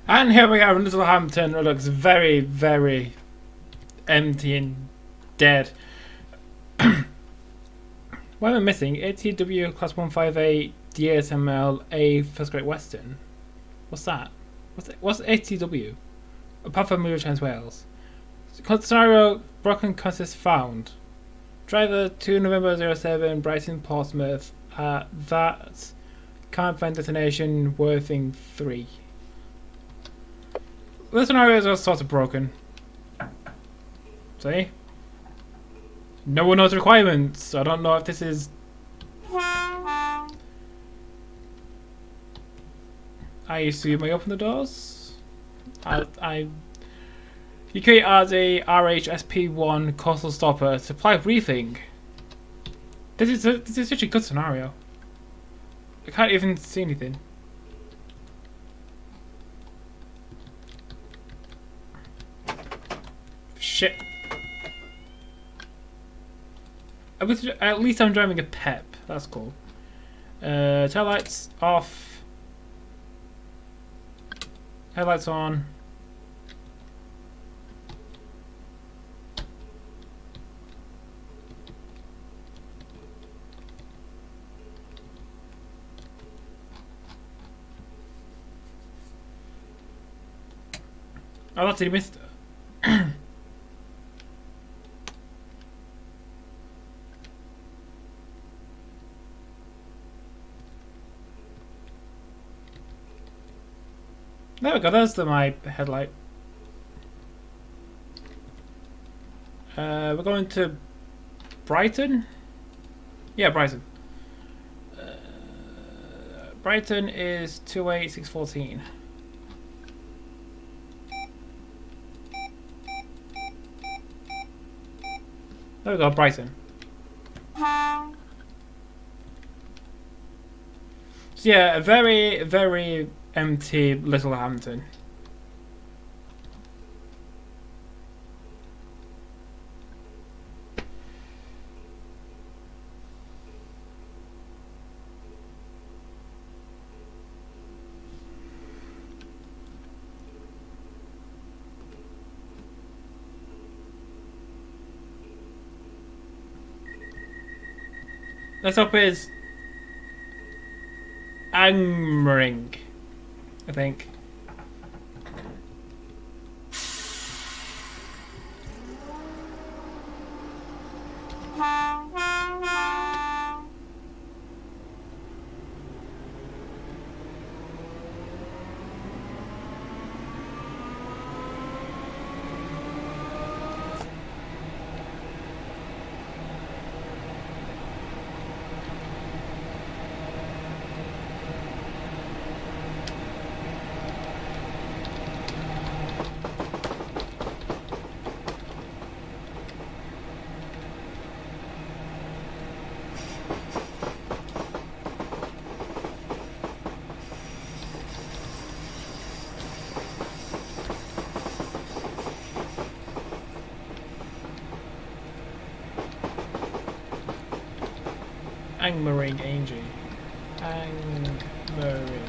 And here we are in Littlehampton. It looks very, very empty and dead. What am I missing? ATW Class 158 DSML A First Great Western. What's that? What's ATW? Apart from Mirror Trans Wales. Scenario broken consist found. Driver 2 November 07 Brighton Portsmouth. That can't find destination Worthing 3. The scenarios are sort of broken. See? No one knows requirements, so I don't know if this is... I assume I open the doors? You create as a RHSP1 coastal stopper, supply briefing. This is such a good scenario. I can't even see anything. Shit. At least I'm driving a Pep. That's cool. Tail lights off. Headlights on. Oh, that's it, missed it. There we go, there's my headlight. We're going to Brighton? Yeah, Brighton. Brighton is 28614. There we go, Brighton. So yeah, a very, very empty Littlehampton. Let's hope it's Angmering, I think. Angmering, Angie. Angmering.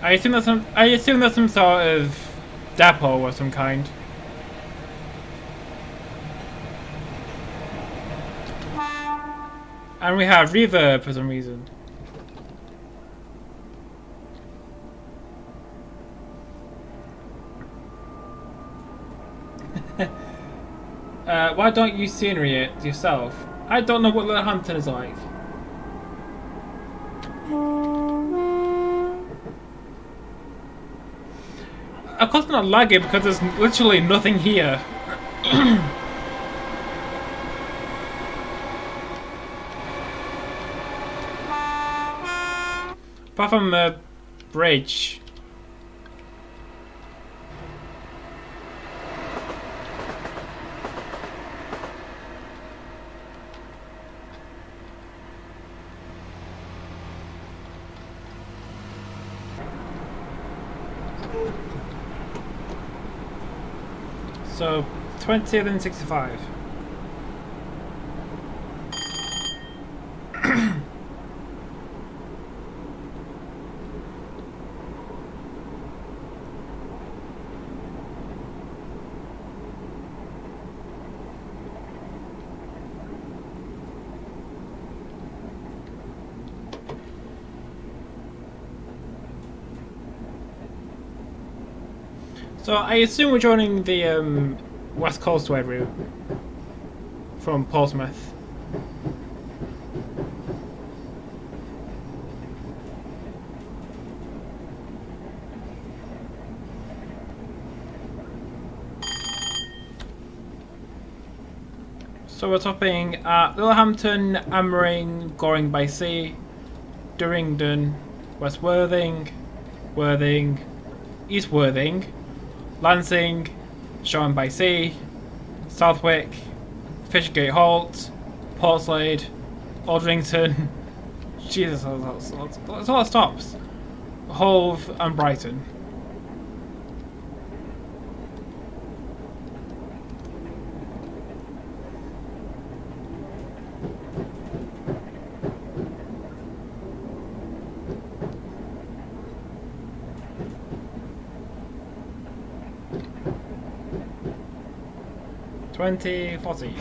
I assume that's some sort of depot of some kind. And we have reverb for some reason. Why don't you scenery it yourself? I don't know what Littlehampton is like. Of course I'm not lagging because there's literally nothing here. Apart from the bridge. So 20 then 65. So I assume we're joining the West Coastway route from Portsmouth. So we're stopping at Littlehampton, Amering, Goring by Sea, Durrington, West Worthing, Worthing, East Worthing, Lancing, Shoton by Sea, Southwick, Fishergate Halt, Portslade, Aldrington. Jesus, that's a lot of stops. Hove and Brighton. $20.40.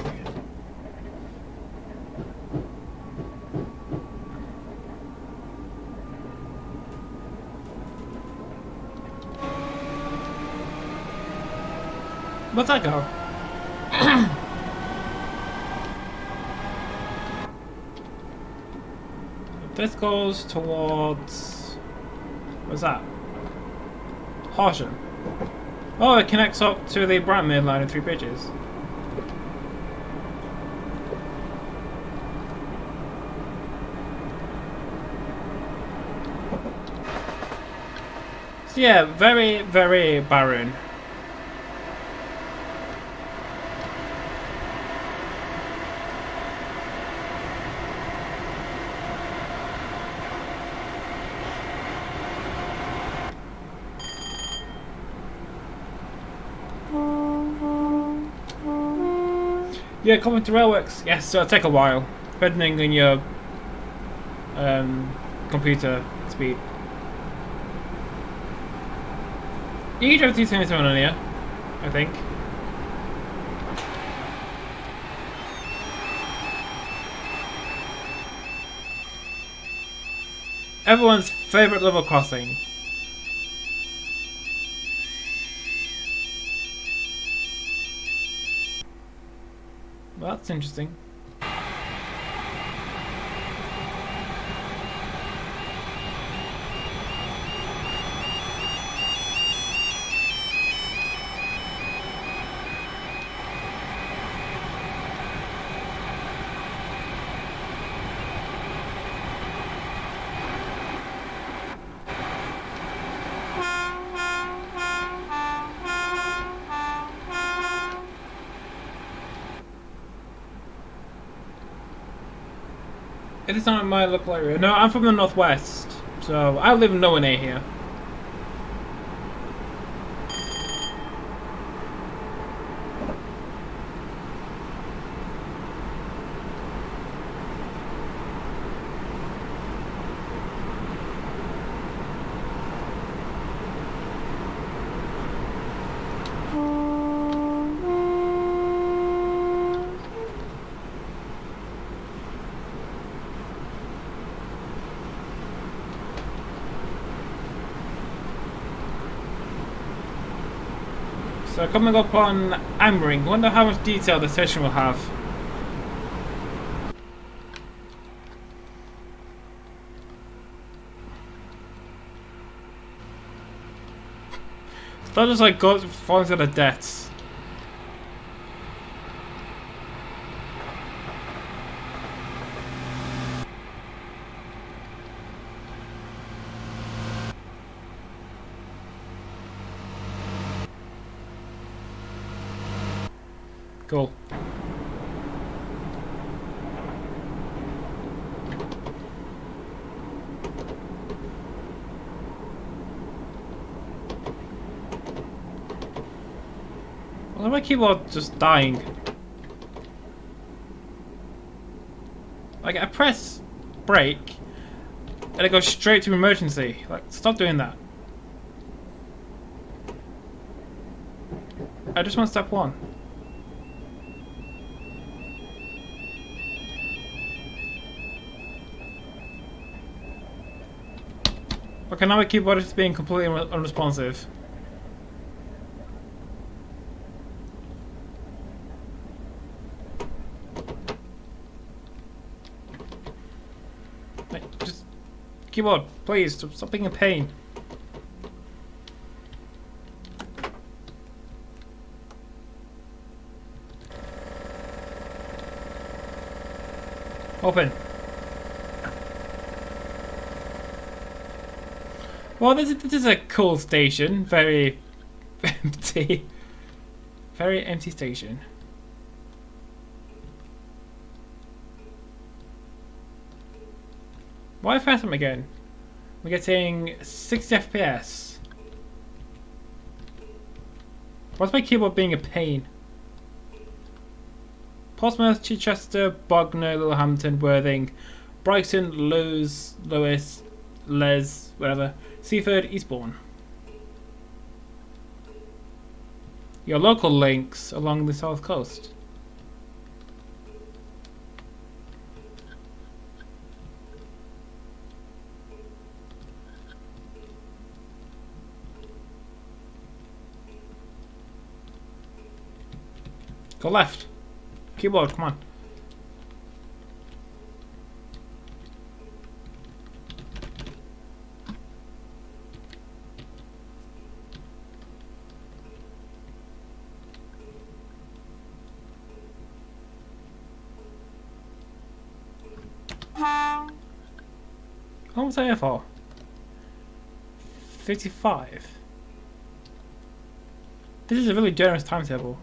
Where'd that go? This goes towards... what's that? Heysham. Oh, it connects up to the Brighton main line in 3 bridges. So yeah, very, very barren. Yeah, coming to railworks. Yes, so it'll take a while, depending on your computer speed. You drove 277 on here, I think. Everyone's favourite level crossing. Well, that's interesting. It is not my local area. No, I'm from the northwest, so I live nowhere near here. So coming up on Amering, wonder how much detail the station will have. So that just like goes falling to the depths. Cool. Why is my keyboard just dying? Like, I press brake and it goes straight to emergency. Like, stop doing that. I just want step 1. Okay, now my keyboard is being completely unresponsive. Keyboard, please, stop being a pain. Open. Well, this is a cool station. Very empty. Very empty station. Why press them again? We're getting 60 FPS. Why's my keyboard being a pain? Portsmouth, Chichester, Bognor, Littlehampton, Worthing, Brighton, Lewes, Les, whatever, Seaford, Eastbourne. Your local links along the south coast. Go left. Keyboard, come on. What was I here for? 55. This is a really generous timetable.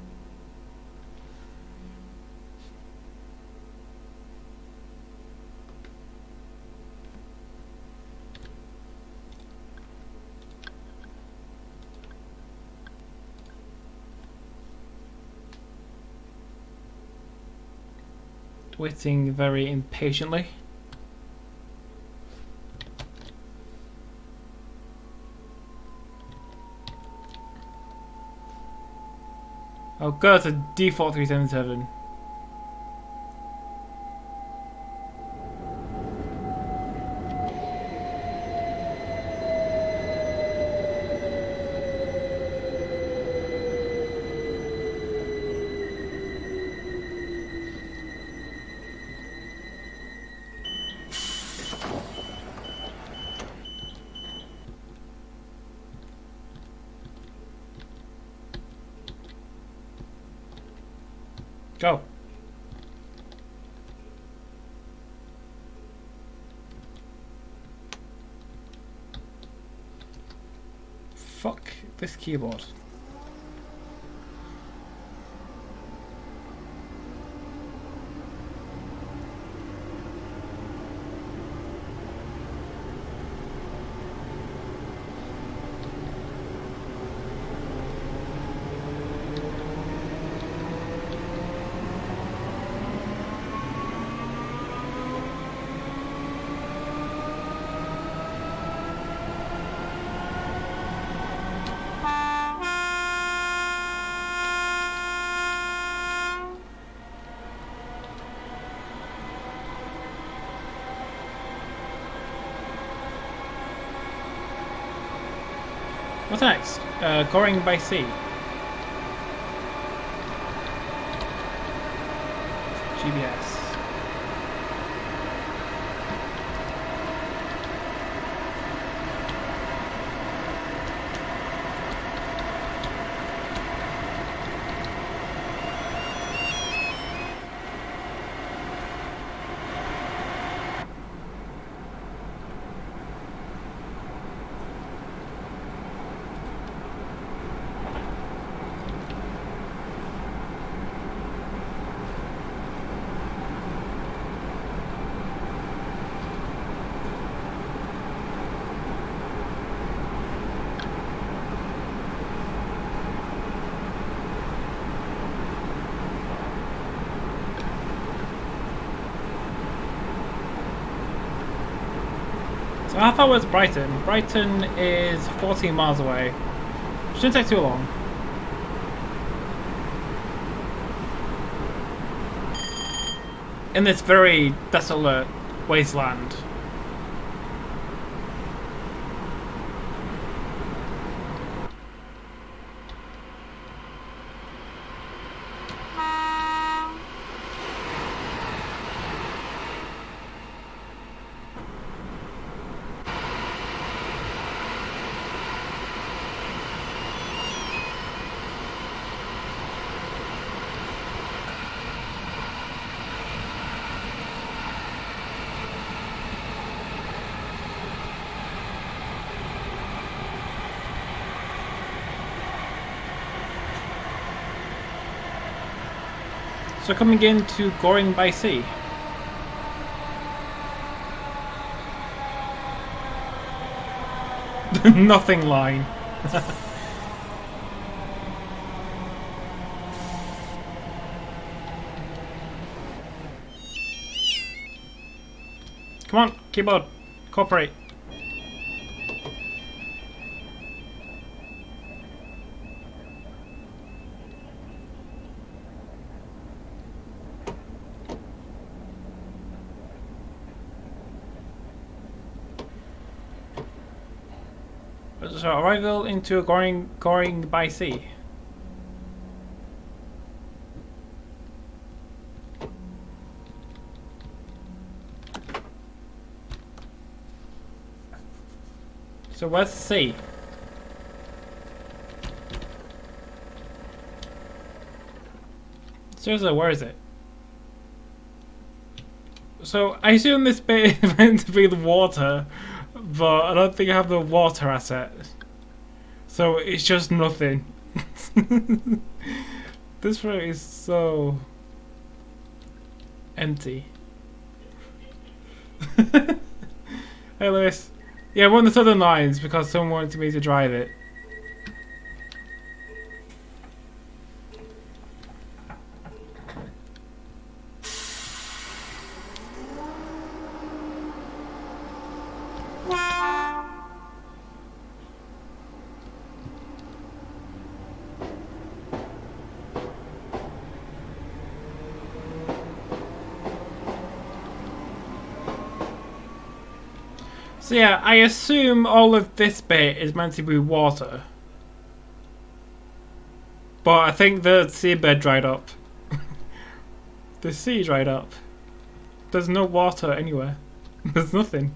Waiting very impatiently. Oh god, it's a default 377. Go. Fuck this keyboard. What's next? Going by sea. GBS. So how far was Brighton? Brighton is 14 miles away. Shouldn't take too long. In this very desolate wasteland. So coming into Goring by Sea. Nothing line. Come on, keyboard, cooperate. So arrival into Goring by Sea. So where's the sea? Seriously, where is it? So I assume this bit is meant to be the water, but I don't think I have the water asset. So it's just nothing. This route is so empty. Hey Lewis. Yeah, we're on the Southern Lines because someone wanted me to drive it. So yeah, I assume all of this bit is meant to be water. But I think the seabed dried up. The sea dried up. There's no water anywhere. There's nothing.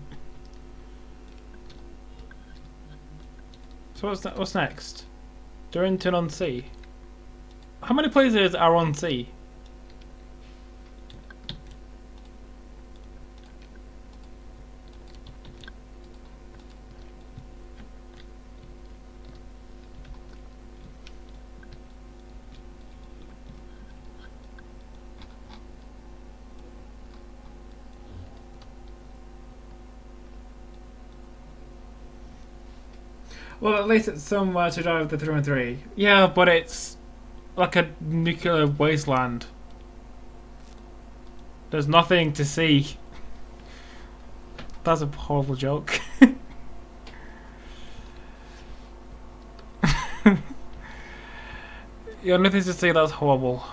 So what's next? Durrington on sea. How many places are on sea? Well, at least it's somewhere to drive the 313. Yeah, but it's like a nuclear wasteland. There's nothing to see. That's a horrible joke. Yeah, nothing to see, that's horrible.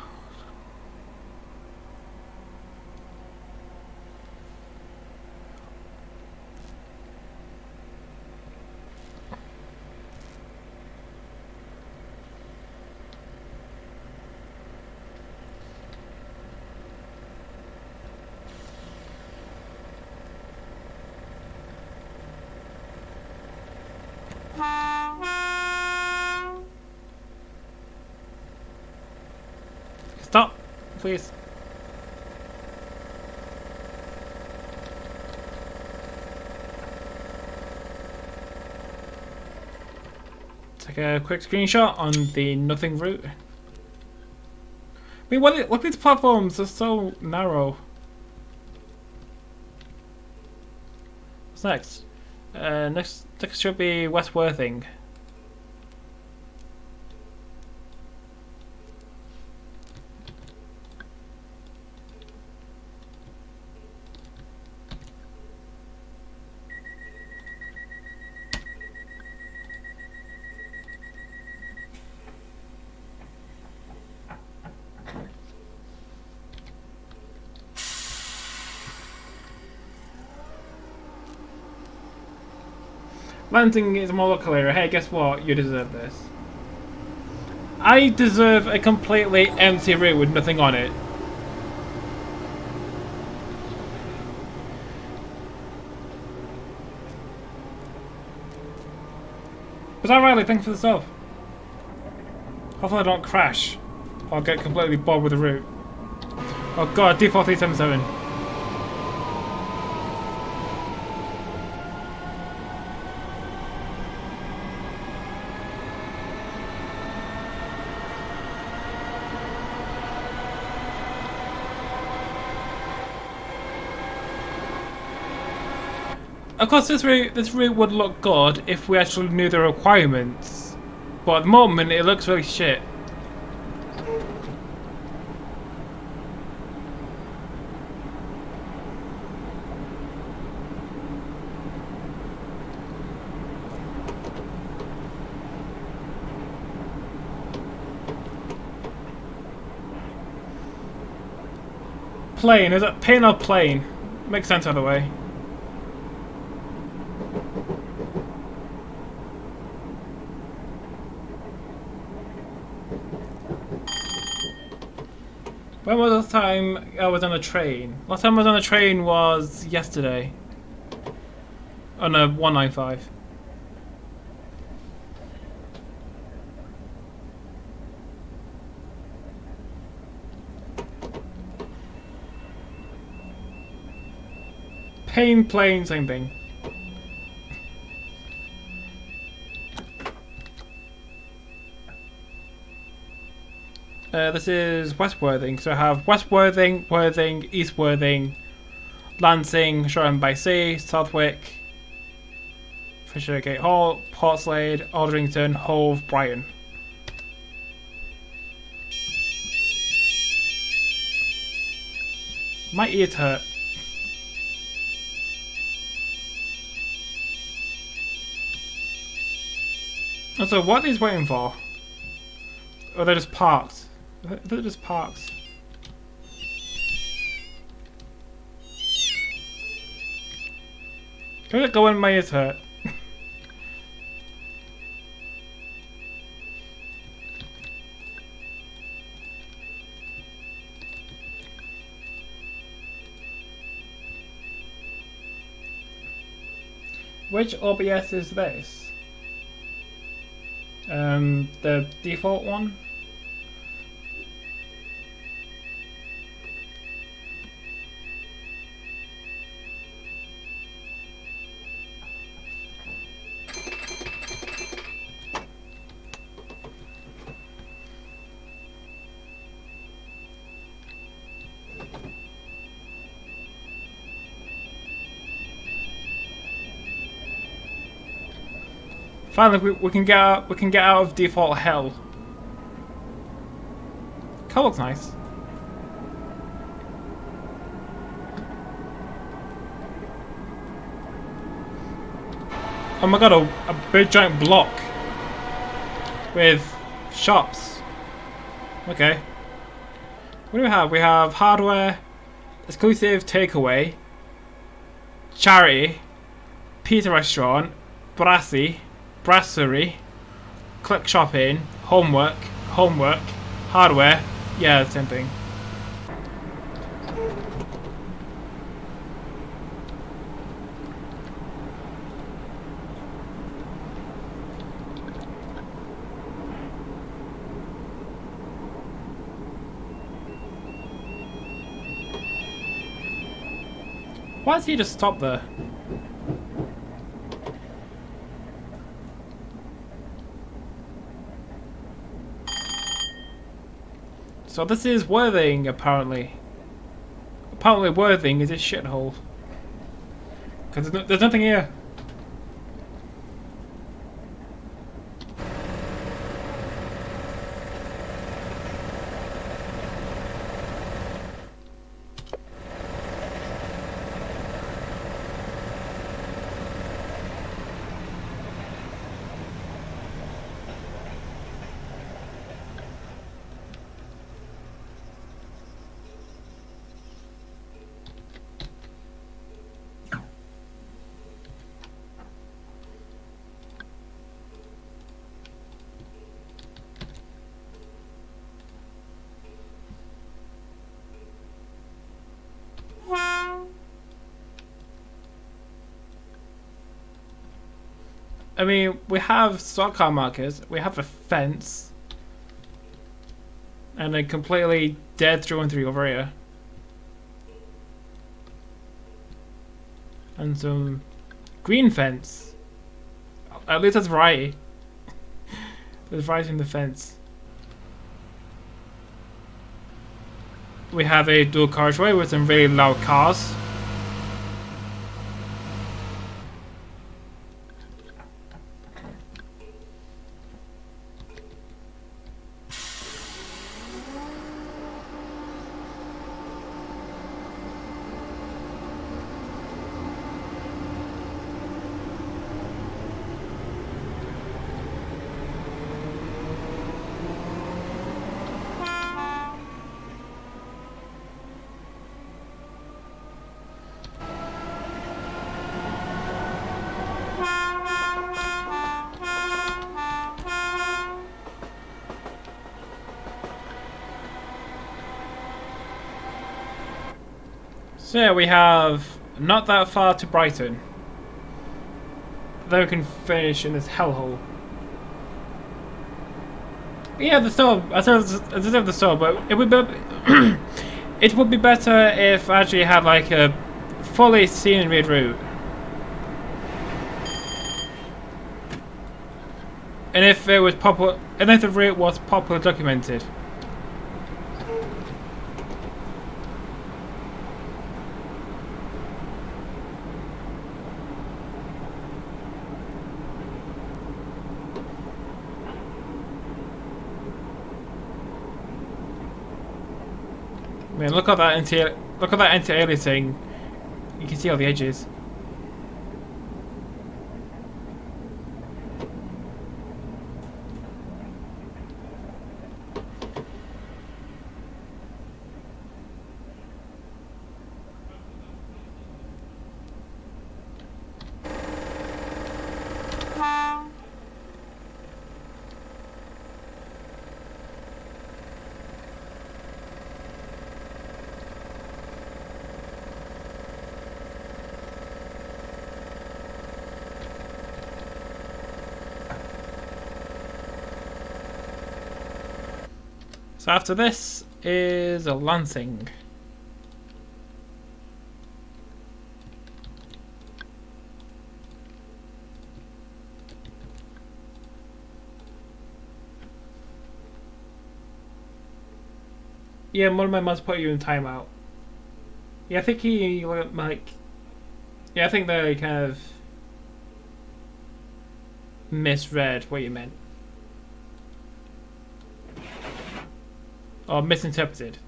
Stop, please. Take a quick screenshot on the nothing route. I mean, look at these platforms, they're so narrow. What's next? Next should be West Worthing. Lansing is more local area. Hey, guess what? You deserve this. I deserve a completely empty route with nothing on it. But Riley, thanks for the sub. Hopefully I don't crash. Or get completely bored with the route. Oh god, D4377. Of course, this route would look good if we actually knew the requirements, but at the moment it looks really shit. Plane, is it pain or plane? Makes sense either way. When was the last time I was on a train? Last time I was on a train was yesterday. On a 195. Pain, plane, same thing. This is West Worthing, so I have West Worthing, Worthing, East Worthing, Lancing, Shoton by Sea, Southwick, Fishergate Hall, Portslade, Aldrington, Hove, Brighton. My ears hurt. Also, what are these waiting for? Or they're just parked? They're just parked. Can I go when my ears hurt? Which OBS is this? The default one? Finally, we can get out. We can get out of default hell. Car looks nice. Oh my god, a big giant block with shops. Okay. What do we have? We have hardware, exclusive takeaway, charity, pizza restaurant, brasserie, click shopping, homework, hardware. Yeah, same thing. Why does he just stop there? So this is Worthing, apparently. Apparently Worthing is a shithole. Because there's nothing here. I mean, we have stock car markers, we have a fence, and a completely dead through and through over here. And some green fence. At least that's variety. There's variety in the fence. We have a dual carriageway with some really loud cars. So yeah, we have not that far to Brighton. Then we can finish in this hellhole. Yeah, the store. I deserve the store, but it would be it would be better if I actually had like a fully scenery route. And if it was proper, and if the route was properly documented. I mean, look at that anti-aliasing. You can see all the edges. So after this is a Lancing. Yeah, one of my mods put you in timeout. Yeah, I think he like. Yeah, I think they kind of misread what you meant. Or misinterpreted.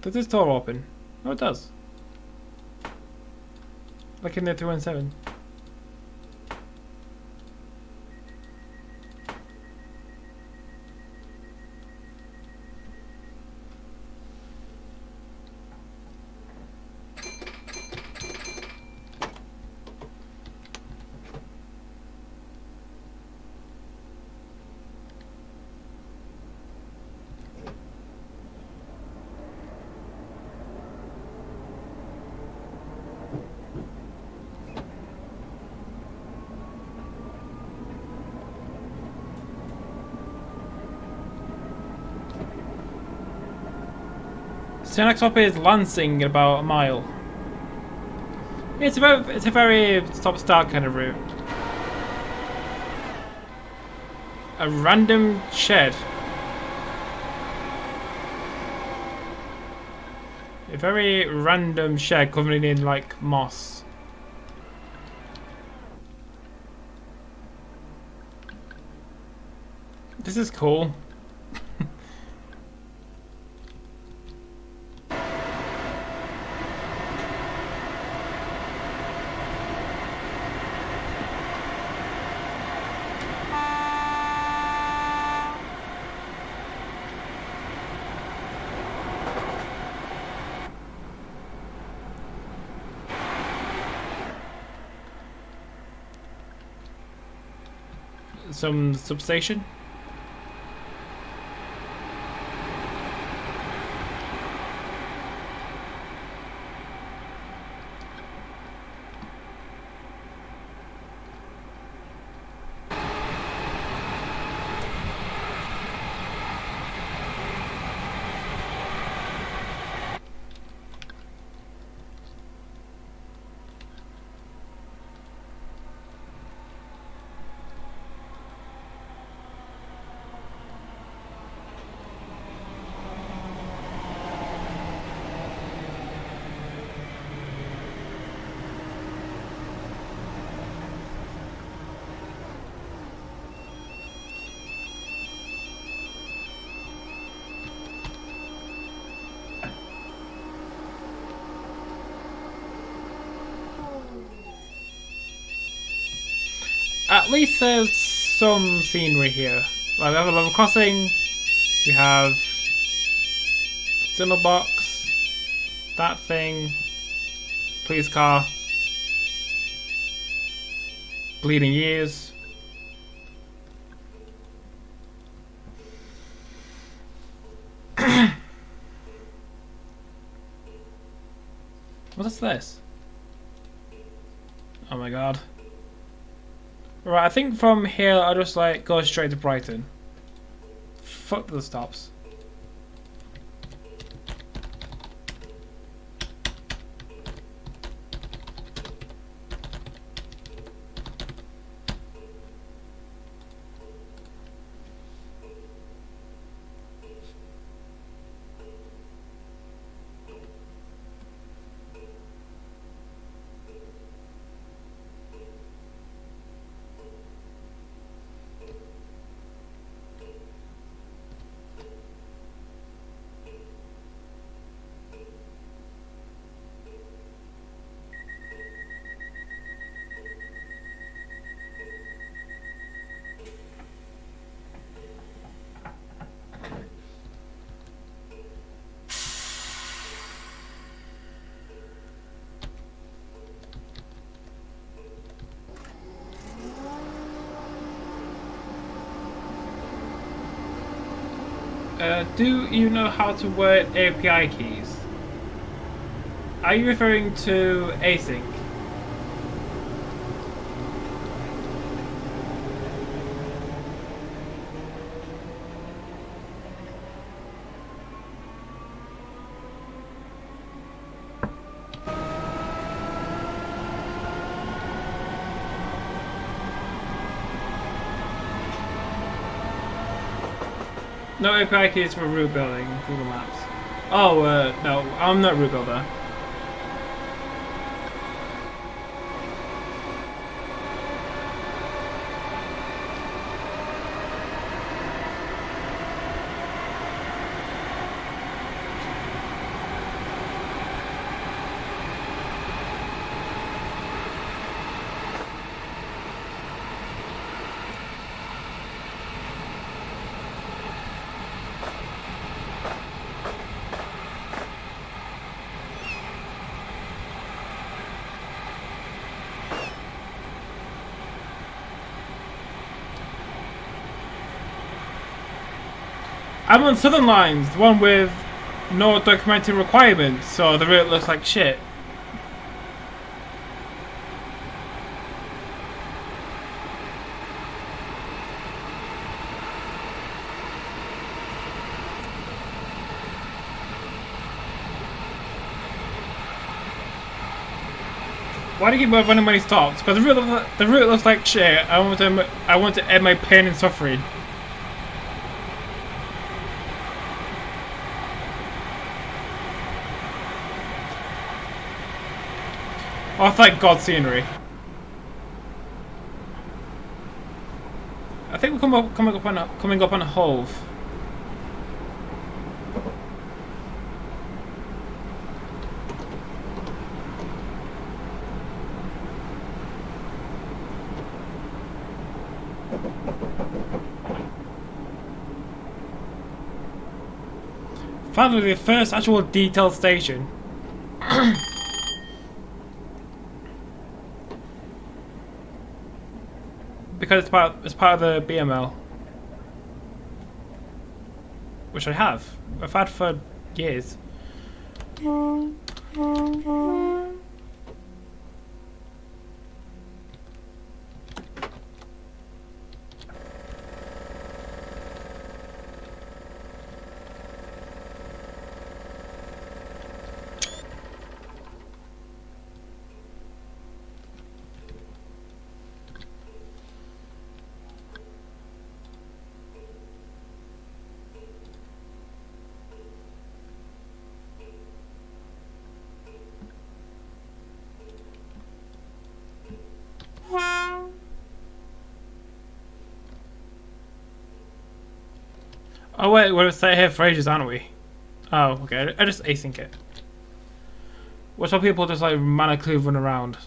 Does this door open? Oh, it does. Like in the 317. So next up is Lancing, about a mile. It's a very stop-start kind of route. A random shed. A very random shed covered in like moss. This is cool. Some substation. At least there's some scenery here. Like we have a level crossing, we have signal box, that thing, police car, bleeding ears. What's this? Oh my god. Right, I think from here I'll just like go straight to Brighton. Fuck the stops. Do you know how to word API keys? Are you referring to async? No API keys for route building, Google Maps. Oh, no, I'm not route builder. I'm on Southern Lines, the one with no documented requirements, so the route looks like shit. Why do you keep running when he stops? Because the route looks like shit. I want to end my pain and suffering. Oh, thank God, scenery. I think we're coming up on a Hove. Finally, the first actual detailed station. Because it's part of the BML, which I've had for years. Oh wait, we're stay here for ages, aren't we? Oh, okay. I just async it. What's all people just like manically run around?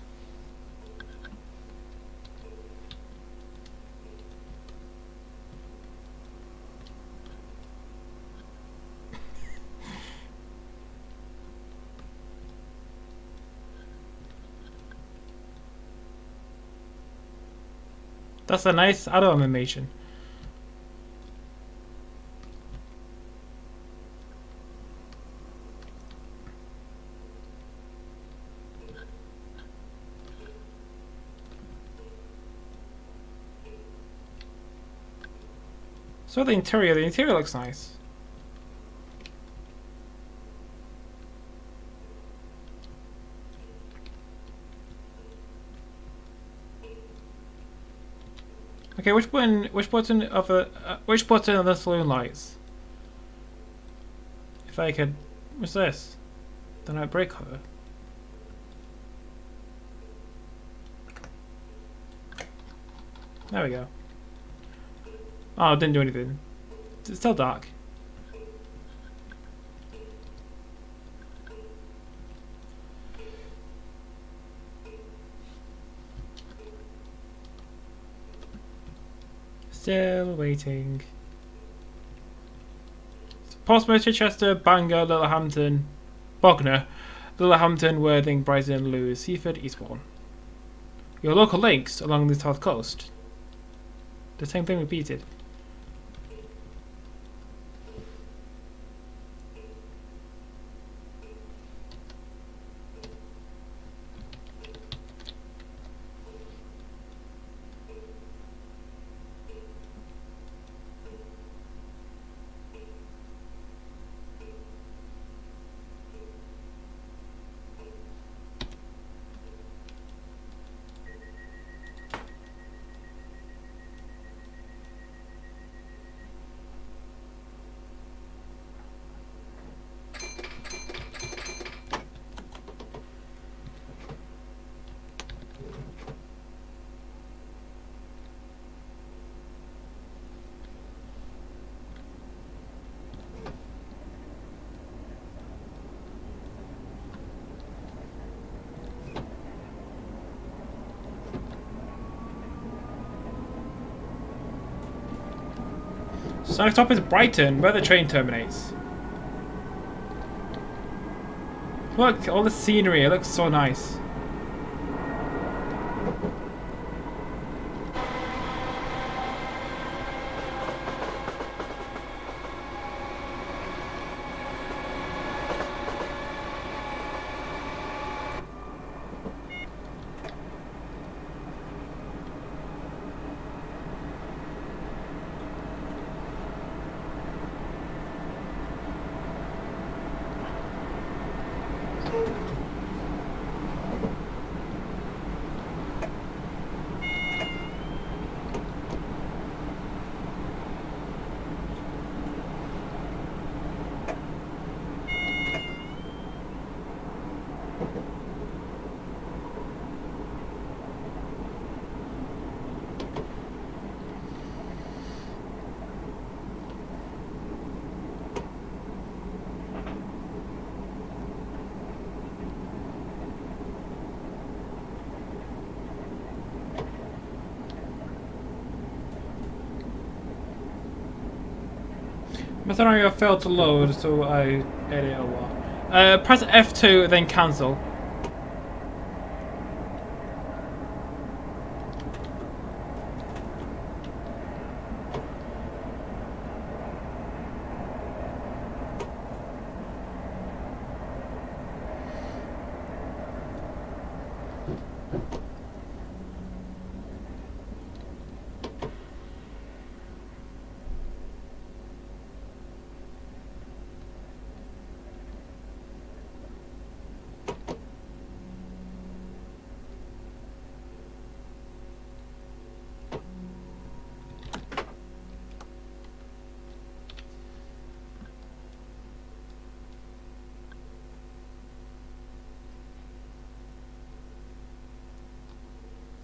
That's a nice auto animation. So the interior looks nice. Okay, which button of the saloon lights? If I could, what's this? Don't I break her? There we go. Oh, it didn't do anything. It's still dark. Still waiting. Portsmouth, Chichester, Bangor, Littlehampton, Bognor, Littlehampton, Worthing, Brighton, Lewes, Seaford, Eastbourne. Your local links along the south coast. The same thing repeated. So next stop is Brighton, where the train terminates. Look, all the scenery, it looks so nice. My scenario failed to load, so I edit a lot. Press F2, then cancel.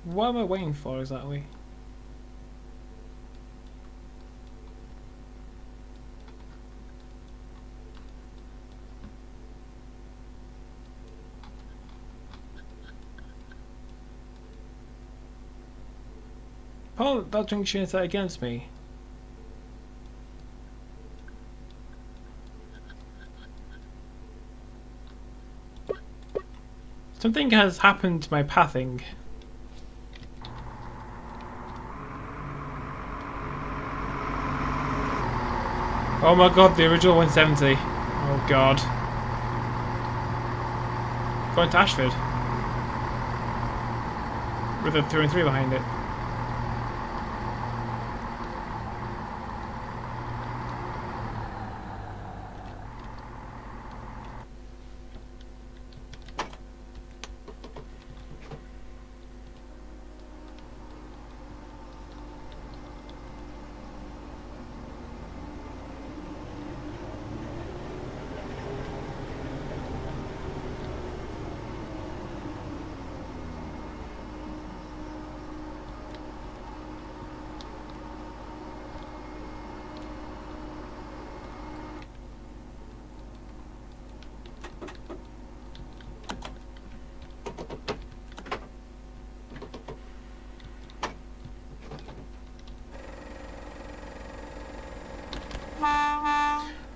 What am I waiting for exactly? Oh, that junction is set against me. Something has happened to my pathing. Oh my god, the original 170. Oh god. Going to Ashford. With a 2 and 3 behind it.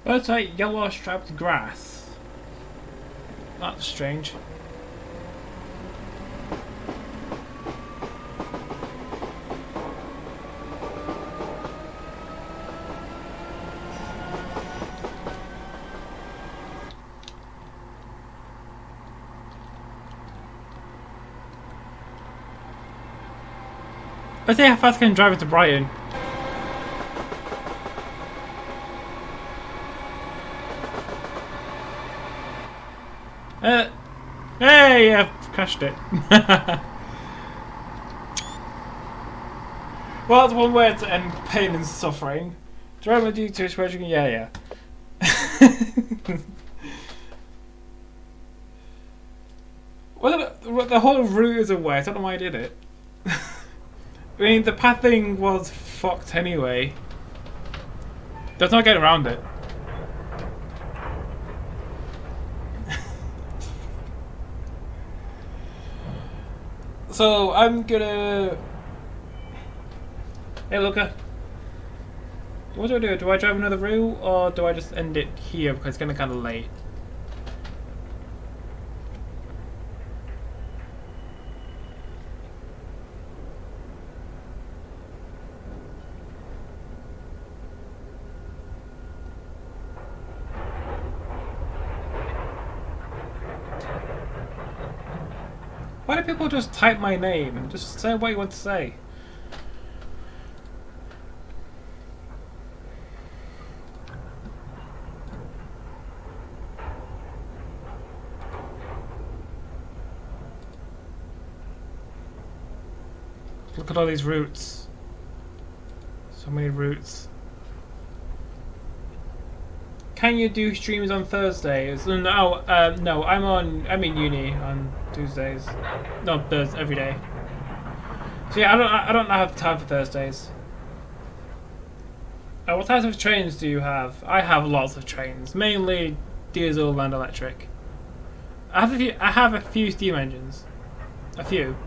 Oh, it's like yellow striped grass. That's strange. Let's see how fast I can drive it to Brighton. Hey, I've crashed it. Well, that's one way to end pain and suffering. Drive due to expression, yeah. Well, the whole route is away. I don't know why I did it. I mean, the pathing was fucked anyway. There's no getting around it. So I'm gonna. Hey, Luca. What do I do? Do I drive another route or do I just end it here because it's getting kind of late? Why do people just type my name? Just say what you want to say. Look at all these routes. So many routes. Can you do streams on Thursdays? No, no. I'm in uni on Tuesdays. No, Thursdays every day. So yeah, I don't have time for Thursdays. What types of trains do you have? I have lots of trains, mainly diesel and electric. I have a few steam engines, a few,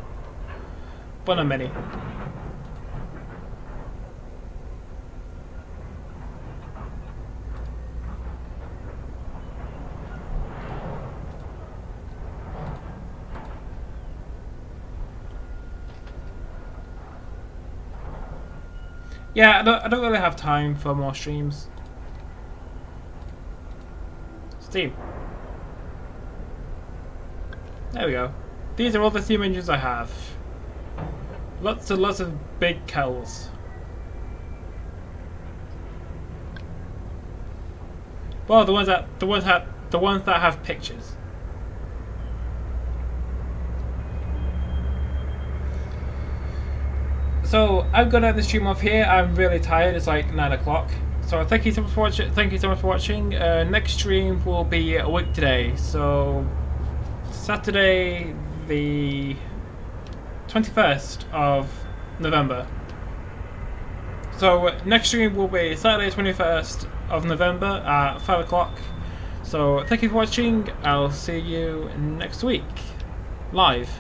but not many. Yeah, I don't really have time for more streams. Steam. There we go. These are all the steam engines I have. Lots and lots of big kettles. Well, the ones that have pictures. So I'm gonna end the stream off here. I'm really tired. It's like 9 o'clock. So thank you so much for watching. Thank you so much for watching. Next stream will be a week today. So Saturday, the 21st of November. So next stream will be Saturday, 21st of November at 5 o'clock. So thank you for watching. I'll see you next week, live.